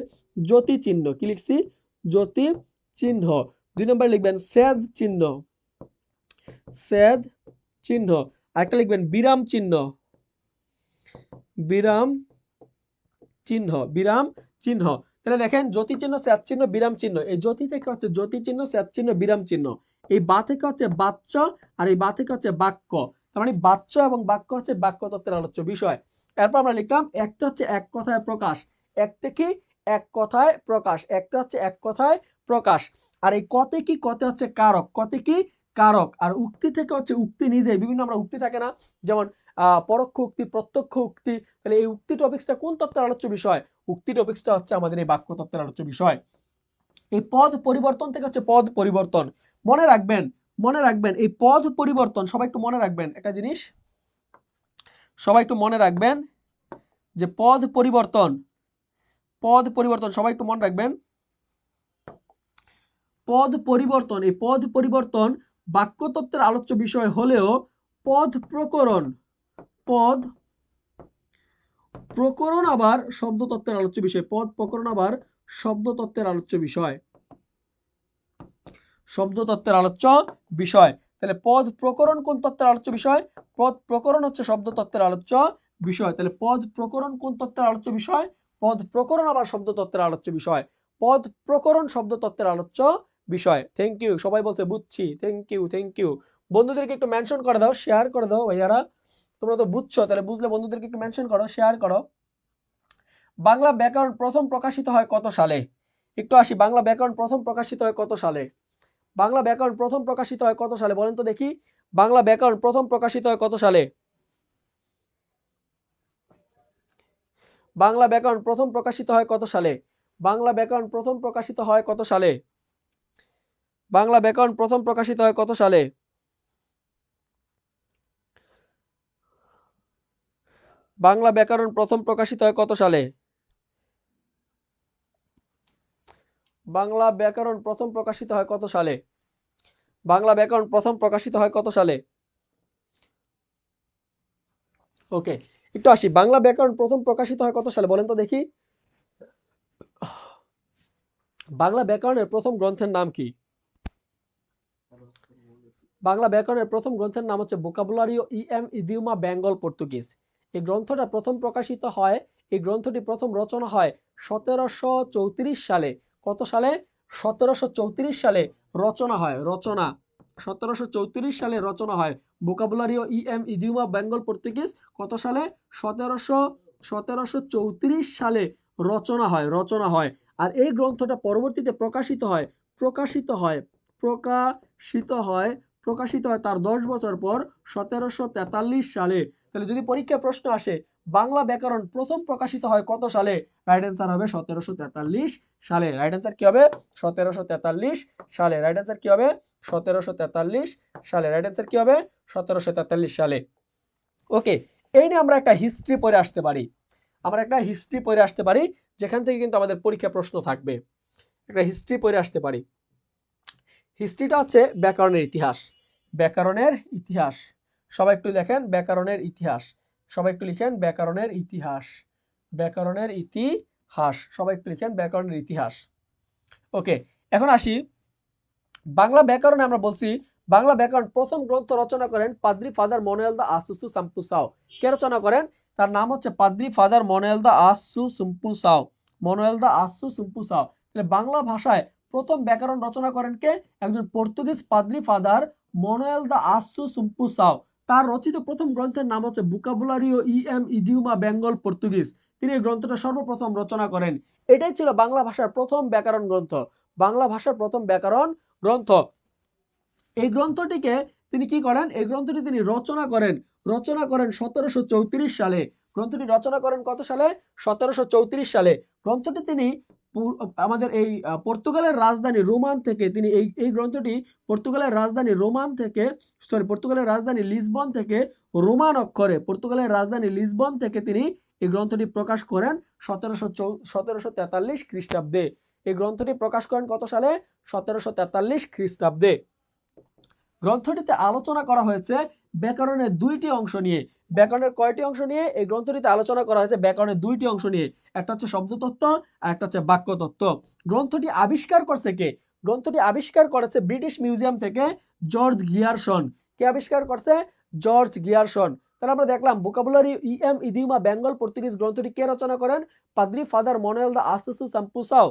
জ্যোতি চিহ্ন, কি লিখছি? জ্যোতি চিহ্ন। 2 নম্বর লিখবেন স্যাদ চিহ্ন, স্যাদ চিহ্ন। আরেকটা লিখবেন বিরাম চিহ্ন, বিরাম চিহ্ন, বিরাম চিহ্ন। তাহলে দেখেন জ্যোতি চিহ্ন, স্যাত চিহ্ন, বিরাম চিহ্ন। এই জ্যোতি থেকে হচ্ছে জ্যোতি চিহ্ন, স্যাত চিহ্ন, বিরাম চিহ্ন। এই বা থেকে হচ্ছে বাচ্য, আর এই বা থেকে হচ্ছে বাক্য। তার মানে বাচ্য এবং বাক্য হচ্ছে বাক্য তত্ত্বের আলোচ্য বিষয়। এরপর আমরা লিখলাম একটা হচ্ছে এক কথায় প্রকাশ, এক থেকে এক কথায় প্রকাশ, একটা হচ্ছে এক কথায় প্রকাশ। আর এই কতে কি? কতে হচ্ছে কারক, কতে কি? কারক। আর উক্তি থেকে হচ্ছে উক্তি নিজে, বিভিন্ন আমরা উক্তি থাকে না, যেমন পরোক্ষ উক্তি, প্রত্যক্ষ উক্তি। তাহলে এই উক্তি টপিক্সটা কোন তত্ত্বের আলোচ্য বিষয়? উক্তি টপিক্সটা হচ্ছে আমাদের এই বাক্য তত্ত্বের আলোচ্য বিষয়। এই পদ পরিবর্তন থেকে হচ্ছে পদ পরিবর্তন। মনে রাখবেন, মনে রাখবেন এই পদ পরিবর্তন, সবাই একটু মনে রাখবেন একটা জিনিস, সবাই একটু মনে রাখবেন যে পদ পরিবর্তন, পদ পরিবর্তন সবাই একটু মনে রাখবেন। পদ পরিবর্তন, এই পদ পরিবর্তন বাক্যতত্ত্বের আলোচ্য বিষয় হলেও পদ প্রকরণ, পদ প্রকরণ আবার শব্দতত্ত্বের আলোচ্য বিষয়। পদ প্রকরণ আবার শব্দতত্ত্বের আলোচ্য বিষয়, শব্দতত্ত্বের আলোচ্য বিষয়। তাহলে পদ প্রকরণ কোন তত্ত্বের আলোচ্য বিষয়? পদ প্রকরণ হচ্ছে শব্দতত্ত্বের আলোচ্য বিষয়। তাহলে পদ প্রকরণ কোন তত্ত্বের আলোচ্য বিষয়? পদ প্রকরণ আবার শব্দতত্ত্বের আলোচ্য বিষয়। পদ প্রকরণ শব্দতত্ত্বের আলোচ্য বিষয়। থ্যাংক ইউ, সবাই বলছে বুঝছি, থ্যাংক ইউ, থ্যাংক ইউ। বন্ধুদেরকে একটু মেনশন করে দাও, শেয়ার করে দাও ভাইয়ারা, তোমরা তো বুঝছো, তাহলে বুঝলে বন্ধুদেরকে একটু মেনশন করো, শেয়ার করো। বাংলা ব্যাকরণ প্রথম প্রকাশিত হয় কত সালে? একটু আসি, বাংলা ব্যাকরণ প্রথম প্রকাশিত হয় কত সালে? বাংলা ব্যাকরণ প্রথম প্রকাশিত হয় কত সালে বলেন তো দেখি? বাংলা ব্যাকরণ প্রথম প্রকাশিত হয় কত সালে? বাংলা ব্যাকরণ প্রথম প্রকাশিত হয় কত সালে? বাংলা ব্যাকরণ প্রথম প্রকাশিত হয় কত সালে? বাংলা ব্যাকরণ প্রথম প্রকাশিত হয় কত সালে? বাংলা ব্যাকরণ প্রথম প্রকাশিত হয় কত সালে? বাংলা ব্যাকরণ প্রথম প্রকাশিত হয় কত সালে? বাংলা ব্যাকরণ প্রথম প্রকাশিত হয় কত সালে? ওকে, একটু আসি, বাংলা ব্যাকরণ প্রথম প্রকাশিত হয় কত সালে বলেন তো দেখি? বাংলা ব্যাকরণের প্রথম গ্রন্থের নাম কি? বাংলা ব্যাকরণের প্রথম গ্রন্থের নাম হচ্ছে ভোকাবুলারিও ইএম ইদিওমা বেঙ্গল পর্তুগিজ। এই গ্রন্থটা প্রথম প্রকাশিত হয়, এই গ্রন্থটি প্রথম রচনা হয় 1734 সালে। কত সালে? 1734 সালে রচনা হয়, রচনা 1734 সালে রচনা হয় ভোকাবুলারিও ইএম ইদিওমা বেঙ্গল পর্তুগিজ। কত সালে? 1734 সালে রচনা হয়, রচনা হয়। আর এই গ্রন্থটা পরবর্তীতে প্রকাশিত হয়, প্রকাশিত হয়, প্রকাশিত হয়, প্রকাশিত হয় তার 10 বছর পর 1743 সালে। তাহলে যদি পরীক্ষায় প্রশ্ন আসে বাংলা ব্যাকরণ প্রথম প্রকাশিত হয় কত সালে? রাইট অ্যান্সার হবে 1743 সালে। রাইট অ্যান্সার কি হবে? 1743 সালে। রাইট অ্যান্সার কি হবে? 1743 সালে। রাইট অ্যান্সার কি হবে? 1743 সালে। ওকে, এই নিয়ে আমরা একটা হিস্ট্রি পড়ে আসতে পারি। আমরা একটা হিস্ট্রি পড়ে আসতে পারি, যেখান থেকে কিন্তু আমাদের পরীক্ষা প্রশ্ন থাকবে। একটা হিস্ট্রি পড়ে আসতে পারি। হিস্ট্রিটা হচ্ছে ব্যাকরণের ইতিহাস। ব্যাকরণের ইতিহাস। সবাই একটু লেখেন ব্যাকরণের ইতিহাস। সবাই একটু লিখেন ব্যাকরণের ইতিহাস। ব্যাকরণের ইতিহাস। সবাই একটু লিখেন ব্যাকরণের ইতিহাস। ওকে, এখন আসি বাংলা ব্যাকরণে। আমরা বলছি বাংলা ব্যাকরণ প্রথম গ্রন্থ রচনা করেন পাদ্রি ফাদার মনোয়েল দা আসুসু সাম্পুসাও। কে রচনা করেন? তার নাম হচ্ছে পাদ্রি ফাদার মনোয়েল দা আসু সুম্পুসাও। মনোয়েল দা আসু সুম্পুসাও। তাহলে বাংলা ভাষায় প্রথম ব্যাকরণ রচনা করেন কে? একজন পর্তুগিজ পাদ্রি ফাদার মনোয়েল দা আসু সুম্পুসাও। তার রচিত প্রথম গ্রন্থের নাম হচ্ছে বুকাবুলারিও ইএম ইডিউমা বেঙ্গল পর্তুগিজ। তিনি এই গ্রন্থটা সর্বপ্রথম রচনা করেন। এটাই ছিল বাংলা ভাষার প্রথম ব্যাকরণ গ্রন্থ। বাংলা ভাষার প্রথম ব্যাকরণ গ্রন্থ। এই গ্রন্থটিকে তিনি কি করেন? এই গ্রন্থটি তিনি রচনা করেন 1734 সালে। গ্রন্থটি রচনা করেন কত সালে? 1734 সালে। গ্রন্থটি তিনি আমাদের এই পর্তুগালের রাজধানী রোমান থেকে তিনি এই গ্রন্থটি পর্তুগালের রাজধানী রোমান থেকে পর্তুগালের রাজধানী লিসবন থেকে রোমান অক্ষরে পর্তুগালের রাজধানী লিসবন থেকে তিনি এই গ্রন্থটি প্রকাশ করেন 1743 খ্রিস্টাব্দে। এই গ্রন্থটি প্রকাশ করেন কত সালে? 1743 খ্রিস্টাব্দে। গ্রন্থটিতে আলোচনা করা হয়েছে ব্যাকরণের দুইটি অংশ নিয়ে। ব্যাকরণের কয়টি অংশ নিয়ে? এই গ্রন্থটিতে আলোচনা করা হয়েছে ব্যাকরণের দুইটি অংশ নিয়ে। একটা হচ্ছে শব্দতত্ত্ব আর একটা হচ্ছে বাক্যতত্ত্ব। গ্রন্থটি আবিষ্কার করছে কে? গ্রন্থটি আবিষ্কার করেছে ব্রিটিশ মিউজিয়াম থেকে জর্জ গিয়ারসন। কে আবিষ্কার করছে? George Grierson. তাহলে আমরা দেখলাম ভোকাবুলারি ইএম ইদিউমা বেঙ্গল পর্তুগিজ গ্রন্থটি কে রচনা করেন? পাদ্রি ফাদার মনোয়েল দা আসুসু সাম্পুসাও।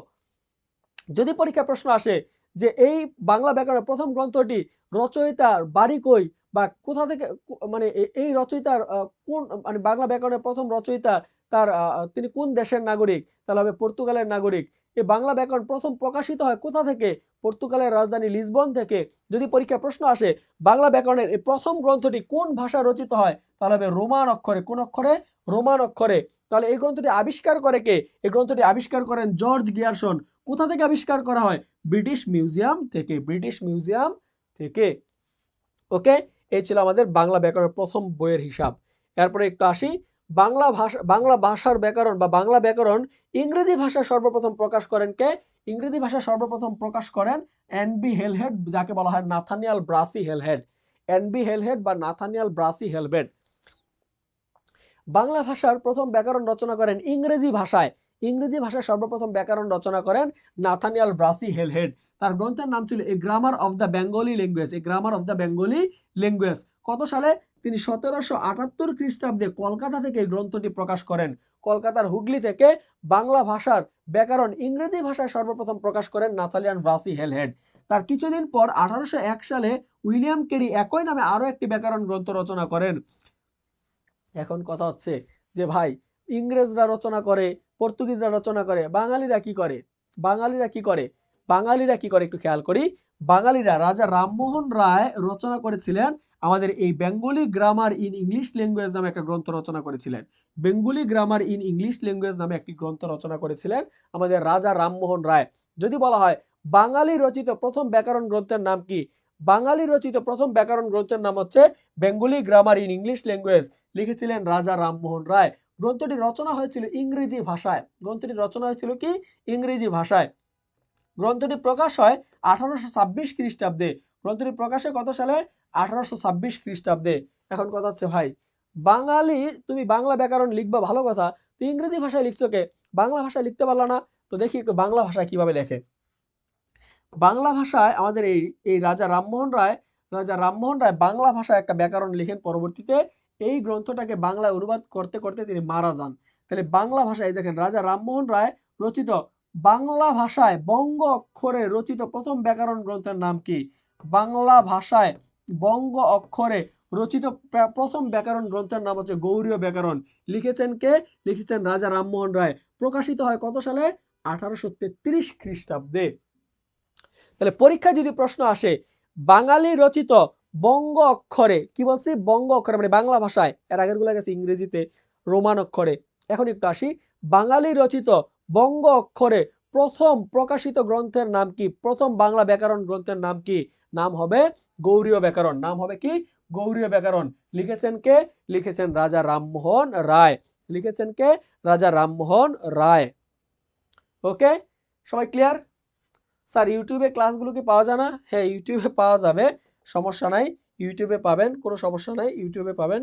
যদি পরীক্ষা প্রশ্ন আসে যে এই বাংলা ব্যাকরণের প্রথম গ্রন্থটি রচয়িতার বাড়ি কই বা কোথা থেকে, মানে এই রচয়িতার কোন, মানে বাংলা ব্যাকরণের প্রথম রচয়িতা তার তিনি কোন দেশের নাগরিক? তাহলে হবে পর্তুগালের নাগরিক। এই বাংলা ব্যাকরণ প্রথম প্রকাশিত হয় কোথা থেকে? পর্তুগালের রাজধানী লিসবন থেকে। যদি পরীক্ষা প্রশ্ন আসে বাংলা ব্যাকরণের এই প্রথম গ্রন্থটি কোন ভাষায় রচিত হয়? তাহলে হবে রোমান অক্ষরে। কোন অক্ষরে? রোমান অক্ষরে। তাহলে এই গ্রন্থটি আবিষ্কার করে কে? এই গ্রন্থটি আবিষ্কার করেন জর্জ গিয়ারসন। কোথা থেকে আবিষ্কার করা হয়? ব্রিটিশ মিউজিয়াম থেকে। ব্রিটিশ মিউজিয়াম থেকে। ওকে, এই ছিল আমাদের বাংলা ব্যাকরণের প্রথম বইয়ের হিসাব। এরপরে একটু আসি বাংলা ভাষার ব্যাকরণ বা বাংলা ব্যাকরণ ইংরেজি ভাষায় সর্বপ্রথম প্রকাশ করেন কে? ইংরেজি ভাষা সর্বপ্রথম প্রকাশ করেন এনবি হেলহেড, যাকে বলা হয় Nathaniel Brassey Halhed. NB Halhed বা নাথানিয়াল ব্রাসি হেলহেড বাংলা ভাষার প্রথম ব্যাকরণ রচনা করেন ইংরেজি ভাষায়। ইংরেজি ভাষায় সর্বপ্রথম ব্যাকরণ রচনা করেন নাথানিয়াল ব্রাসি হেলহেড। তার গ্রন্থের নাম ছিল a grammar of the Bengali language. A grammar of the Bengali language. কত সালে? তিনি 1778 খ্রিস্টাব্দে কলকাতা থেকে এই গ্রন্থটি প্রকাশ করেন। কলকাতার হুগলি থেকে বাংলা ভাষার ব্যাকরণ ইংরেজি ভাষায় সর্বপ্রথম প্রকাশ করেন নাথানিয়াল ব্রাসি হেলহেড। তার কিছুদিন পর 1801 সালে উইলিয়াম কেরি একই নামে আরো একটি ব্যাকরণ গ্রন্থ রচনা করেন। এখন কথা হচ্ছে যে ভাই, ইংরেজরা রচনা করে, পর্তুগিজরা রচনা করে, বাঙালিরা কি করে? বাঙালিরা কি করে? বাঙালিরা কি করে একটু খেয়াল করি। বাঙালিরা রাজা রামমোহন রায় রচনা করেছিলেন আমাদের এই Bengali grammar in English language নামে একটা গ্রন্থ রচনা করেছিলেন। Bengali grammar in English language নামে একটি গ্রন্থ রচনা করেছিলেন আমাদের রাজা রামমোহন রায়। যদি বলা হয় বাঙালি রচিত প্রথম ব্যাকরণ গ্রন্থের নাম কি? বাঙালি রচিত প্রথম ব্যাকরণ গ্রন্থের নাম হচ্ছে Bengali grammar in English language. লিখেছিলেন রাজা রামমোহন রায়। গ্রন্থটি রচনা হয়েছিল ইংরেজি ভাষায়। গ্রন্থটি রচনা হয়েছিল কি? ইংরেজি ভাষায়। গ্রন্থটি প্রকাশ হয় 1826 খ্রিস্টাব্দে। গ্রন্থটি প্রকাশে কত সালে? 1826 খ্রিস্টাব্দে। এখন কথা হচ্ছে ভাই, বাঙালি তুমি বাংলা ব্যাকরণ লিখবা ভালো কথা, তো ইংরেজি ভাষায় লিখছো কে? বাংলা ভাষায় লিখতে পারলা না? তো দেখি একটু বাংলা ভাষায় কিভাবে লেখে। বাংলা ভাষায় আমাদের এই রাজা রামমোহন রায় বাংলা ভাষায় একটা ব্যাকরণ লিখেন। পরবর্তীতে এই গ্রন্থটাকে বাংলায় অনুবাদ করতে করতে তিনি মারা যান। তাহলে বাংলা ভাষায় দেখেন রাজা রামমোহন রায় রচিত বাংলা ভাষায় বঙ্গ অক্ষরে রচিত প্রথম ব্যাকরণ গ্রন্থের নাম কি? বাংলা ভাষায় বঙ্গ অক্ষরে রচিত প্রথম ব্যাকরণ গ্রন্থের নাম হচ্ছে গৌড়ীয় ব্যাকরণ। লিখেছেন কে? লিখেছেন রাজা রামমোহন রায়। প্রকাশিত হয় কত সালে? 1833 খ্রিস্টাব্দে। তাহলে পরীক্ষায় যদি প্রশ্ন আসে বাঙালি রচিত বঙ্গ অক্ষরে, কি বলছি? বঙ্গ অক্ষরে মানে বাংলা ভাষায়, এর আগের গুলা গেছে ইংরেজিতে, রোমান অক্ষরে। এখন একটু আসি, বাঙালি রচিত বঙ্গ অক্ষরে প্রথম প্রকাশিত গ্রন্থের নাম কি? প্রথম বাংলা ব্যাকরণ গ্রন্থের নাম কি? নাম হবে গৌড়ীয় ব্যাকরণ। নাম হবে কি? গৌড়ীয় ব্যাকরণ। লিখেছেন কে? লিখেছেন রাজা রামমোহন রায়। লিখেছেন কে? রাজা রামমোহন রায়। ওকে, সবাই ক্লিয়ার? স্যার ইউটিউবে ক্লাসগুলো কি পাওয়া যায় না? হ্যাঁ, ইউটিউবে পাওয়া যাবে, সমস্যা নাই। ইউটিউবে পাবেন, কোনো সমস্যা নাই। ইউটিউবে পাবেন,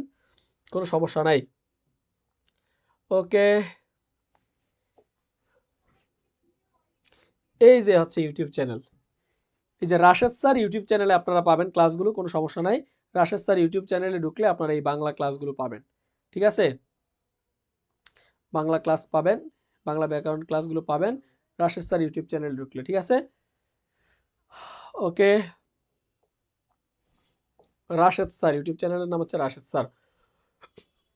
কোনো সমস্যা নাই। ওকে, এই যে হচ্ছে ইউটিউব চ্যানেল, এই যে রাশেদ স্যার ইউটিউব চ্যানেলে আপনারা পাবেন ক্লাসগুলো, কোনো সমস্যা নাই। রাশেদ স্যার ইউটিউব চ্যানেলে ঢুকলে আপনারা এই বাংলা ক্লাসগুলো পাবেন, ঠিক আছে? বাংলা ক্লাস পাবেন, বাংলা ব্যাকরণ ক্লাসগুলো পাবেন রাশেদ স্যার ইউটিউব চ্যানেলে ঢুকলে, ঠিক আছে? ওকে, রাশেদ স্যার ইউটিউব চ্যানেলের নাম হচ্ছে রাশেদ স্যার।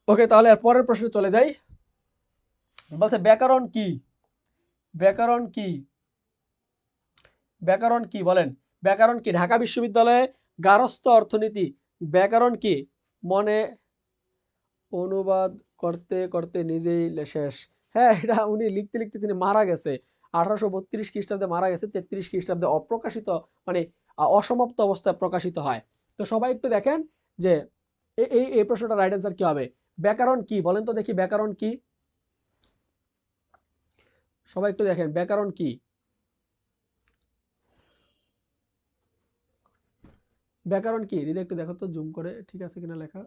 ওকে, তাহলে আর পরের প্রশ্নে চলে যাই। বলছে ব্যাকরণ কি? ব্যাকরণ কি? ব্যাকরণ কি বলেন? ব্যাকরণ কি? ঢাকা বিশ্ববিদ্যালয়ে গার্হস্থ্য অর্থনীতি। ব্যাকরণ কি? মনে অনুবাদ করতে করতে নিজেই শেষ। হ্যাঁ, এটা উনি লিখতে লিখতে তিনি মারা গেছে 1832 খ্রিস্টাব্দে মারা গেছে। 33 খ্রিস্টাব্দে অপ্রকাশিত, মানে অসমাপ্ত অবস্থায় প্রকাশিত হয়। তো সবাই একটু দেখেন যে এই প্রশ্নটা রাইট অ্যান্সার কি হবে? ব্যাকরণ কি বলেন তো দেখি, ব্যাকরণ কি? সবাই একটু দেখেন ব্যাকরণ কি? ব্যাকরণ কি? হৃদয় একটু দেখো তো জুম করে ঠিক আছে কিনা লেখা,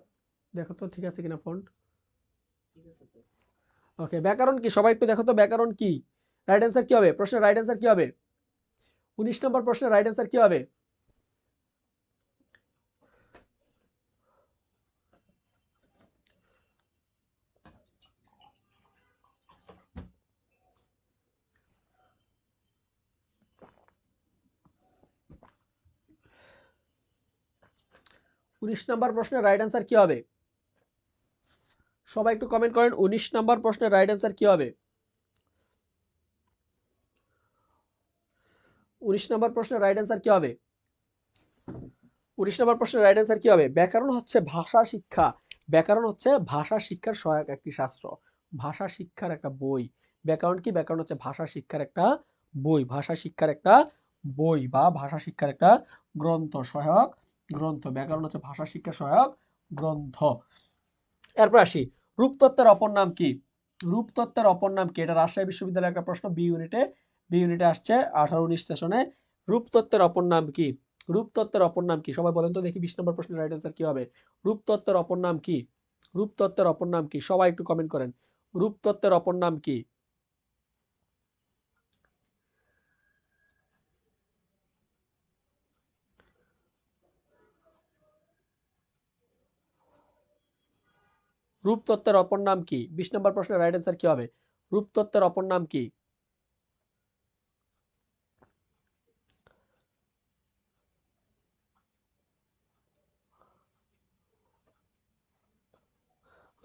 দেখো তো ঠিক আছে কিনা ফন্ট। ওকে, ব্যাকরণ কি? সবাই একটু দেখো তো ব্যাকরণ কি? রাইট অ্যান্সার কি হবে? প্রশ্নের রাইট অ্যান্সার কি হবে? 19 নম্বর প্রশ্নের রাইট অ্যান্সার কি হবে? 19 নম্বর প্রশ্নের রাইট অ্যান্সার কি হবে? সবাই একটু কমেন্ট করেন 19 নম্বর প্রশ্নের রাইট অ্যান্সার কি হবে? 19 নম্বর প্রশ্নের রাইট অ্যান্সার কি হবে? 19 নম্বর প্রশ্নের রাইট অ্যান্সার কি হবে? ব্যাকরণ হচ্ছে ভাষা শিক্ষা। ব্যাকরণ হচ্ছে ভাষা শিক্ষার সহায়ক একটি শাস্ত্র, ভাষা শিক্ষার একটা বই। ব্যাকরণ কি? ব্যাকরণ হচ্ছে ভাষা শিক্ষার একটা বই, ভাষা শিক্ষার একটা বই বা ভাষা শিক্ষার একটা গ্রন্থ, সহায়ক গ্রন্থ। ব্যাকরণ হচ্ছে ভাষা শিক্ষার সহায়ক গ্রন্থ। এরপর আসি, রূপতত্ত্বের অপর নাম কি? রূপতত্ত্বের অপর নাম কি? এটা রাজশাহী বিশ্ববিদ্যালয়ের একটা প্রশ্ন, বি ইউনিটে আসছে 18-19 সেশনে। রূপতত্ত্বের অপর নাম কি? রূপতত্ত্বের অপর নাম কি? সবাই বলেন তো দেখি 20 নম্বর প্রশ্নের রাইট অ্যান্সার কি হবে? রূপতত্ত্বের অপর নাম কি? রূপতত্ত্বের অপর নাম কি? সবাই একটু কমেন্ট করেন, রূপতত্ত্বের অপর নাম কি? রূপতত্ত্বের অপর নাম কি? 20 নম্বর প্রশ্নের রাইট অ্যান্সার কি হবে? রূপতত্ত্বের অপর নাম কি?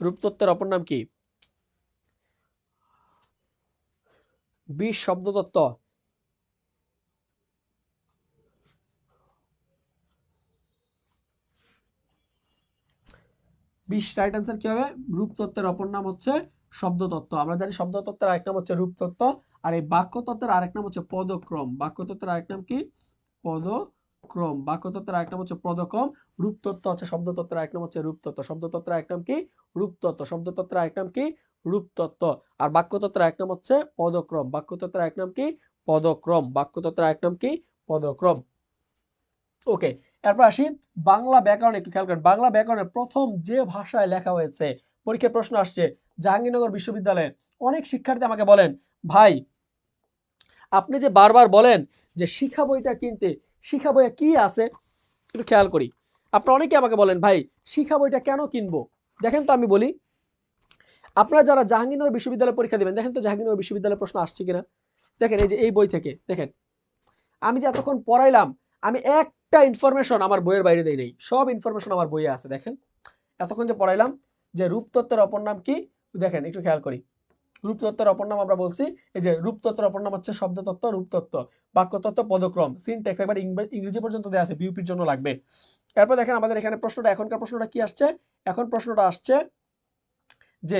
রূপতত্ত্বের অপর নাম কি? 20 শব্দতত্ত্ব। 20 রাইট অ্যান্সার কি হবে? রূপতত্ত্বের অপর নাম হচ্ছে শব্দতত্ত্ব। আমরা জানি শব্দতত্ত্বের আরেক নাম হচ্ছে রূপতত্ত্ব, আর এই বাক্যতত্ত্বের আরেক নাম হচ্ছে পদক্রম। বাক্যতত্ত্বের আরেক নাম কি? পদক্রম। বাক্যতত্ত্বের আরেক নাম হচ্ছে পদক্রম। রূপতত্ত্ব হচ্ছে শব্দতত্ত্বের আরেক নাম হচ্ছে রূপতত্ত্ব। শব্দতত্ত্বের আরেক নাম কি? রূপতত্ত্ব। শব্দতত্ত্বের আরেক নাম কি? রূপতত্ত্ব। আর বাক্যতত্ত্বের আরেক নাম হচ্ছে পদক্রম। বাক্যতত্ত্বের আরেক নাম কি? পদক্রম। বাক্যতত্ত্বের আরেক নাম কি? পদক্রম। ওকে, এরপর আসি বাংলা ব্যাকরণ। একটু খেয়াল করেন, বাংলা ব্যাকরণের প্রথম যে ভাষায় লেখা হয়েছে, পরীক্ষায় প্রশ্ন আসছে জাহাঙ্গীরনগর বিশ্ববিদ্যালয়ে। অনেক শিক্ষার্থী আমাকে বলেন, ভাই আপনি যে বারবার বলেন যে শিক্ষা বইটা কিনতে, শিক্ষা বইয়ে কি আছে একটু খেয়াল করি। আপনারা অনেকে আমাকে বলেন, ভাই শিক্ষা বইটা কেন কিনবো? দেখেন তো, আমি বলি, আপনারা যারা জাহাঙ্গীরনগর বিশ্ববিদ্যালয়ে পরীক্ষা দিবেন, দেখেন তো জাহাঙ্গীরনগর বিশ্ববিদ্যালয়ের প্রশ্ন আসছে কিনা। দেখেন এই যে এই বই থেকে দেখেন, আমি যে এতক্ষণ পড়াইলাম, আমি একটা ইনফরমেশন আমার বইয়ের বাইরে দেই নাই, সব ইনফরমেশন আমার বইয়ে আছে। দেখেন এতক্ষণ যে পড়াইলাম যে রূপতত্ত্বের অপর নাম কি, দেখেন একটু খেয়াল করি। রূপতত্ত্বের অপর নাম আমরা বলছি, এই যে রূপতত্ত্বের অপর নাম হচ্ছে শব্দতত্ত্ব, রূপতত্ত্ব, বাক্যতত্ত্ব, পদক্রম। সিনট্যাক্স একবার ইংরেজি পর্যন্ত দেওয়া আছে, বিউপির জন্য লাগবে। এরপর দেখেন আমাদের এখানে প্রশ্নটা, এখনকার প্রশ্নটা কি আসছে? এখন প্রশ্নটা আসছে যে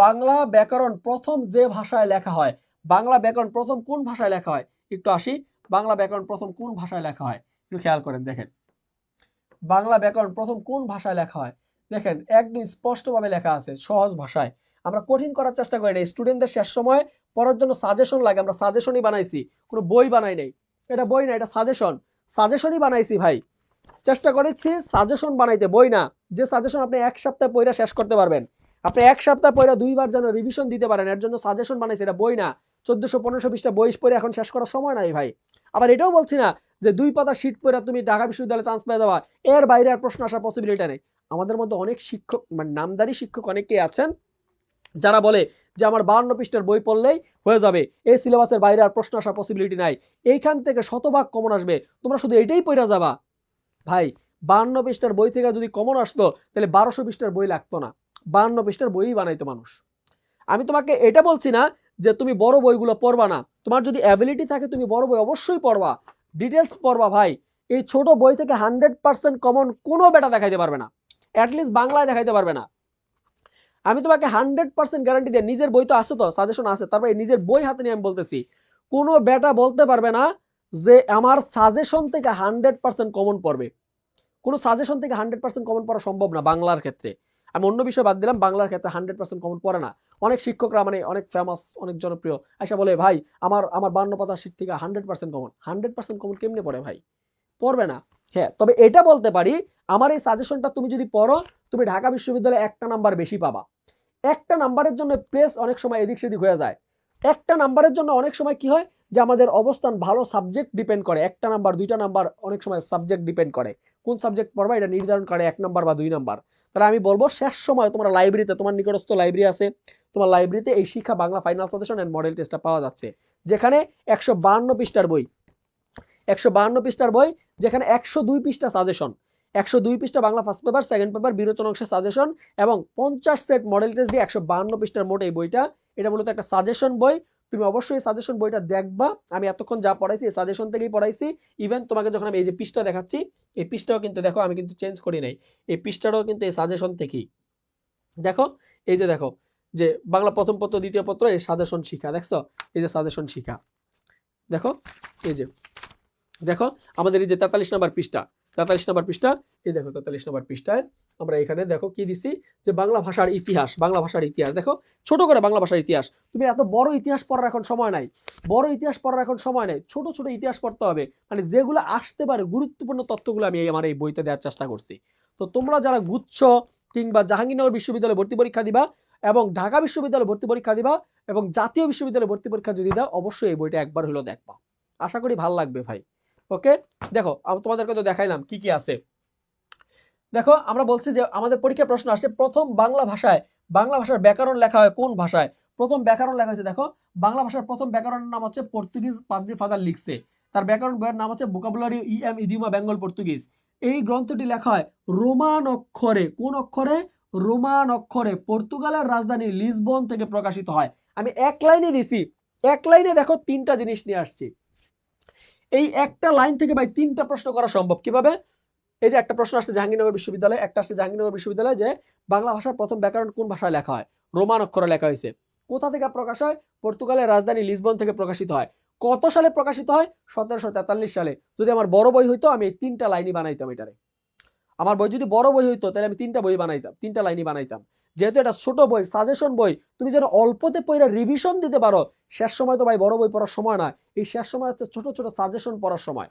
বাংলা ব্যাকরণ প্রথম যে ভাষায় লেখা হয়, বাংলা ব্যাকরণ প্রথম কোন ভাষায় লেখা হয়? একটু আসি, বাংলা ব্যাকরণ প্রথম কোন ভাষায় লেখা হয় একটু খেয়াল করেন। দেখেন বাংলা ব্যাকরণ প্রথম কোন ভাষায় লেখা হয়, দেখেন একদম স্পষ্টভাবে লেখা আছে সহজ ভাষায়। আমরা কঠিন করার চেষ্টা করি না, স্টুডেন্টদের শেষ সময় পড়ার জন্য সাজেশন লাগে, আমরা সাজেশনই বানাইছি, কোনো বই বানাই নাই। এটা বই না, এটা সাজেশন, সাজেশনই বানাইছি ভাই। চেষ্টা করেছি সাজেশন বানাইতে, বই না। যে সাজেশন আপনি এক সপ্তাহে পড়া শেষ করতে পারবেন, আপনি এক সপ্তাহ পড়া দুইবার যেন রিভিশন দিতে পারেন, এর জন্য সাজেশন বানাইছি, এটা বই না। 1400-1500 পৃষ্ঠা বই পড়ে এখন শেষ করার সময় নাই ভাই। আবার এটাও বলছি না যে 2 পাতা শীট পড়ে তুমি ঢাকা বিশ্ববিদ্যালয়ে চান্স পেয়ে যাওয়া, এর বাইরে আর প্রশ্ন আসার পসিবিলিটি নেই। আমাদের মধ্যে অনেক শিক্ষক, মানে নামদারি শিক্ষক অনেকেই আছেন যারা বলে যে আমার 52 পৃষ্ঠার বই পড়লেই হয়ে যাবে, এই সিলেবাসের বাইরে আর প্রশ্ন আসার পসিবিলিটি নাই, এইখান থেকে শতভাগ কমন আসবে, তোমরা শুধু এটাই পড়ে যাবা। ভাই 52 পৃষ্ঠার বই থেকে যদি কমন আসতো তাহলে 1200 পৃষ্ঠার বই লাগতো না, 52 পৃষ্ঠার বই বানাইতো মানুষ। আমি তোমাকে এটা বলছি না যে তুমি বড় বইগুলো পড়বা না, তোমার যদি অ্যাবিলিটি থাকে তুমি বড় বই অবশ্যই পড়বা, ডিটেলস পড়বা ভাই। এই ছোট বই থেকে 100% কমন কোনো বেটা দেখাইতে পারবে না, অ্যাটলিস্ট বাংলায় দেখাইতে পারবে না। আমি তোমাকে 100% গ্যারান্টি দিই, নিজের বই তো আছে, তো সাজেশন আছে, তারপরে নিজের বই হাতে নিয়ে আমি বলতেছি, কোনো বেটা বলতে পারবে না যে আমার সাজেশন থেকে 100% কমন পড়বে। কোনো সাজেশন থেকে 100% কমন পড়া সম্ভব না বাংলার ক্ষেত্রে। আমি অন্য বিষয় বাদ দিলাম, বাংলার ক্ষেত্রে 100% কমন পড়ে না। অনেক শিক্ষকরা, মানে অনেক ফেমাস, অনেক জনপ্রিয়, আইসা বলে ভাই আমার আমার 52 পাতা শীট থেকে 100% কমন। 100% কমন কেমনে পড়ে ভাই? পড়বে না। হ্যাঁ, তবে এটা বলতে পারি, আমার এই সাজেশনটা তুমি যদি পড়ো, তুমি ঢাকা বিশ্ববিদ্যালয়ে একটা নাম্বার বেশি পাবা। একটা নাম্বারের জন্য প্লেস অনেক সময় এদিক সেদিক হয়ে যায়। একটা নাম্বারের জন্য অনেক সময় কি হয় যে আমাদের অবস্থান ভালো সাবজেক্ট ডিপেন্ড করে, একটা নাম্বার দুইটা নাম্বার অনেক সময় সাবজেক্ট ডিপেন্ড করে, কোন সাবজেক্ট পড়বা এটা নির্ধারণ করে 1 নাম্বার বা 2 নাম্বার। তাহলে আমি বলবো শেষ সময় তোমরা লাইব্রেরিতে, তোমার নিকটস্থ লাইব্রেরি আছে, তোমার লাইব্রেরিতে এই শিক্ষা Bangla final suggestion and model টেস্টটা পাওয়া যাচ্ছে, যেখানে 152 পৃষ্ঠার বই, 152 পৃষ্ঠার বই, যেখানে 102 পৃষ্ঠা সাজেশন, 102 পৃষ্ঠা Bangla first paper, second paper, বিরোচন অংশের সাজেশন এবং 50 সেট মডেল টেস্ট দিয়ে 152 পৃষ্ঠার মোট এই বইটা। এটা মূলত একটা সাজেশন বই, তুমি অবশ্যই সাজেশন বইটা দেখবা। আমি এতক্ষণ যা পড়াইছি এই সাজেশন থেকেই পড়াইছি। ইভেন তোমাকে যখন আমি এই যে পৃষ্ঠা দেখাচ্ছি, এই পৃষ্ঠাও কিন্তু দেখো আমি কিন্তু চেঞ্জ করি নাই, এই পৃষ্ঠাটাও কিন্তু এই সাজেশন থেকেই। দেখো এই যে দেখো যে বাংলা প্রথম পত্র দ্বিতীয় পত্র, এই সাজেশন শিখা, দেখছো এই যে সাজেশন শিখা, দেখো এই যে দেখো আমাদের এই যে 43 নম্বর পৃষ্ঠা, 43 নম্বর পৃষ্ঠা, এই দেখো 43 নম্বর পৃষ্ঠায় আমরা এখানে দেখো কি দিছি যে বাংলা ভাষার ইতিহাস, বাংলা ভাষার ইতিহাস দেখো ছোট করে, বাংলা ভাষার ইতিহাস। তুমি এত বড় ইতিহাস পড়ার এখন সময় নাই, বড় ইতিহাস পড়ার এখন সময় নাই, ছোট ছোট ইতিহাস পড়তে হবে, মানে যেগুলো আসতে পারে গুরুত্বপূর্ণ তথ্যগুলো আমি আমার এই বইতে দেওয়ার চেষ্টা করছি। তো তোমরা যারা গুচ্ছ কিংবা জাহাঙ্গীরনগর বিশ্ববিদ্যালয়ে ভর্তি পরীক্ষা দিবা এবং ঢাকা বিশ্ববিদ্যালয়ে ভর্তি পরীক্ষা দিবা এবং জাতীয় বিশ্ববিদ্যালয়ে ভর্তি পরীক্ষা যদি দাও, অবশ্যই এই বইটা একবার হলেও দেখবা, আশা করি ভালো লাগবে ভাই। ওকে, দেখো তোমাদেরকে তো দেখাইলাম কি কি আছে। দেখো আমরা বলছি যে আমাদের পরীক্ষায় প্রশ্ন আসছে প্রথম বাংলা ভাষায়, বাংলা ভাষার ব্যাকরণ লেখা হয় কোন ভাষায়? প্রথম ব্যাকরণ লেখা হয়েছে, দেখো বাংলা ভাষার প্রথম ব্যাকরণের নাম হচ্ছে পর্তুগিজ পাদ্রি ফাদার লিখছে, তার ব্যাকরণ বইয়ের নাম হচ্ছে ভোকাবুলারি ইডিওমা বেঙ্গল পর্তুগিজ। এই গ্রন্থটি লেখা হয় রোমান অক্ষরে, কোন অক্ষরে? রোমান অক্ষরে, পর্তুগালের রাজধানী লিসবন থেকে প্রকাশিত হয়। আমি এক লাইনে দিছি, এক লাইনে দেখো 3টা জিনিস নিয়ে আসছি। এই একটা লাইন থেকে ভাই 3টা প্রশ্ন করা সম্ভব কিভাবে? এই যে একটা প্রশ্ন আসছে জাহাঙ্গীরনগর বিশ্ববিদ্যালয়ে, একটা আসছে জাহাঙ্গীরনগর বিশ্ববিদ্যালয়ে যে বাংলা ভাষার প্রথম ব্যাকরণ কোন ভাষায় লেখা হয়? রোমান অক্ষরে লেখা হয়েছে। কোথা থেকে প্রকাশ হয়? পর্তুগালের রাজধানী লিসবন থেকে প্রকাশিত হয়। কত সালে প্রকাশিত হয়? 1743 সালে। যদি আমার বড় বই হইতো আমি এই 3টা লাইনই বানাইতাম এটারে। আমার বই যদি বড় বই হইতো তাহলে আমি 3টা বই বানাইতাম, 3টা লাইনই বানাইতাম। যেহেতু এটা ছোট বই, সাজেশন বই, তুমি যেন অল্পতে পড়া রিভিশন দিতে পারো, শেষ সময় তো ভাই বড় বই পড়ার সময় না, এই শেষ সময় হচ্ছে ছোট ছোট সাজেশন পড়ার সময়।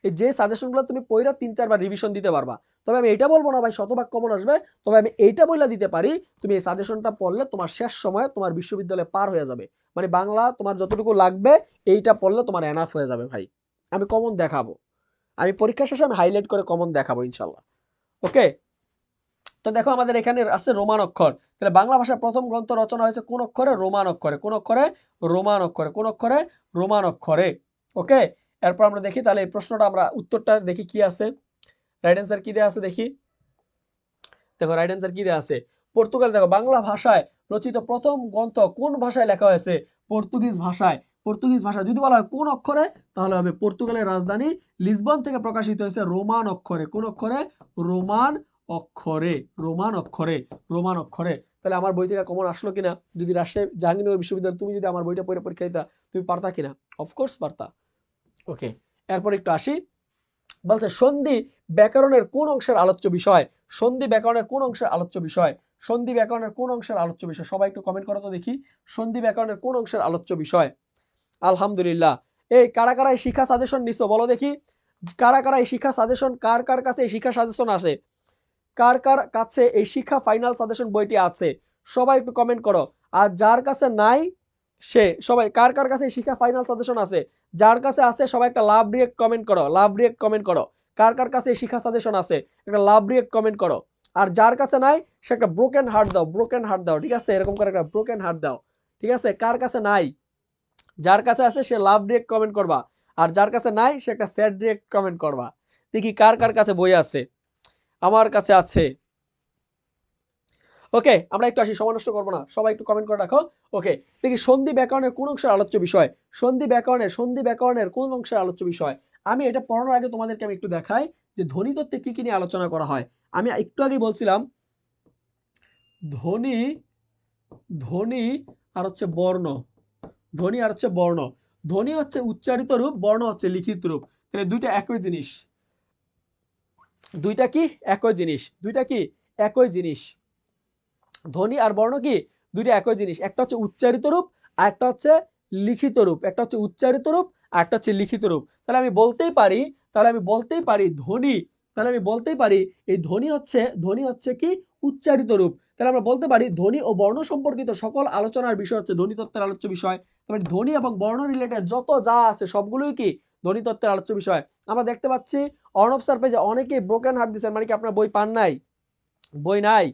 এই যে সাজেশনগুলো তুমি পড়া 3-4 বার রিভিশন দিতে পারবা। তবে আমি এটা বলবো না ভাই শতভাগ কমন আসবে, তবে আমি এইটা বলে দিতে পারি তুমি এই সাজেশনটা পড়লে তোমার শেষ সময় তোমার বিশ্ববিদ্যালয়ে পার হয়ে যাবে, মানে বাংলা তোমার যতটুকু লাগবে এইটা পড়লে তোমার এনাফ হয়ে যাবে ভাই। আমি কমন দেখাবো, আমি পরীক্ষা শেষে আমি হাইলাইট করে কমন দেখাবো ইনশাল্লাহ। ওকে, তো দেখো আমাদের এখানে আছে রোমান অক্ষর, তাহলে বাংলা ভাষার প্রথম গ্রন্থ রচনা হয়েছে কোন অক্ষরে? রোমান অক্ষরে। কোন অক্ষরে? রোমান অক্ষরে। কোন অক্ষরে? রোমান অক্ষরে। ওকে, এরপর আমরা দেখি তাহলে এই প্রশ্নটা আমরা উত্তরটা দেখি কি আছে, রাইট অ্যান্সার কি দেয়া আছে দেখি। দেখো রাইট অ্যান্সার কি দেয়া আছে, পর্তুগাল। দেখো বাংলা ভাষায় রচিত প্রথম গ্রন্থ কোন ভাষায় লেখা হয়েছে? পর্তুগিজ ভাষায়। পর্তুগিজ ভাষা যদি বলা হয় কোন অক্ষরে, তাহলে হবে পর্তুগালের রাজধানী লিসবন থেকে প্রকাশিত হয়েছে রোমান অক্ষরে। কোন অক্ষরে? রোমান অক্ষরে। রোমান অক্ষরে। রোমান অক্ষরে। তাহলে আমার বই থেকে কমন আসলো কিনা? যদি রাজশাহী জাহাঙ্গীরনগর বিশ্ববিদ্যালয় তুমি যদি আমার বইটা পড়ে পরীক্ষা দিতা, তুমি পারতা কিনা? অফকোর্স পারতা। ওকে, এরপর একটু আসি। বলছে সন্ধি ব্যাকরণের কোন অংশের আলোচ্য বিষয়? সন্ধি ব্যাকরণের কোন অংশের আলোচ্য বিষয়? সন্ধি ব্যাকরণের কোন অংশের আলোচ্য বিষয়? সবাই একটু কমেন্ট করো তো দেখি, সন্ধি ব্যাকরণের কোন অংশের আলোচ্য বিষয়? আলহামদুলিল্লাহ। এই কারা কারা এই শিক্ষা সাজেশন নিছো বলো দেখি, কারা কারা এই শিক্ষা সাজেশন, কার কার কাছে এই শিক্ষা সাজেশন আছে? কার কার কাছে এই শিক্ষা ফাইনাল সাজেশন বইটি আছে? সবাই একটু কমেন্ট করো। আর যার কাছে নাই সে সবাই, কার কার কাছে এই শিক্ষা ফাইনাল সাজেশন আছে? যার কাছে আছে সবাই একটা লাভ রিয়েক্ট কমেন্ট করো, লাভ রিয়েক্ট কমেন্ট করো। কার কার কাছে এই শিক্ষা সাজেশন আছে একটা লাভ রিয়েক্ট কমেন্ট করো। আর যার কাছে নাই সে একটা ব্রোকেন হার্ট দাও, ব্রোকেন হার্ট দাও, ঠিক আছে? এরকম করে একটা ব্রোকেন হার্ট দাও, ঠিক আছে? কার কাছে নাই? যার কাছে আছে সে লাভ রিয়েক্ট কমেন্ট করবা, আর যার কাছে নাই সে একটা স্যাড রিয়েক্ট কমেন্ট করবা। দেখি কার কার কাছে বই আছে। আমার কাছে আছে। ওকে, আমরা একটু আসি, সময় নষ্ট করবো না, সবাই একটু কমেন্ট করে রাখো। ওকে, দেখি সন্ধি ব্যাকরণের কোন অংশের আলোচ্য বিষয়? সন্ধি ব্যাকরণের কোন অংশের আলোচ্য বিষয়? আমি এটা পড়ানোর আগে তোমাদেরকে আমি একটু দেখাই যে ধ্বনি তত্ত্বে কি কি নিয়ে আলোচনা করা হয়। আমি একটু আগেই বলছিলাম ধ্বনি, ধ্বনি আর হচ্ছে বর্ণ, ধ্বনি আর হচ্ছে বর্ণ। ধ্বনি হচ্ছে উচ্চারিত রূপ, বর্ণ হচ্ছে লিখিত রূপ। তাহলে দুইটা একই জিনিস, দুইটা কি একই জিনিস, দুইটা কি একই জিনিস। ধ্বনি আর বর্ণ কি দুইটা একই জিনিস, একটা হচ্ছে উচ্চারিত রূপ আর একটা হচ্ছে লিখিত রূপ, একটা হচ্ছে উচ্চারিত রূপ আর একটা হচ্ছে লিখিত রূপ। তাহলে আমি বলতেই পারি, তাহলে আমি বলতেই পারি ধ্বনি, তাহলে আমি বলতেই পারি এই ধ্বনি হচ্ছে কি উচ্চারিত রূপ। তাহলে আমরা বলতে পারি ধ্বনি ও বর্ণ সম্পর্কিত সকল আলোচনার বিষয় হচ্ছে ধ্বনি তত্ত্বের আলোচ্য বিষয়। তারপরে ধ্বনি এবং বর্ণ রিলেটেড যত যা আছে সবগুলোই কি ধ্বনি তত্ত্বের আলোচ্য বিষয়। আমরা দেখতে পাচ্ছি অর্ণব স্যার পেজে অনেকেই ব্রোকেন হার্ট দিচ্ছেন, মানে কি আপনার বই পান নাই? বই নাই।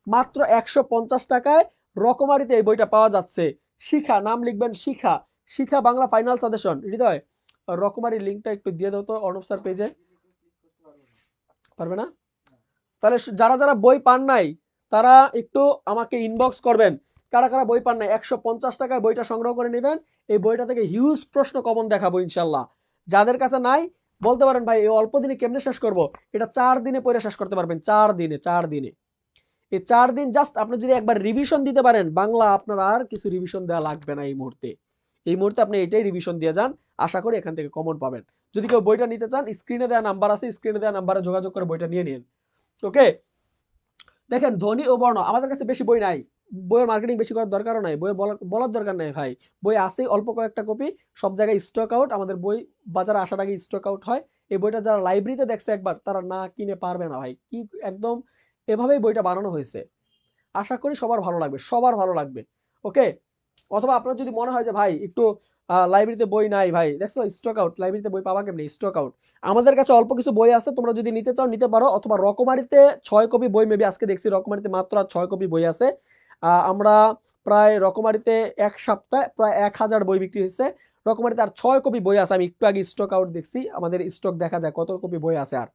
মাত্র 150 টাকায় রকমারিতে এই বইটা পাওয়া যাচ্ছে। শিখা, নাম লিখবেন শিখা, শিখা বাংলা ফাইনাল সাজেশন। হৃদয় রকমারির লিঙ্কটা একটু দিয়ে দাও তো অর্ণব স্যার পেজে। পারবে না? তাহলে যারা যারা বই পান নাই তারা একটু আমাকে ইনবক্স করবেন, কারা কারা বই পান নাই। 150 টাকায় বইটা সংগ্রহ করে নেবেন। এই বইটা থেকে হিউজ প্রশ্ন কমন দেখাবো ইনশাল্লাহ। যাদের কাছে নাই বলতে পারেন ভাই এই অল্প দিনে কেমনে শেষ করব? এটা 4 দিনে পড়ে শেষ করতে পারবেন, 4 দিনে, 4 দিনে। এই 4 দিন জাস্ট আপনি যদি একবার রিভিশন দিতে পারেন বাংলা, আপনার আর কিছু রিভিশন দেওয়া লাগবে না এই মুহূর্তে। এই মুহূর্তে আপনি এটাই রিভিশন দিয়ে যান, আশা করি এখান থেকে কমন পাবেন। যদি কেউ বইটা নিতে চান স্ক্রিনে দেওয়া নাম্বার আছে, স্ক্রিনে দেওয়া নাম্বারে যোগাযোগ করে বইটা নিয়ে নিন। ওকে, দেখেন ধ্বনি ও বর্ণ আমাদের কাছে বেশি বই নাই, বইয়ের মার্কেটিং বেশি করার দরকারও নাই, বই বলার দরকার নাই ভাই। বই আছে অল্প কয়েকটা কপি, সব জায়গায় স্টক আউট। আমাদের বই বাজারে আসার আগে স্টক আউট হয়। এই বইটা যারা লাইব্রেরিতে দেখছে একবার তারা না কিনে পারবে না ভাই, কি একদম এভাবেই বইটা বানানো হয়েছে। আশা করি সবার ভালো লাগবে, সবার ভালো লাগবে। ওকে, অথবা আপনার যদি মনে হয় যে ভাই একটু লাইব্রেরিতে বই নাই ভাই, দেখছো স্টক আউট, লাইব্রেরিতে বই পাবা কেমনি? Stock out. আমাদের কাছে অল্প কিছু বই আছে, তোমরা যদি নিতে চাও নিতে পারো। অথবা রকমারিতে 6 কপি বই মেবি আজকে দেখছি রকমারিতে মাত্র আর 6 কপি বই আছে। আমরা প্রায় রকমারিতে এক সপ্তাহে প্রায় 1000 বই বিক্রি হয়েছে। রকমারিতে আর 6 কপি বই আছে, আমি একটু আগে স্টক আউট দেখছি, আমাদের স্টক দেখা যায় কত কপি বই আছে। আর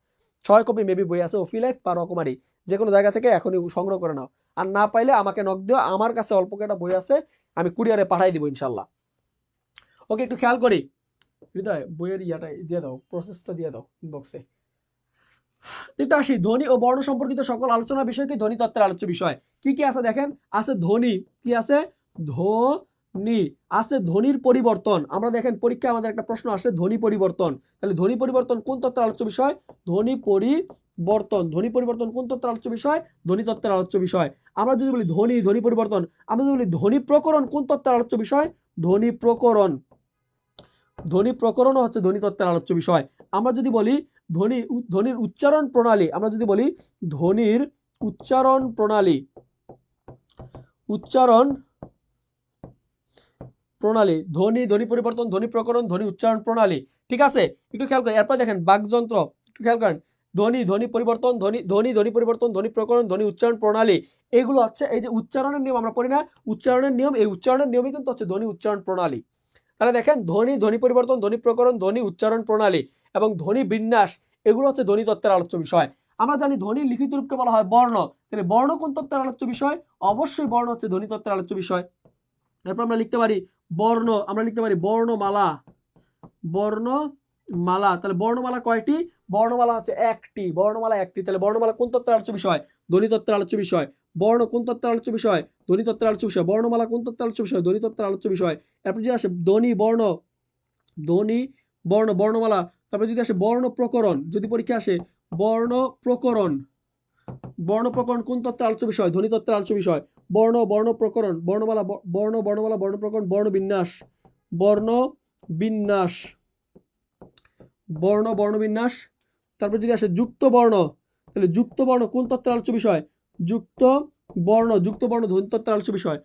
6 কপি মেবি বই আছে ওফিলাইফ বা রকমারি, যে কোনো জায়গা থেকে এখনই সংগ্রহ করে নাও। আর না পাইলে আমাকে নক দিও, আমার কাছে অল্প কয়েকটা বই আছে, আমি কুরিয়ারে পাঠাই দিব ইনশাল্লাহ। ওকে, একটু খেয়াল করি। হৃদয় বইয়ের ইয়াটা দিয়ে দাও, প্রসেসটা দিয়ে দাও ইনবক্সে। একটু আসি, ধ্বনি ও বর্ণ সম্পর্কিত সকল আলোচনা বিষয়কে ধ্বনি তত্ত্বের আলোচ্য বিষয়। কি কি আছে দেখেন, আছে ধ্বনি, কি আছে? ধ্বনি আছে, ধ্বনির পরিবর্তন। আমরা দেখেন পরীক্ষায় আমাদের একটা প্রশ্ন আসে ধ্বনি পরিবর্তন। তাহলে ধ্বনি পরিবর্তন কোন তত্ত্বের আলোচ্য বিষয়? ধ্বনি পরিবর্তন। ধ্বনি পরিবর্তন কোন তত্ত্বের আলোচ্য বিষয়? ধ্বনি তত্ত্বের আলোচ্য বিষয়। আমরা যদি বলি ধ্বনি পরিবর্তন, আমরা যদি বলি ধ্বনি প্রকরণ কোন তত্ত্বের আলোচ্য বিষয়? ধ্বনি প্রকরণ। ধ্বনি প্রকরণও হচ্ছে ধ্বনি তত্ত্বের আলোচ্য বিষয়। আমরা যদি বলি ধ্বনির উচ্চারণ প্রণালী, আমরা যদি বলি ধ্বনির উচ্চারণ প্রণালী, উচ্চারণ প্রণালী, ধ্বনি পরিবর্তন, ধ্বনি প্রকরণ, ধ্বনি উচ্চারণ প্রণালী। ঠিক আছে, একটু খেয়াল করেন। এরপর দেখেন বাকযন্ত্র, একটু খেয়াল করেন। ধ্বনি পরিবর্তন, ধ্বনি পরিবর্তন, ধ্বনি প্রকরণ, ধ্বনি উচ্চারণ প্রণালী। এগুলো হচ্ছে এই যে উচ্চারণের নিয়ম আমরা পড়ি না, উচ্চারণের নিয়ম, এই উচ্চারণের নিয়মই কিন্তু হচ্ছে ধ্বনি উচ্চারণ প্রণালী। তাহলে দেখেন ধ্বনি পরিবর্তন, ধ্বনি প্রকরণ, ধ্বনি উচ্চারণ প্রণালী এবং ধ্বনি বিন্যাস, এগুলো হচ্ছে ধ্বনি তত্ত্বের আলোচ্য বিষয়। আমরা জানি ধ্বনির লিখিত রূপকে বলা হয় বর্ণ। তাহলে বর্ণ কোন তত্ত্বের আলোচ্য বিষয়? অবশ্যই বর্ণ হচ্ছে ধ্বনি তত্ত্বের আলোচ্য বিষয়। এরপর আমরা লিখতে পারি বর্ণ, আমরা লিখতে পারি বর্ণমালা, বর্ণমালা। তাহলে বর্ণমালা কয়টি? বর্ণমালা হচ্ছে একটি, বর্ণমালা একটি। তাহলে বর্ণমালা কোন তত্ত্বের আলোচ্য বিষয়? ধ্বনি তত্ত্বের আলোচ্য বিষয়। বর্ণ কোন তত্ত্বের আলোচ্য বিষয়? ধ্বনিতত্ত্বের আলোচ্য বিষয়। বর্ণমালা কোন তত্ত্বের আলোচ্য বিষয়? ধ্বনিতত্ত্বের আলোচ্য বিষয়। এরপর যদি আসে ধ্বনি বর্ণ, ধ্বনি বর্ণ বর্ণমালা, তারপরে যদি আসে বর্ণ প্রকরণ, যদি পরীক্ষা আসে বর্ণ প্রকরণ, বর্ণ প্রকরণ কোন তত্ত্বের আলোচ্য বিষয়? ধ্বনিতত্ত্বের আলোচ্য বিষয়। বর্ণ বর্ণ প্রকরণ, বর্ণমালা বর্ণ বর্ণমালা বর্ণ প্রকরণ, বর্ণ বিন্যাস, বর্ণ বিন্যাস, বর্ণ বর্ণ বিন্যাস। তারপর যদি আসে যুক্ত বর্ণ, তাহলে যুক্ত বর্ণ কোন তত্ত্বের আলোচ্য বিষয়? যুক্ত বর্ণ, যুক্ত বর্ণ ধ্বনিতত্ত্বের আলোচ্য বিষয়।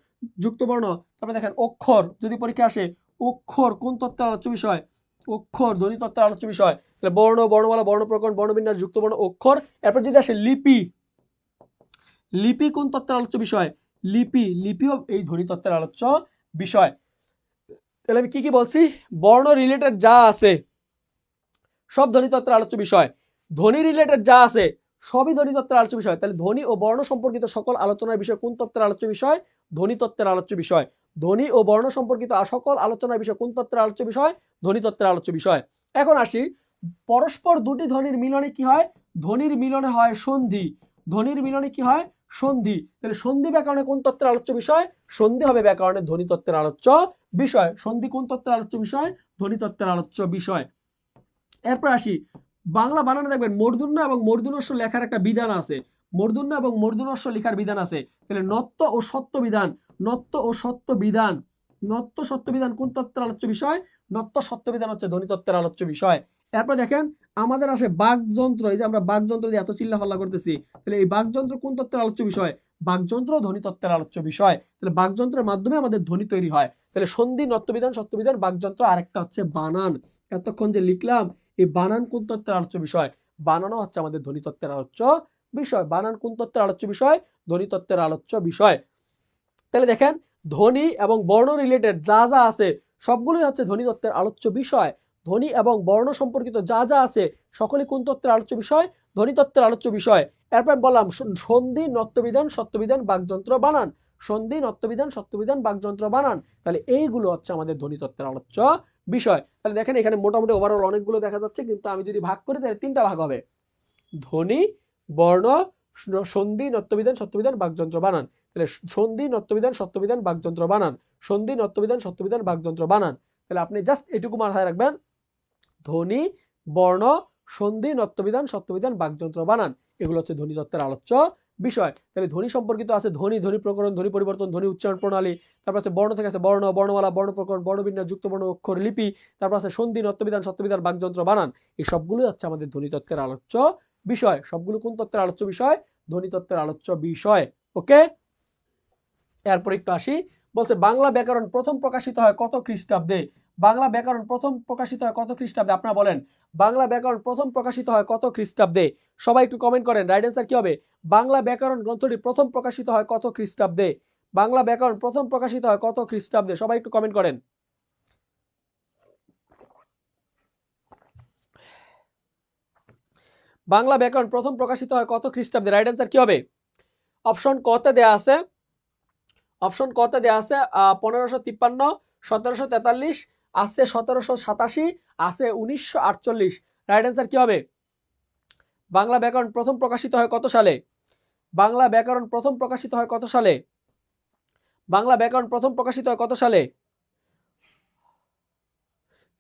যুক্ত বর্ণ। তারপরে দেখেন অক্ষর, যদি পরীক্ষা আসে অক্ষর কোন তত্ত্বের আলোচ্য বিষয়? অক্ষর ধ্বনিতত্ত্বের আলোচ্য বিষয়। তাহলে বর্ণ বর্ণমালা বর্ণ প্রকরণ বর্ণ বিন্যাস যুক্ত বর্ণ অক্ষর। এরপর যদি আসে লিপি, লিপি কোন তত্ত্বের আলোচ্য বিষয়? লিপি, লিপিও এই ধ্বনিতত্ত্বের আলোচ্য বিষয়। তাহলে আমি কি কি বলছি? বর্ণ রিলেটেড যা আছে সব ধ্বনিতত্ত্বের আলোচ্য বিষয়, ধ্বনি রিলেটেড যা আছে সবই ধ্বনিতত্ত্বের আলোচ্য বিষয়। তাহলে ধ্বনি ও বর্ণ সম্পর্কিত সকল আলোচনার বিষয় কোন তত্ত্বের আলোচ্য বিষয়? ধ্বনিতত্ত্বের আলোচ্য বিষয়। ধ্বনি ও বর্ণ সম্পর্কিত সকল আলোচনার বিষয় কোন তত্ত্বের আলোচ্য বিষয়? ধ্বনিতত্ত্বের আলোচ্য বিষয়। এখন আসি, পরস্পর দুটি ধ্বনির মিলনে কি হয়? ধ্বনির মিলনে হয় সন্ধি। ধ্বনির মিলনে কি হয়? সন্ধি। তাহলে সন্ধি ব্যাকরণে কোন তত্ত্বের আলোচ্য বিষয়? সন্ধি হবে ব্যাকরণের ধ্বনিতত্ত্বের আলোচ্য বিষয়। সন্ধি কোন তত্ত্বের আলোচ্য বিষয়? ধ্বনিতত্ত্বের আলোচ্য বিষয়। এরপর আসি, বাংলা বানানে দেখবেন মূর্ধন্য এবং মূর্ধন্যস্ব লেখার একটা বিধান আছে। মূর্ধন্য এবং মূর্ধন্যস্ব লেখার বিধান আছে। তাহলে নত্য ও সত্য বিধান, নত্য ও সত্য বিধান, নত্য সত্য বিধান কোন তত্ত্বের আলোচ্য বিষয়? নত্য সত্য বিধান হচ্ছে ধ্বনিতত্ত্বের আলোচ্য বিষয়। এরপর দেখেন আমাদের আসে বাকযন্ত্র, এই যে আমরা বাকযন্ত্র দিয়ে এত চিল্লা ফাল্লা করতেছি, তাহলে এই বাকযন্ত্র কোন তত্ত্বের আলোচ্য বিষয়? বাকযন্ত্র ধ্বনিতত্ত্বের আলোচ্য বিষয়। তাহলে বাকযন্ত্রের মাধ্যমে আমাদের ধ্বনি তৈরি হয়। তাহলে সন্ধি নত্যবিধান সত্যবিধান বাকযন্ত্র, আরেকটা হচ্ছে বানান। এতক্ষণ যে লিখলাম এই বানান কোন তত্ত্বের আলোচ্য বিষয়? বানানও হচ্ছে আমাদের ধ্বনিতত্ত্বের আলোচ্য বিষয়। বানান কোন তত্ত্বের আলোচ্য বিষয়? ধ্বনিতত্ত্বের আলোচ্য বিষয়। তাহলে দেখেন ধ্বনি এবং বর্ণ রিলেটেড যা যা আছে সবগুলোই হচ্ছে ধ্বনিতত্ত্বের আলোচ্য বিষয়। ধ্বনি এবং বর্ণ সম্পর্কিত যা যা আছে সকলেই কোন তত্ত্বের আলোচ্য বিষয়? ধ্বনিতত্ত্বের আলোচ্য বিষয়। এরপর বললাম সন্ধি নত্যবিধান সত্যবিধান বাকযন্ত্র বানান, সন্ধি নত্যবিধান সত্যবিধান বাকযন্ত্র বানান। তাহলে এইগুলো হচ্ছে আমাদের ধ্বনিতত্ত্বের আলোচ্য বিষয়। তাহলে দেখেন এখানে মোটামুটি ওভারঅল অনেকগুলো দেখা যাচ্ছে, কিন্তু আমি যদি ভাগ করি তাহলে তিনটা ভাগ হবে: ধ্বনি, বর্ণ, সন্ধি নত্যবিধান সত্যবিধান বাকযন্ত্র বানান। তাহলে সন্ধি নত্যবিধান সত্যবিধান বাকযন্ত্র বানান, সন্ধি নত্যবিধান সত্যবিধান বাকযন্ত্র বানান। তাহলে আপনি জাস্ট এটুকু মাথায় রাখবেন, ধ্বনি, বর্ণ, সন্ধি নত্যবিধান সত্যবিধান বাকযন্ত্র বানান, এগুলো হচ্ছে ধ্বনিতত্ত্বের আলোচ্য বিষয়। তাহলে ধ্বনি সম্পর্কিত আছে ধ্বনি, ধ্বনি প্রকরণ, ধ্বনি পরিবর্তন, ধ্বনি উচ্চারণ প্রণালী। তারপর আছে বর্ণ থেকে আছে বর্ণ, বর্ণমালা, বর্ণ প্রকরণ, বর্ণবিন্যাস, যুক্ত বর্ণ, অক্ষর, লিপি। তারপর আছে সন্ধি নত্যবিধান সত্যবিধান বাকযন্ত্র বানান। এই সবগুলোই হচ্ছে আমাদের ধ্বনিতত্ত্বের আলোচ্য বিষয়। সবগুলো কোন তত্ত্বের আলোচ্য বিষয়? ধ্বনিতত্ত্বের আলোচ্য বিষয়। ওকে, এরপর একটু আসি, বলছে বাংলা ব্যাকরণ প্রথম প্রকাশিত হয় কত খ্রিস্টাব্দে? বাংলা ব্যাকরণ প্রথম প্রকাশিত হয় কত খ্রিস্টাব্দে? আপনারা বলেন, বাংলা ব্যাকরণ প্রথম প্রকাশিত হয় কত খ্রিস্টাব্দে? সবাই একটু কমেন্ট করেন, রাইট অ্যান্সার কি হবে? বাংলা ব্যাকরণ গ্রন্থটি প্রথম প্রকাশিত হয় কত খ্রিস্টাব্দে? বাংলা ব্যাকরণ প্রথম প্রকাশিত হয় কত খ্রিস্টাব্দে? সবাই একটু কমেন্ট করেন। বাংলা ব্যাকরণ প্রথম প্রকাশিত হয় কত খ্রিস্টাব্দে? রাইট অ্যান্সার কি হবে? অপশন কতে দেয়া আছে, অপশন কতে দেয়া আছে 1553, 1743, আছে 1787, আছে 1948। রাইট অ্যান্সার কি হবে? বাংলা ব্যাকরণ প্রথম প্রকাশিত হয় কত সালে? বাংলা ব্যাকরণ প্রথম প্রকাশিত হয় কত সালে? বাংলা ব্যাকরণ প্রথম প্রকাশিত হয় কত সালে?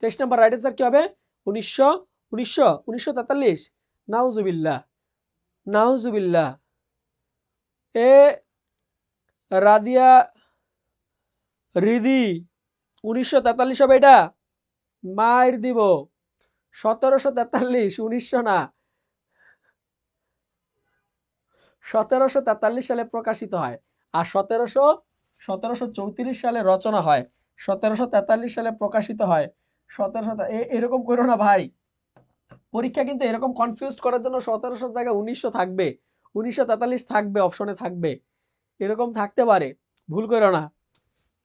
23 নম্বর রাইট অ্যান্সার কি হবে? 1900, 1900, 1943। নাউজুবিল্লাহ, নাউজুবিল্লাহ। এ রাদিয়া রিদি 1943 হবে এটা? মাইর দিব। 1743, 1900 না, 1743 সালে প্রকাশিত হয়। আর 1734 সালে রচনা হয়, 1743 সালে প্রকাশিত হয়। 1700 এরকম করো না ভাই, পরীক্ষা কিন্তু এরকম কনফিউজ করার জন্য 1700 জায়গায় 1900 থাকবে, 1943 থাকবে, অপশনে থাকবে, এরকম থাকতে পারে, ভুল করো না।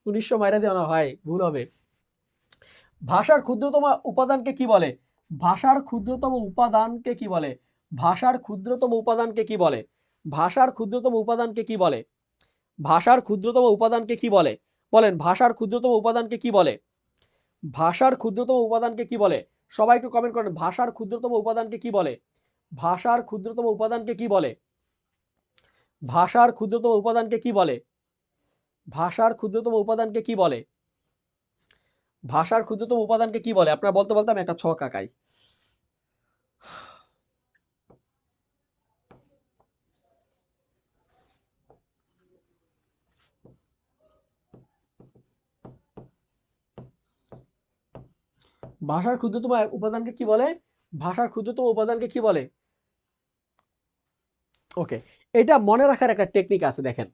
1900 মাইরা দিও না ভাই, ভুল হবে। ভাষার ক্ষুদ্রতম উপাদানকে কি বলে? ভাষার ক্ষুদ্রতম উপাদানকে কি বলে? ভাষার ক্ষুদ্রতম উপাদানকে কি বলে? ভাষার ক্ষুদ্রতম উপাদানকে কি বলে? ভাষার ক্ষুদ্রতম উপাদানকে কি বলে? বলেন, ভাষার ক্ষুদ্রতম উপাদানকে কি বলে? ভাষার ক্ষুদ্রতম উপাদানকে কি বলে? সবাই একটু কমেন্ট করেন, ভাষার ক্ষুদ্রতম উপাদানকে কি বলে? ভাষার ক্ষুদ্রতম উপাদানকে কি বলে? ভাষার ক্ষুদ্রতম উপাদানকে কি বলে? ভাষার ক্ষুদ্রতম উপাদানকে কি বলে? ভাষার ক্ষুদ্রতম উপাদানকে কি বলে? আপনারা বলতে বলতে আমি একটা ছক আঁকাই। ভাষার ক্ষুদ্রতম উপাদানকে কি বলে? ভাষার ক্ষুদ্রতম উপাদানকে কি বলে? ওকে, এটা মনে রাখার একটা টেকনিক আছে। দেখেন,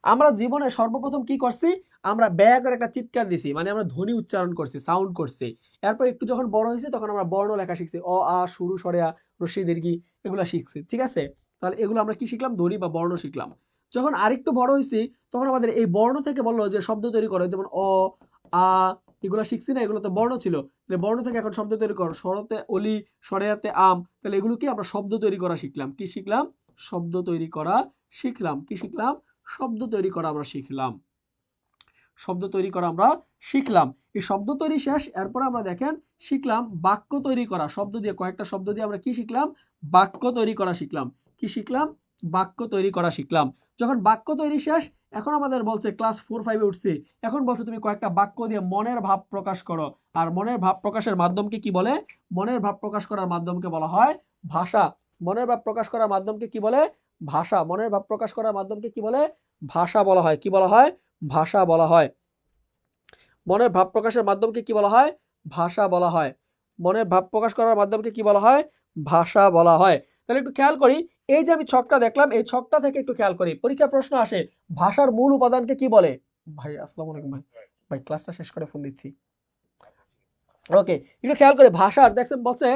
আমরা জীবনে সর্বপ্রথম কি করছি? আমরা ব্যয় করে একটা চিৎকার দিছি, মানে আমরা ধ্বনি উচ্চারণ করছি, সাউন্ড করছি। এরপর একটু যখন বড় হয়েছে তখন আমরা বর্ণ লেখা শিখছি, অ আ শুরু সরে আ রস্বই দীর্ঘি, এগুলো শিখছি, ঠিক আছে? তাহলে এগুলো আমরা কি শিখলাম? ধ্বনি বা বর্ণ শিখলাম। যখন আরেকটু বড় হয়েছি তখন আমাদের এই বর্ণ থেকে বললো যে শব্দ তৈরি করে, যেমন অ আ, এগুলো শিখছি না, এগুলো তো বর্ণ ছিল। তাহলে বর্ণ থেকে এখন শব্দ তৈরি করো, সরতে অলি, সরেয়াতে আম। তাহলে এগুলো কি? আমরা শব্দ তৈরি করা শিখলাম। কি শিখলাম? শব্দ তৈরি করা শিখলাম। কি শিখলাম? শব্দ তৈরি করা আমরা শিখলাম। শব্দ তৈরি করা আমরা শিখলাম। এই শব্দ তৈরি শেষ। এরপর আমরা দেখেন শিখলাম বাক্য তৈরি করা। শব্দ দিয়ে, কয়েকটা শব্দ দিয়ে আমরা কি শিখলাম? বাক্য তৈরি করা শিখলাম। কি শিখলাম? বাক্য তৈরি করা শিখলাম। যখন বাক্য তৈরি শেষ, এখন আমাদের বলছে ক্লাস 4-5 উঠছি, এখন বলছে তুমি কয়েকটা বাক্য দিয়ে মনের ভাব প্রকাশ করো। আর মনের ভাব প্রকাশের মাধ্যমকে কি বলে? মনের ভাব প্রকাশ করার মাধ্যমকে বলা হয় ভাষা। মনের ভাব প্রকাশ করার মাধ্যমকে কি বলে? ভাষা। মনের ভাব প্রকাশ করার মাধ্যমকে কি বলে? ভাষা বলা হয়। কি বলা হয়? ভাষা বলা হয়। মনের ভাব প্রকাশের মাধ্যমকে কি বলা হয়? ভাষা বলা হয়। মনের ভাব প্রকাশ করার মাধ্যমকে কি বলা হয়? ভাষা বলা হয়। তাহলে একটু খেয়াল করি, এই যে আমি ছকটা দেখলাম, এই ছকটা থেকে একটু খেয়াল করি, পরীক্ষা প্রশ্ন আসে ভাষার মূল উপাদানকে কি বলে? ভাই আসসালামু আলাইকুম ভাই, ভাই ক্লাসটা শেষ করে ফোন দিচ্ছি। ওকে, একটু খেয়াল করে, ভাষার দেখছেন বলছে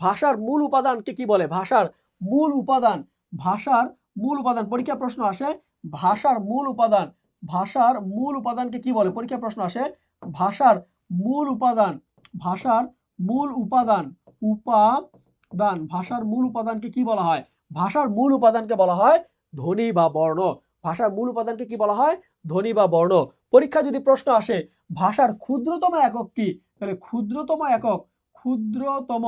ভাষার মূল উপাদানকে কি বলে? ভাষার মূল উপাদান, ভাষার মূল উপাদান, পরীক্ষা প্রশ্ন আসে ভাষার মূল উপাদান, ভাষার মূল উপাদানকে কি বলে? পরীক্ষা প্রশ্ন আসে ভাষার মূল উপাদান, ভাষার মূল উপাদান, উপাদান, ভাষার মূল উপাদানকে কি বলা হয়? ভাষার মূল উপাদানকে বলা হয় ধ্বনি বা বর্ণ। ভাষার মূল উপাদানকে কি বলা হয়? ধ্বনি বা বর্ণ। পরীক্ষা যদি প্রশ্ন আসে ভাষার ক্ষুদ্রতম একক কি? তাহলে ক্ষুদ্রতম একক, ক্ষুদ্রতম,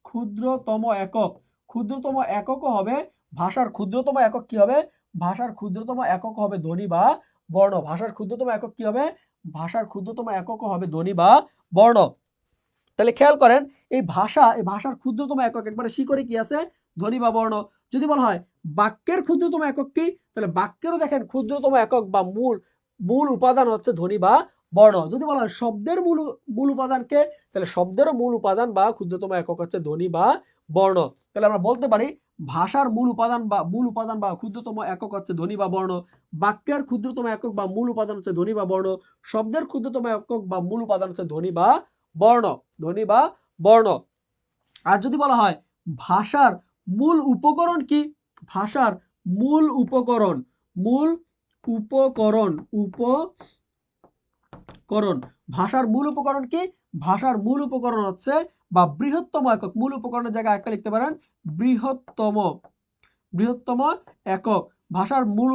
ক্ষুদ্রতম একক, ক্ষুদ্রতম এককও হবে, ভাষার ক্ষুদ্রতম একক কি হবে? ভাষার ক্ষুদ্রতম একক হবে ধ্বনি বা বর্ণ। ভাষার ক্ষুদ্রতম একক কি হবে? ভাষার ক্ষুদ্রতম এককও হবে ধ্বনি বা বর্ণ। তাহলে খেয়াল করেন, এই ভাষা, এই ভাষার ক্ষুদ্রতম একক একবারে শিকড়ে কি আছে? ধ্বনি বা বর্ণ। যদি বলা হয় বাক্যের ক্ষুদ্রতম একক কি? তাহলে বাক্যেরও দেখেন ক্ষুদ্রতম একক বা মূল মূল উপাদান হচ্ছে ধ্বনি বা বর্ণ। যদি বলা হয় শব্দের মূল মূল উপাদানকে, তাহলে শব্দেরও মূল উপাদান বা ক্ষুদ্রতম একক হচ্ছে ধ্বনি বা বর্ণ। তাহলে আমরা বলতে পারি ভাষার মূল উপাদান বা ক্ষুদ্রতম একক হচ্ছে ধ্বনি বা বর্ণ। বাক্যের ক্ষুদ্রতম একক বা মূল উপাদান হচ্ছে ধ্বনি বা বর্ণ। শব্দের ক্ষুদ্রতম একক বা মূল উপাদান হচ্ছে ধ্বনি বা বর্ণ, ধ্বনি বা বর্ণ। আর যদি বলা হয় ভাষার মূল উপকরণ কি? ভাষার মূল উপকরণ, মূল উপকরণ, উপকরণ, ভাষার মূল উপকরণ কি? ভাষার মূল উপকরণ হচ্ছে বা বৃহত্তম একক, মূল উপকরণের জায়গায় একটা লিখতে পারেন বৃহত্তম, বৃহত্তম একক। ভাষার মূল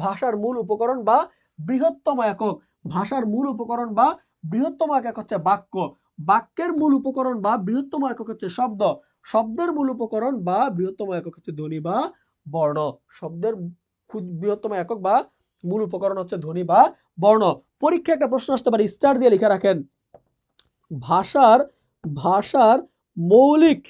ভাষার মূল উপকরণ বা বৃহত্তম একক, ভাষার মূল উপকরণ বা বৃহত্তম একক হচ্ছে বাক্য। বাক্যের মূল উপকরণ বা বৃহত্তম একক হচ্ছে শব্দ। শব্দের মূল উপকরণ বা বৃহত্তম একক হচ্ছে ধ্বনি বা বর্ণ। শব্দের বৃহত্তম একক বা মূল উপকরণ হচ্ছে ধ্বনি বা বর্ণ। পরীক্ষা একটা প্রশ্ন আসতে পারে, স্টার দিয়ে লিখে রাখেন, ভাষার, ভাষার মৌলিক,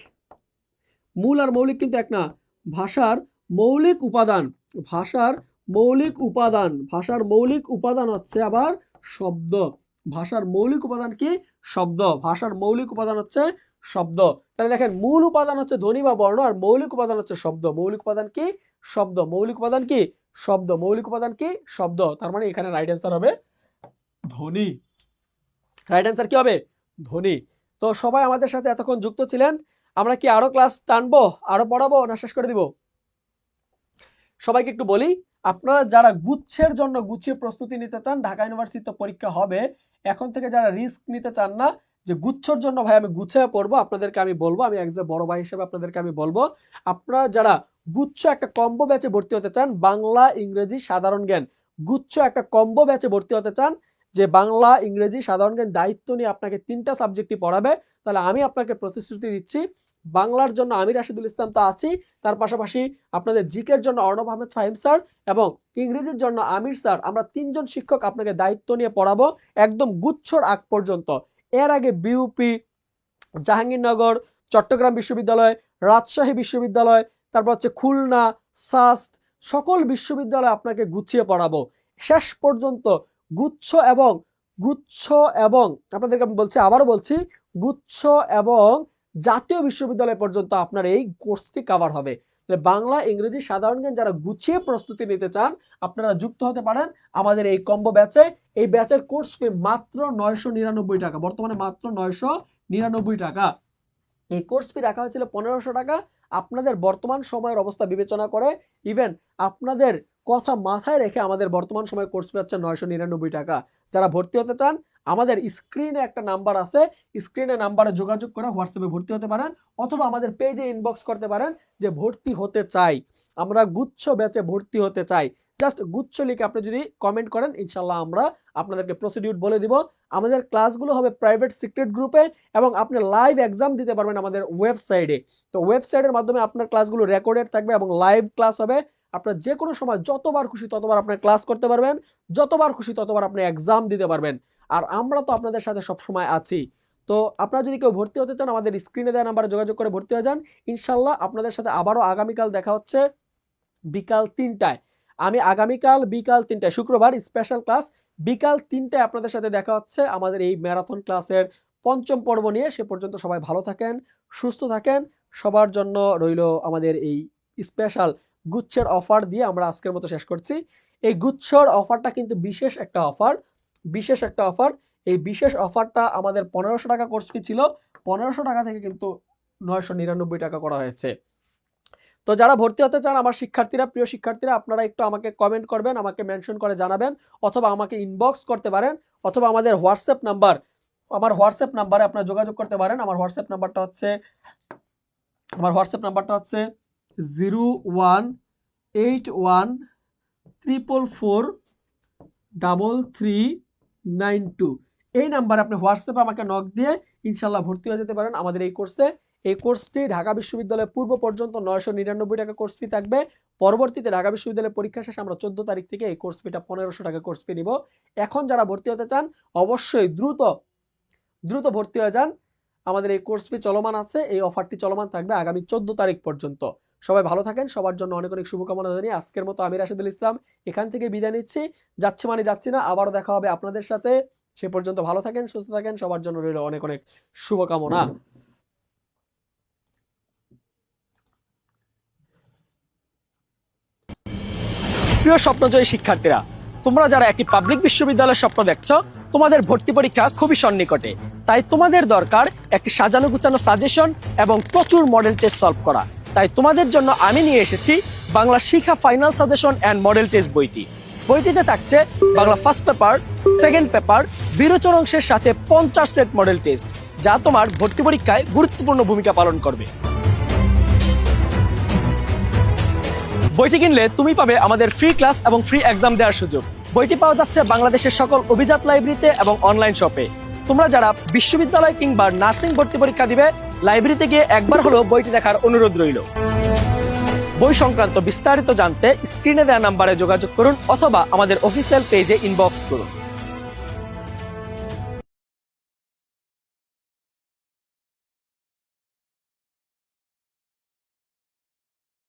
মূল আর মৌলিক কিন্তু এক না, ভাষার মৌলিক উপাদান, ভাষার মৌলিক উপাদান, ভাষার মৌলিক উপাদান হচ্ছে আবার শব্দ। ভাষার মৌলিক উপাদান কি? শব্দ। ভাষার মৌলিক উপাদান হচ্ছে শব্দ। তাহলে দেখেন মূল উপাদান হচ্ছে ধ্বনি বা বর্ণ, আর মৌলিক উপাদান হচ্ছে শব্দ। মৌলিক উপাদান কি? শব্দ। মৌলিক উপাদান কি? শব্দ। মৌলিক উপাদান কি? শব্দ। তার মানে এখানে রাইট অ্যান্সার হবে ধ্বনি। রাইট অ্যান্সার কি হবে? ধ্বনি। তো সবাই আমাদের সাথে এতক্ষণ যুক্ত ছিলেন। আমরা কি আরো ক্লাস টানবো, আরো পড়াবো, না শেষ করে দিব? সবাইকে একটু বলি, আপনারা যারা গুচ্ছের জন্য গুছিয়ে প্রস্তুতি নিতে চান, ঢাকা ইউনিভার্সিটিতে পরীক্ষা হবে, এখন থেকে যারা রিস্ক নিতে চান না যে গুচ্ছর জন্য ভাই আমি গুছিয়ে পড়বো, আপনাদেরকে আমি বলবো, আমি একজন বড় ভাই হিসেবে আপনাদেরকে আমি বলবো, আপনারা যারা গুচ্ছ একটা কম্বো ব্যাচে ভর্তি হতে চান, বাংলা ইংরেজি সাধারণ জ্ঞান গুচ্ছ একটা কম্বো ব্যাচে ভর্তি হতে চান, যে বাংলা ইংরেজি সাধারণ জ্ঞান দায়িত্ব নিয়ে আপনাকে 3টা সাবজেক্টই পড়াবে, তাহলে আমি আপনাকে প্রতিশ্রুতি দিচ্ছি বাংলার জন্য আমি রাশিদুল ইসলাম তো আছি, তার পাশাপাশি আপনাদের জিকের জন্য অর্ণব আহমেদ ফাহিম স্যার এবং ইংরেজির জন্য আমির স্যার, আমরা 3 জন শিক্ষক আপনাকে দায়িত্ব নিয়ে পড়াবো একদম গুচ্ছর আগ পর্যন্ত। এর আগে বিউপি, জাহাঙ্গীরনগর, চট্টগ্রাম বিশ্ববিদ্যালয়, রাজশাহী বিশ্ববিদ্যালয়, তারপর হচ্ছে খুলনা, সাস্ট, সকল বিশ্ববিদ্যালয়ে আপনাকে গুছিয়ে পড়াবো শেষ পর্যন্ত। গুচ্ছ এবং গুচ্ছ এবং আপনাদেরকে আমি বলছি, আবারও বলছি, গুচ্ছ এবং জাতীয় বিশ্ববিদ্যালয় পর্যন্ত আপনার এই কোর্সটি কভার হবে। বাংলা, ইংরেজি, সাধারণ জ্ঞান যারা গুছিয়ে প্রস্তুতি নিতে চান আপনারা যুক্ত হতে পারেন আমাদের এই কম্বো ব্যাচে। এই ব্যাচের কোর্স ফি মাত্র 999 টাকা, বর্তমানে মাত্র 999 টাকা। এই কোর্স ফি রাখা হয়েছিল 1500 টাকা। আপনাদের বর্তমান সময়ের অবস্থা বিবেচনা করে, ইভেন আপনাদের কথা মাথায় রেখে আমাদের বর্তমান সময় কোর্স ফি হচ্ছে 999 টাকা। যারা ভর্তি হতে চান আমাদের স্ক্রিনে একটা নাম্বার আছে, স্ক্রিনে নাম্বারে যোগাযোগ করে হোয়াটসঅ্যাপে ভর্তি হতে পারেন, অথবা আমাদের পেজে ইনবক্স করতে পারেন যে ভর্তি হতে চাই, আমরা গুচ্ছ ব্যাচে ভর্তি হতে চাই। জাস্ট গুচ্ছ লিখে আপনি যদি কমেন্ট করেন ইনশাল্লাহ আমরা আপনাদেরকে প্রসিডিউর বলে দিব। আমাদের ক্লাসগুলো হবে প্রাইভেট সিক্রেট গ্রুপে এবং আপনি লাইভ এক্সাম দিতে পারবেন আমাদের ওয়েবসাইটে। তো ওয়েবসাইটের মাধ্যমে আপনার ক্লাসগুলো রেকর্ডেড থাকবে এবং লাইভ ক্লাস হবে। আপনার যে কোনো সময় যতবার খুশি ততবার আপনি ক্লাস করতে পারবেন, যতবার খুশি ততবার আপনি এক্সাম দিতে পারবেন। আর আমরা তো আপনাদের সাথে সবসময় আছি। তো আপনারা যদি কেউ ভর্তি হতে চান আমাদের স্ক্রিনে দেওয়া নাম্বারে যোগাযোগ করে ভর্তি হয়ে যান। ইনশাল্লাহ আপনাদের সাথে আবারও আগামীকাল দেখা হচ্ছে বিকাল 3টায়। আমি আগামীকাল বিকাল 3টায়, শুক্রবার স্পেশাল ক্লাস, বিকাল 3টায় আপনাদের সাথে দেখা হচ্ছে আমাদের এই ম্যারাথন ক্লাসের 5ম পর্ব নিয়ে। সে পর্যন্ত সবাই ভালো থাকেন, সুস্থ থাকেন। সবার জন্য রইল আমাদের এই স্পেশাল গুচ্ছের অফার দিয়ে আমরা আজকের মতো শেষ করছি। এই গুচ্ছর অফারটা কিন্তু বিশেষ একটা অফার, বিশেষ একটা অফার। এই বিশেষ অফারটা আমাদের 1500 টাকা কোর্স ফি ছিল, 1500 টাকা থেকে কিন্তু 999 টাকা করা হয়েছে। তো যারা ভর্তি হতে চান আমার শিক্ষার্থীরা, প্রিয় শিক্ষার্থীরা, আপনারা একটু আমাকে কমেন্ট করবেন, আমাকে মেনশন করে জানাবেন, অথবা আমাকে ইনবক্স করতে পারেন, অথবা আমাদের হোয়াটসঅ্যাপ নাম্বার, আমার হোয়াটসঅ্যাপ নাম্বারে আপনারা যোগাযোগ করতে পারেন। আমার হোয়াটসঅ্যাপ নাম্বারটা হচ্ছে 0181443392। এই নাম্বারে আপনি হোয়াটসঅ্যাপে আমাকে নক দিয়ে ইনশাল্লাহ ভর্তি হয়ে যেতে পারেন আমাদের এই কোর্সে। এই কোর্সটি ঢাকা বিশ্ববিদ্যালয়ের পূর্ব পর্যন্ত 999 টাকা কোর্স ফি থাকবে। পরবর্তীতে ঢাকা বিশ্ববিদ্যালয়ের পরীক্ষা শেষে আমরা 14 তারিখ থেকে এই কোর্স ফিটা 1500 টাকা কোর্স ফি নিব। এখন যারা ভর্তি হতে চান অবশ্যই দ্রুত ভর্তি হয়ে যান। আমাদের এই কোর্স ফি চলমান আছে, এই অফারটি চলমান থাকবে আগামী 14 তারিখ পর্যন্ত। সবাই ভালো থাকেন, সবার জন্য অনেক অনেক শুভকামনা জানিয়ে আজকের মতো আমি রাশিদুল ইসলাম এখান থেকে বিদায় নিচ্ছি। যাচ্ছি মানে যাচ্ছি না, আবারও দেখা হবে আপনাদের সাথে। সে পর্যন্ত ভালো থাকেন, সুস্থ থাকেন, সবার জন্য রইল অনেক অনেক শুভকামনা। প্রিয় স্বপ্নজয়ী শিক্ষার্থীরা, তোমরা যারা একটি পাবলিক বিশ্ববিদ্যালয়ের স্বপ্ন দেখছো, তোমাদের ভর্তি পরীক্ষা খুবই সন্নিকটে, তাই তোমাদের দরকার একটি সাজানো গুছানো সাজেশন এবং প্রচুর মডেল টেস্ট সলভ করা। তাই তোমাদের জন্য আমি নিয়ে এসেছি বাংলা শিক্ষা final suggestion and model test বইটি। বইটিতে থাকছে Bangla first paper, second paper, বিরোচন অংশের সাথে 50 সেট মডেল টেস্ট, যা তোমার ভর্তি পরীক্ষায় গুরুত্বপূর্ণ ভূমিকা পালন করবে। বইটি কিনলে তুমি পাবে আমাদের ফ্রি ক্লাস এবং ফ্রি এক্সাম দেওয়ার সুযোগ। বইটি পাওয়া যাচ্ছে বাংলাদেশের সকল অভিজাত লাইব্রেরিতে এবং অনলাইন শপে। তোমরা যারা বিশ্ববিদ্যালয় কিংবা নার্সিং ভর্তি পরীক্ষা দিবে, লাইব্রেরিতে গিয়ে একবার হলেও বইটি দেখার অনুরোধ রইল। বই সংক্রান্ত বিস্তারিত জানতে স্ক্রিনে দেওয়া নাম্বারে যোগাযোগ করুন অথবা আমাদের অফিসিয়াল পেজে ইনবক্স করুন।